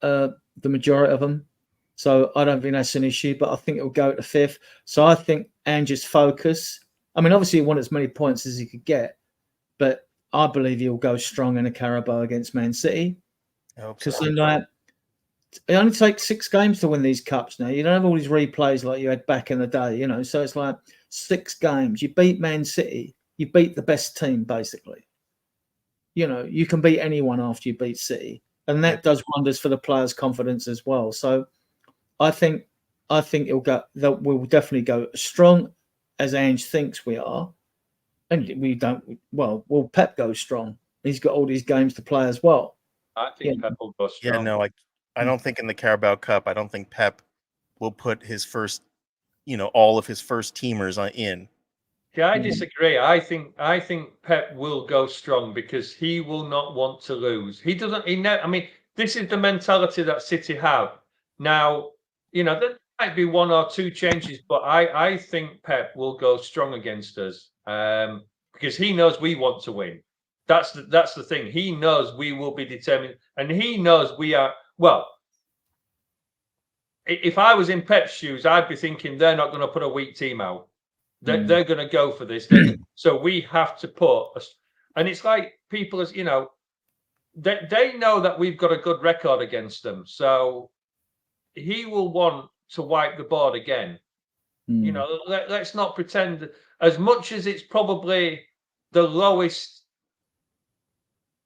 the majority of them. So I don't think that's an issue, but I think it'll go to 5th. So I think Ange's focus, I mean, obviously he wanted as many points as he could get, but I believe he'll go strong in a Carabao against Man City. Because it only takes 6 games to win these cups now. You don't have all these replays like you had back in the day, you know. So it's like 6 games. You beat Man City, you beat the best team, basically. You know, you can beat anyone after you beat City. And that does wonders for the players' confidence as well. So I think we'll definitely go as strong as Ange thinks we are. And we don't, will Pep go strong? He's got all these games to play as well. I think Pep will go strong. Yeah, no, I don't think in the Carabao Cup, I don't think Pep will put his first, all of his first teamers in. Yeah, I disagree. I think Pep will go strong because he will not want to lose. I mean, this is the mentality that City have. Now, there might be 1 or 2 changes, but I think Pep will go strong against us because he knows we want to win. That's the thing. He knows we will be determined, and he knows we are. Well, if I was in Pep's shoes, I'd be thinking they're not going to put a weak team out. They're going to go for this. So we have to and it's like people, as they know that we've got a good record against them. So he will want to wipe the board again. Let's not pretend, as much as it's probably the lowest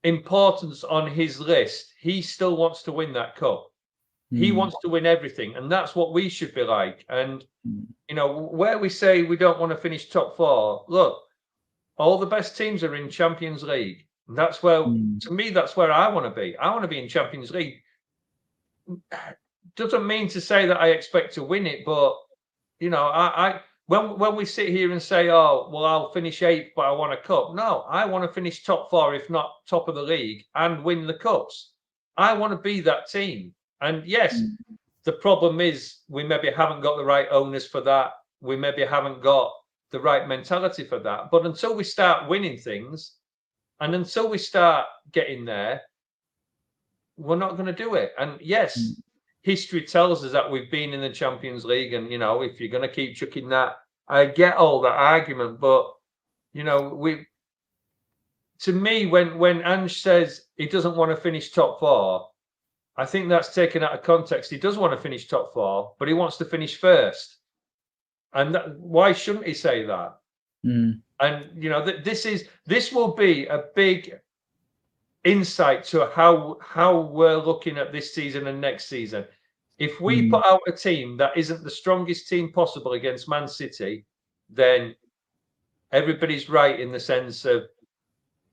importance on his list, he still wants to win that cup. He wants to win everything, and that's what we should be like. And where we say we don't want to finish top 4, look, all the best teams are in Champions League. And that's where, to me, that's where I want to be. I want to be in Champions League. Doesn't mean to say that I expect to win it, but when we sit here and say, oh, well, I'll finish 8th, but I want a cup. No, I want to finish top 4, if not top of the league, and win the cups. I want to be that team. And yes, the problem is we maybe haven't got the right owners for that. We maybe haven't got the right mentality for that. But until we start winning things, and until we start getting there, we're not going to do it. And yes, history tells us that we've been in the Champions League, and if you're going to keep chucking that, I get all that argument. But to me, when Ange says he doesn't want to finish top 4, I think that's taken out of context. He does want to finish top 4, but he wants to finish first. And why shouldn't he say that? And this will be a big insight to how we're looking at this season and next season. If we put out a team that isn't the strongest team possible against Man City, then everybody's right in the sense of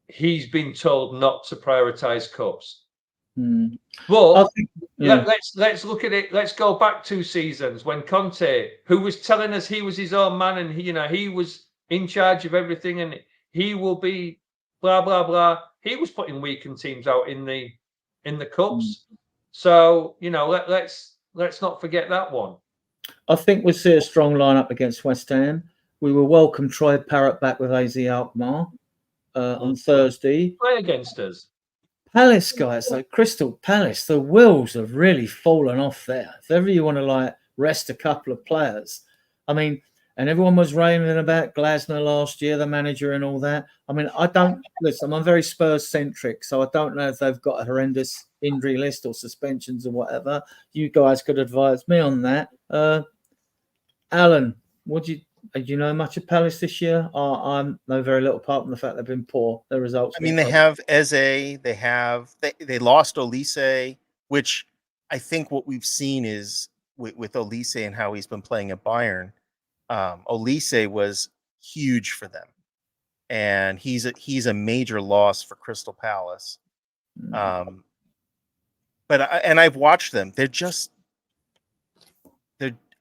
he's been told not to prioritize cups. But let's look at it. Let's go back 2 seasons when Conte, who was telling us he was his own man and he was in charge of everything and he will be blah blah blah. He was putting weakened teams out in the cups. So let's not forget that one. I think we'll see a strong lineup against West Ham. We will welcome Troy Parrott back with AZ Alkmaar on Thursday. Play against us. Palace, guys, like Crystal Palace, the wheels have really fallen off there. If ever you want to rest a couple of players, I mean, and everyone was raving about Glasner last year, the manager and all that. I mean, I'm very Spurs centric, so I don't know if they've got a horrendous injury list or suspensions or whatever. You guys could advise me on that. Alan, do you know much of Palace this year? I know very little, apart from the fact they've been poor. Their results. I mean, they have Eze. They lost Olise, which I think what we've seen is with Olise and how he's been playing at Bayern. Olise was huge for them, and he's a major loss for Crystal Palace. But I've watched them. They're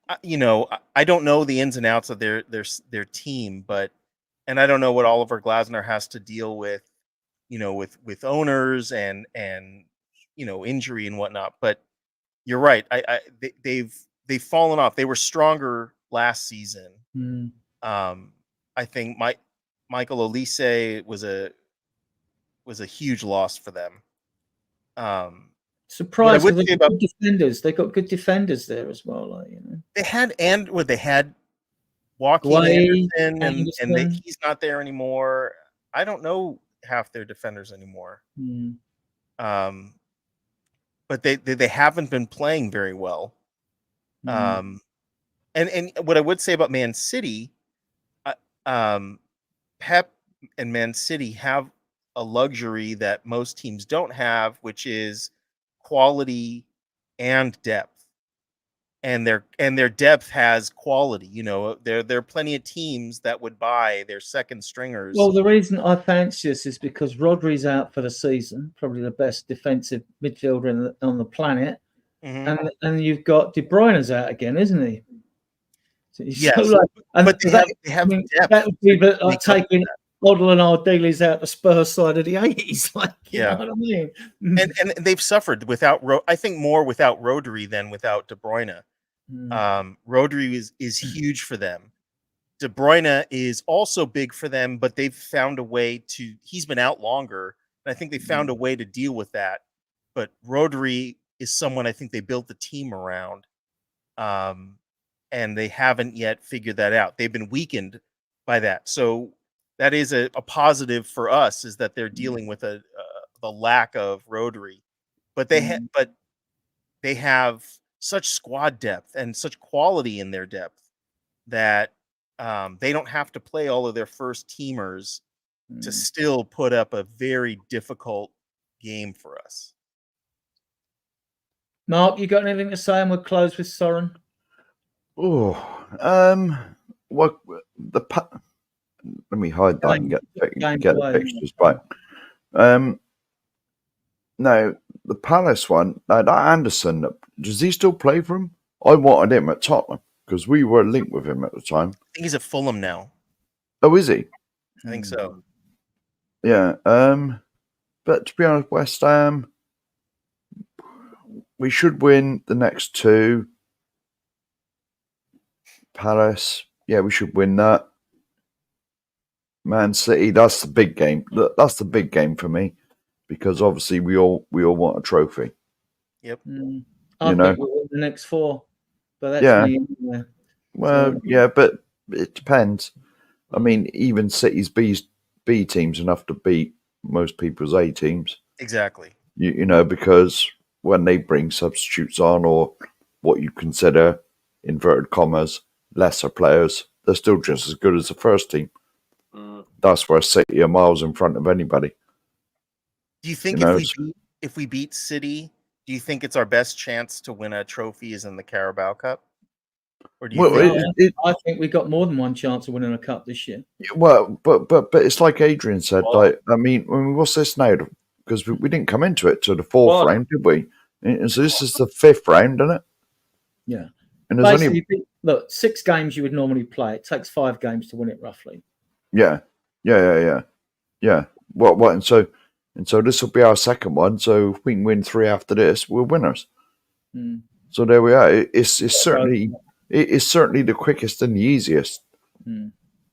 I don't know the ins and outs of their team, and I don't know what Oliver Glasner has to deal with with owners and injury and whatnot. But you're right. They've fallen off. They were stronger last season. I think Michael Olise was a huge loss for them. Surprised with the good defenders. They got good defenders there as well. They had Joaquin Anderson, and he's not there anymore. I don't know half their defenders anymore. But they haven't been playing very well. And what I would say about Man City, Pep and Man City have a luxury that most teams don't have, which is quality and depth. And their depth has quality. There are plenty of teams that would buy their second stringers. Well, the reason I fancy this is because Rodri's out for the season, probably the best defensive midfielder on the planet, and you've got De Bruyne's out again, isn't he? So yes, but they have depth. That would be like taking Waddle and Ardele's out the Spurs side of the 80s. You know what I mean? And they've suffered without I think more without Rodri than without De Bruyne. Rodri is huge for them. De Bruyne is also big for them, but they've found a way to. He's been out longer, and I think they found a way to deal with that. But Rodri is someone I think they built the team around, and they haven't yet figured that out. They've been weakened by that. So that is a positive for us, is that they're dealing with the lack of Rodri, but they have such squad depth and such quality in their depth that they don't have to play all of their first teamers to still put up a very difficult game for us. Mark, you got anything to say? And we'll close with Soren. What let me hide that and get the pictures back. No, the Palace one, that Anderson, does he still play for him? I wanted him at Tottenham because we were linked with him at the time. I think he's at Fulham now. Oh, is he? I think so. Yeah. But to be honest, West Ham, we should win the next two. Palace, yeah, we should win that. Man City, that's the big game. That's the big game for me, because obviously we all want a trophy. Yep. I think we'll win the next four, but that's me. Well, yeah, but it depends. I mean, even City's B teams enough to beat most people's A teams. Exactly. Because when they bring substitutes on, or what you consider inverted commas lesser players, they're still just as good as the first team. That's where City are miles in front of anybody. Do you think if we beat City, do you think it's our best chance to win a trophy is in the Carabao Cup? Or do you I think we got more than one chance of winning a cup this year. Well, but it's like Adrian said. I mean, what's this now? Because we didn't come into it to the fourth round, did we? And so this is the fifth round, isn't it? Yeah. And there's look, 6 games you would normally play. It takes 5 games to win it, roughly. Yeah. What? And so this will be our second one. So if we can win 3 after this, we're winners. So there we are. It's certainly the quickest and the easiest.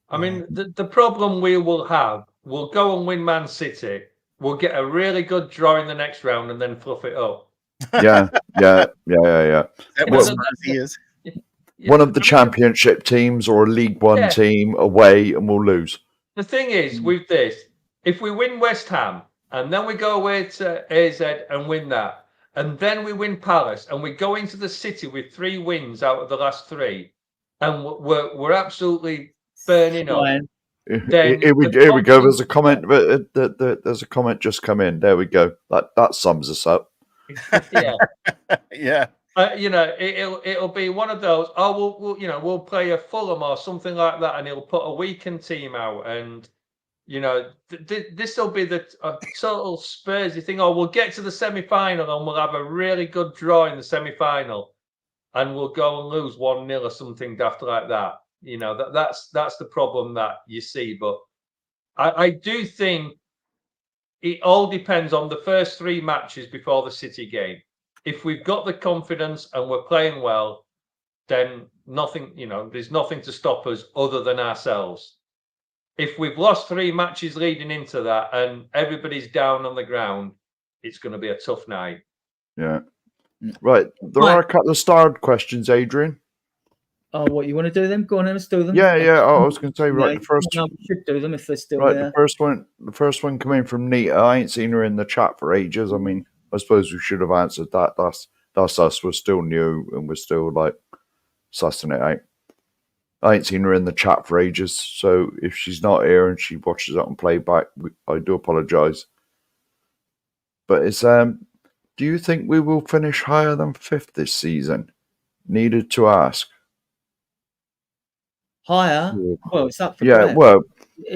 I mean, the problem we will have, we'll go and win Man City. We'll get a really good draw in the next round and then fluff it up. Yeah. That was he is. One of the championship teams or a League One team away, and we'll lose. The thing is, with this, if we win West Ham and then we go away to AZ and win that, and then we win Palace and we go into the City with 3 wins out of the last 3, and we're absolutely burning up. Here we go. There's a comment. There's a comment just come in. There we go. That sums us up. Yeah. It'll be one of those. We'll play a Fulham or something like that, and he'll put a weakened team out, and this will be the total Spursy thing. We'll get to the semi-final and we'll have a really good draw in the semi-final, and we'll go and lose 1-0 or something daft like that. That's the problem that you see. But I do think it all depends on the first 3 matches before the City game. If we've got the confidence and we're playing well, then nothing, there's nothing to stop us other than ourselves. If we've lost 3 matches leading into that and everybody's down on the ground, it's going to be a tough night. Yeah. Right. There are a couple of starred questions, Adrian. Oh, what you want to do them? Go on, let's do them. Yeah. I was going to say, right, the first. No, we should do them if they're still right, there. the first one coming from Nita. I ain't seen her in the chat for ages. I mean, I suppose we should have answered that. That's us. We're still new and we're still like sussing it out. I ain't seen her in the chat for ages, so if she's not here and she watches it on playback, I do apologise. But it's do you think we will finish higher than 5th this season? Needed to ask. Higher? Well, it's up for grabs. Well,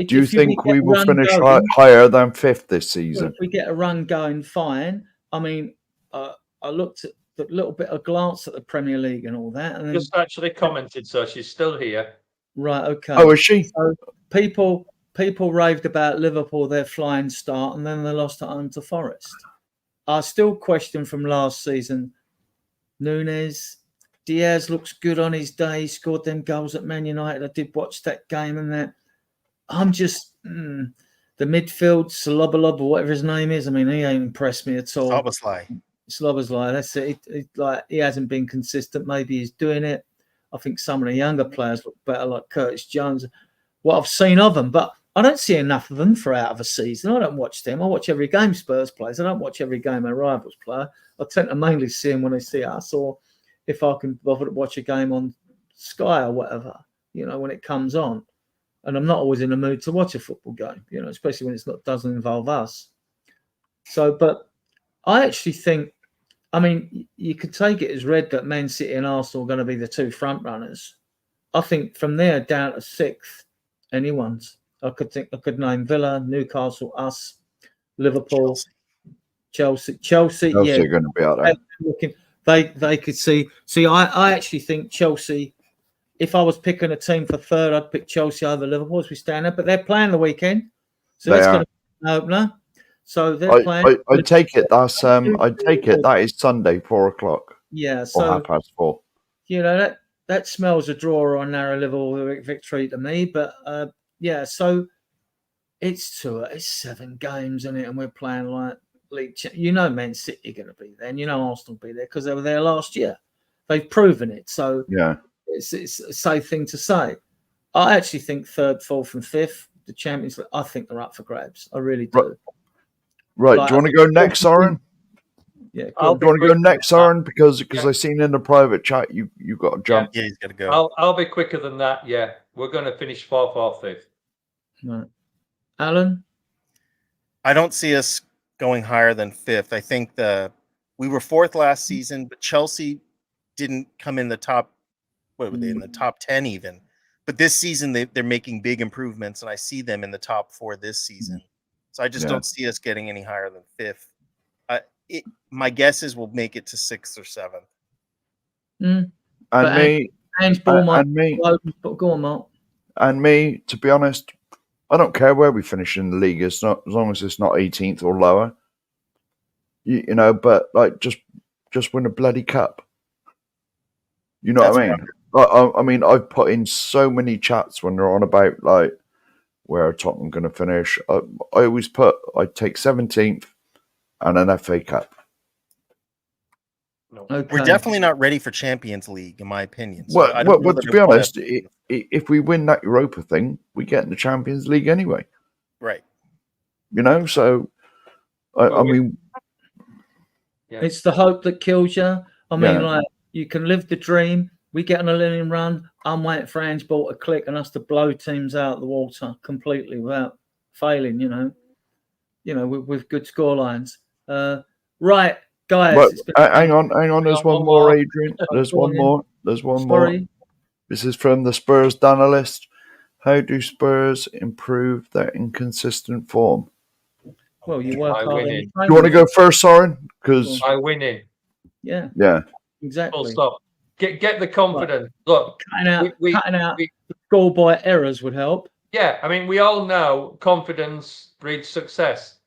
do you think we will finish higher than 5th this season? Well, if we get a run going, fine. I mean, I looked at a little bit of glance at the Premier League and all that. And just actually commented, so she's still here. Right, okay. Oh, is she? So people raved about Liverpool, their flying start, and then they lost at home to Forest. I still question from last season, Nunes, Diaz looks good on his day. He scored them goals at Man United. I did watch that game and that. I'm just the midfield, Slobolob or whatever his name is. I mean, he ain't impressed me at all. Slobozlai, that's it. He hasn't been consistent. Maybe he's doing it. I think some of the younger players look better, like Curtis Jones. What I've seen of them, but I don't see enough of them for out of a season. I don't watch them. I watch every game Spurs plays. I don't watch every game our rivals play. I tend to mainly see them when they see us, or if I can bother to watch a game on Sky or whatever, when it comes on. And I'm not always in the mood to watch a football game, especially when doesn't involve us. So, but I actually think, I mean, you could take it as read that Man City and Arsenal are going to be the 2 front runners. I think from there down to 6th, anyone's. I could name Villa, Newcastle, us, Liverpool, Chelsea. Yeah, are going to be out there. They could see. I actually think Chelsea. If I was picking a team for 3rd, I'd pick Chelsea over Liverpool as we stand there. But they're playing the weekend, so that's going to be an opener. So they're playing. I take it that's I take it that is Sunday 4:00. Yeah, so 4:30. That smells a draw on narrow level victory to me. But yeah, so it's 7 games in it, and we're playing like league. Man City are going to be there, and Arsenal will be there because they were there last year. They've proven it. So yeah, it's a safe thing to say. I actually think 3rd, 4th, and 5th, the Champions League, I think they're up for grabs. I really do. Right. Do you want to go next, Soren? Yeah. Do you want to go next, Soren? Because I seen in the private chat you got to jump. Yeah, he's got to go. I'll be quicker than that. Yeah, we're going to finish 4th or 5th. Right. Alan? I don't see us going higher than 5th. I think we were 4th last season, but Chelsea didn't come in the top. What were they in the top 10 even? But this season they're making big improvements, and I see them in the top 4 this season. So I just don't see us getting any higher than 5th. My guess is we'll make it to 6th or 7th. Go on, Mark. And me, to be honest, I don't care where we finish in the league. It's not as long as it's not 18th or lower. But like just win a bloody cup. You know what I mean? I mean, I've put in so many chats when they're on about like where Tottenham going to finish. I always I'd take 17th and an FA Cup. Okay. We're definitely not ready for Champions League, in my opinion. So well, to be honest, if we win that Europa thing, we get in the Champions League anyway. Right. So I mean, it's the hope that kills you. I mean, like you can live the dream. We get on a living run. I'm waiting for Ange Ball to click and us to blow teams out of the water completely without failing. With good score lines. Right, guys. Hang on. There's one more, Adrian. There's one more. This is from the Spurs Diehards. How do Spurs improve their inconsistent form? Well, you work hard. Do you want to go first, Soren? Because by winning. Yeah. Exactly. Full stop. Get the confidence. Look, cutting out schoolboy errors would help. Yeah, I mean, we all know confidence breeds success.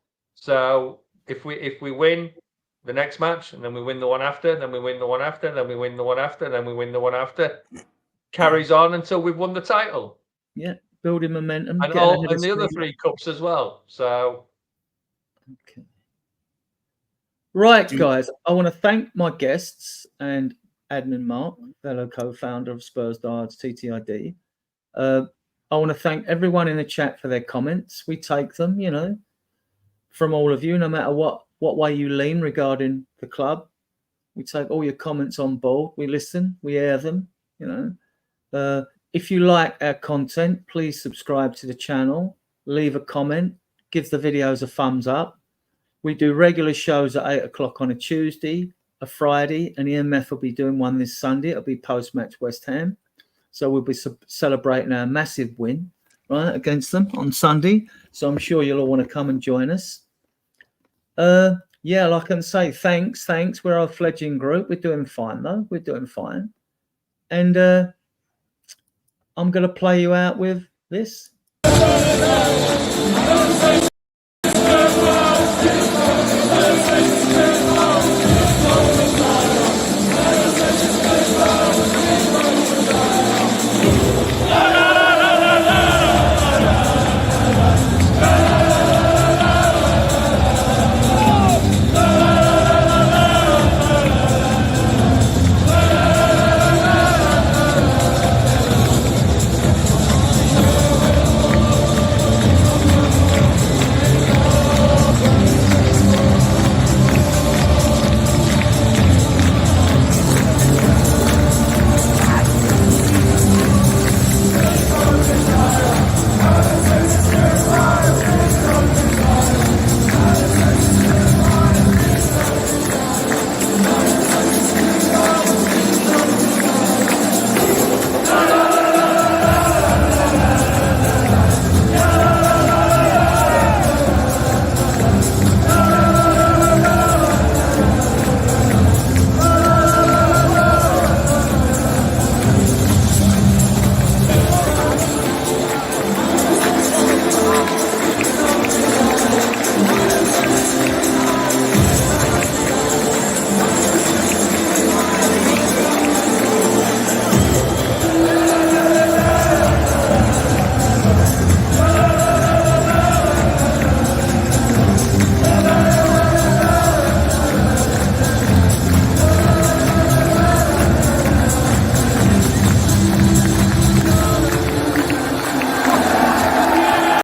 So if we win the next match, and then we win the one after, then we win the one after, then we win the one after, then we win the one after, carries on until we've won the title. Yeah, building momentum. And the other 3 cups as well. So okay. Right, guys. I want to thank my guests and admin Mark, fellow co-founder of Spurs Diehards TTID. I want to thank everyone in the chat for their comments. We take them, you know, from all of you, no matter what way you lean regarding the club. We take all your comments on board. We listen, we air them, you know. If you like our content, please subscribe to the channel, leave a comment, give the videos a thumbs up. We do regular shows at 8 o'clock on a Tuesday, a Friday, and EMF will be doing one this Sunday. It'll be post-match West Ham. So we'll be celebrating our massive win, right, against them on Sunday. So I'm sure you'll all want to come and join us. Yeah, like I can say, thanks. We're a fledgling group. We're doing fine, though. We're doing fine. And I'm going to play you out with this.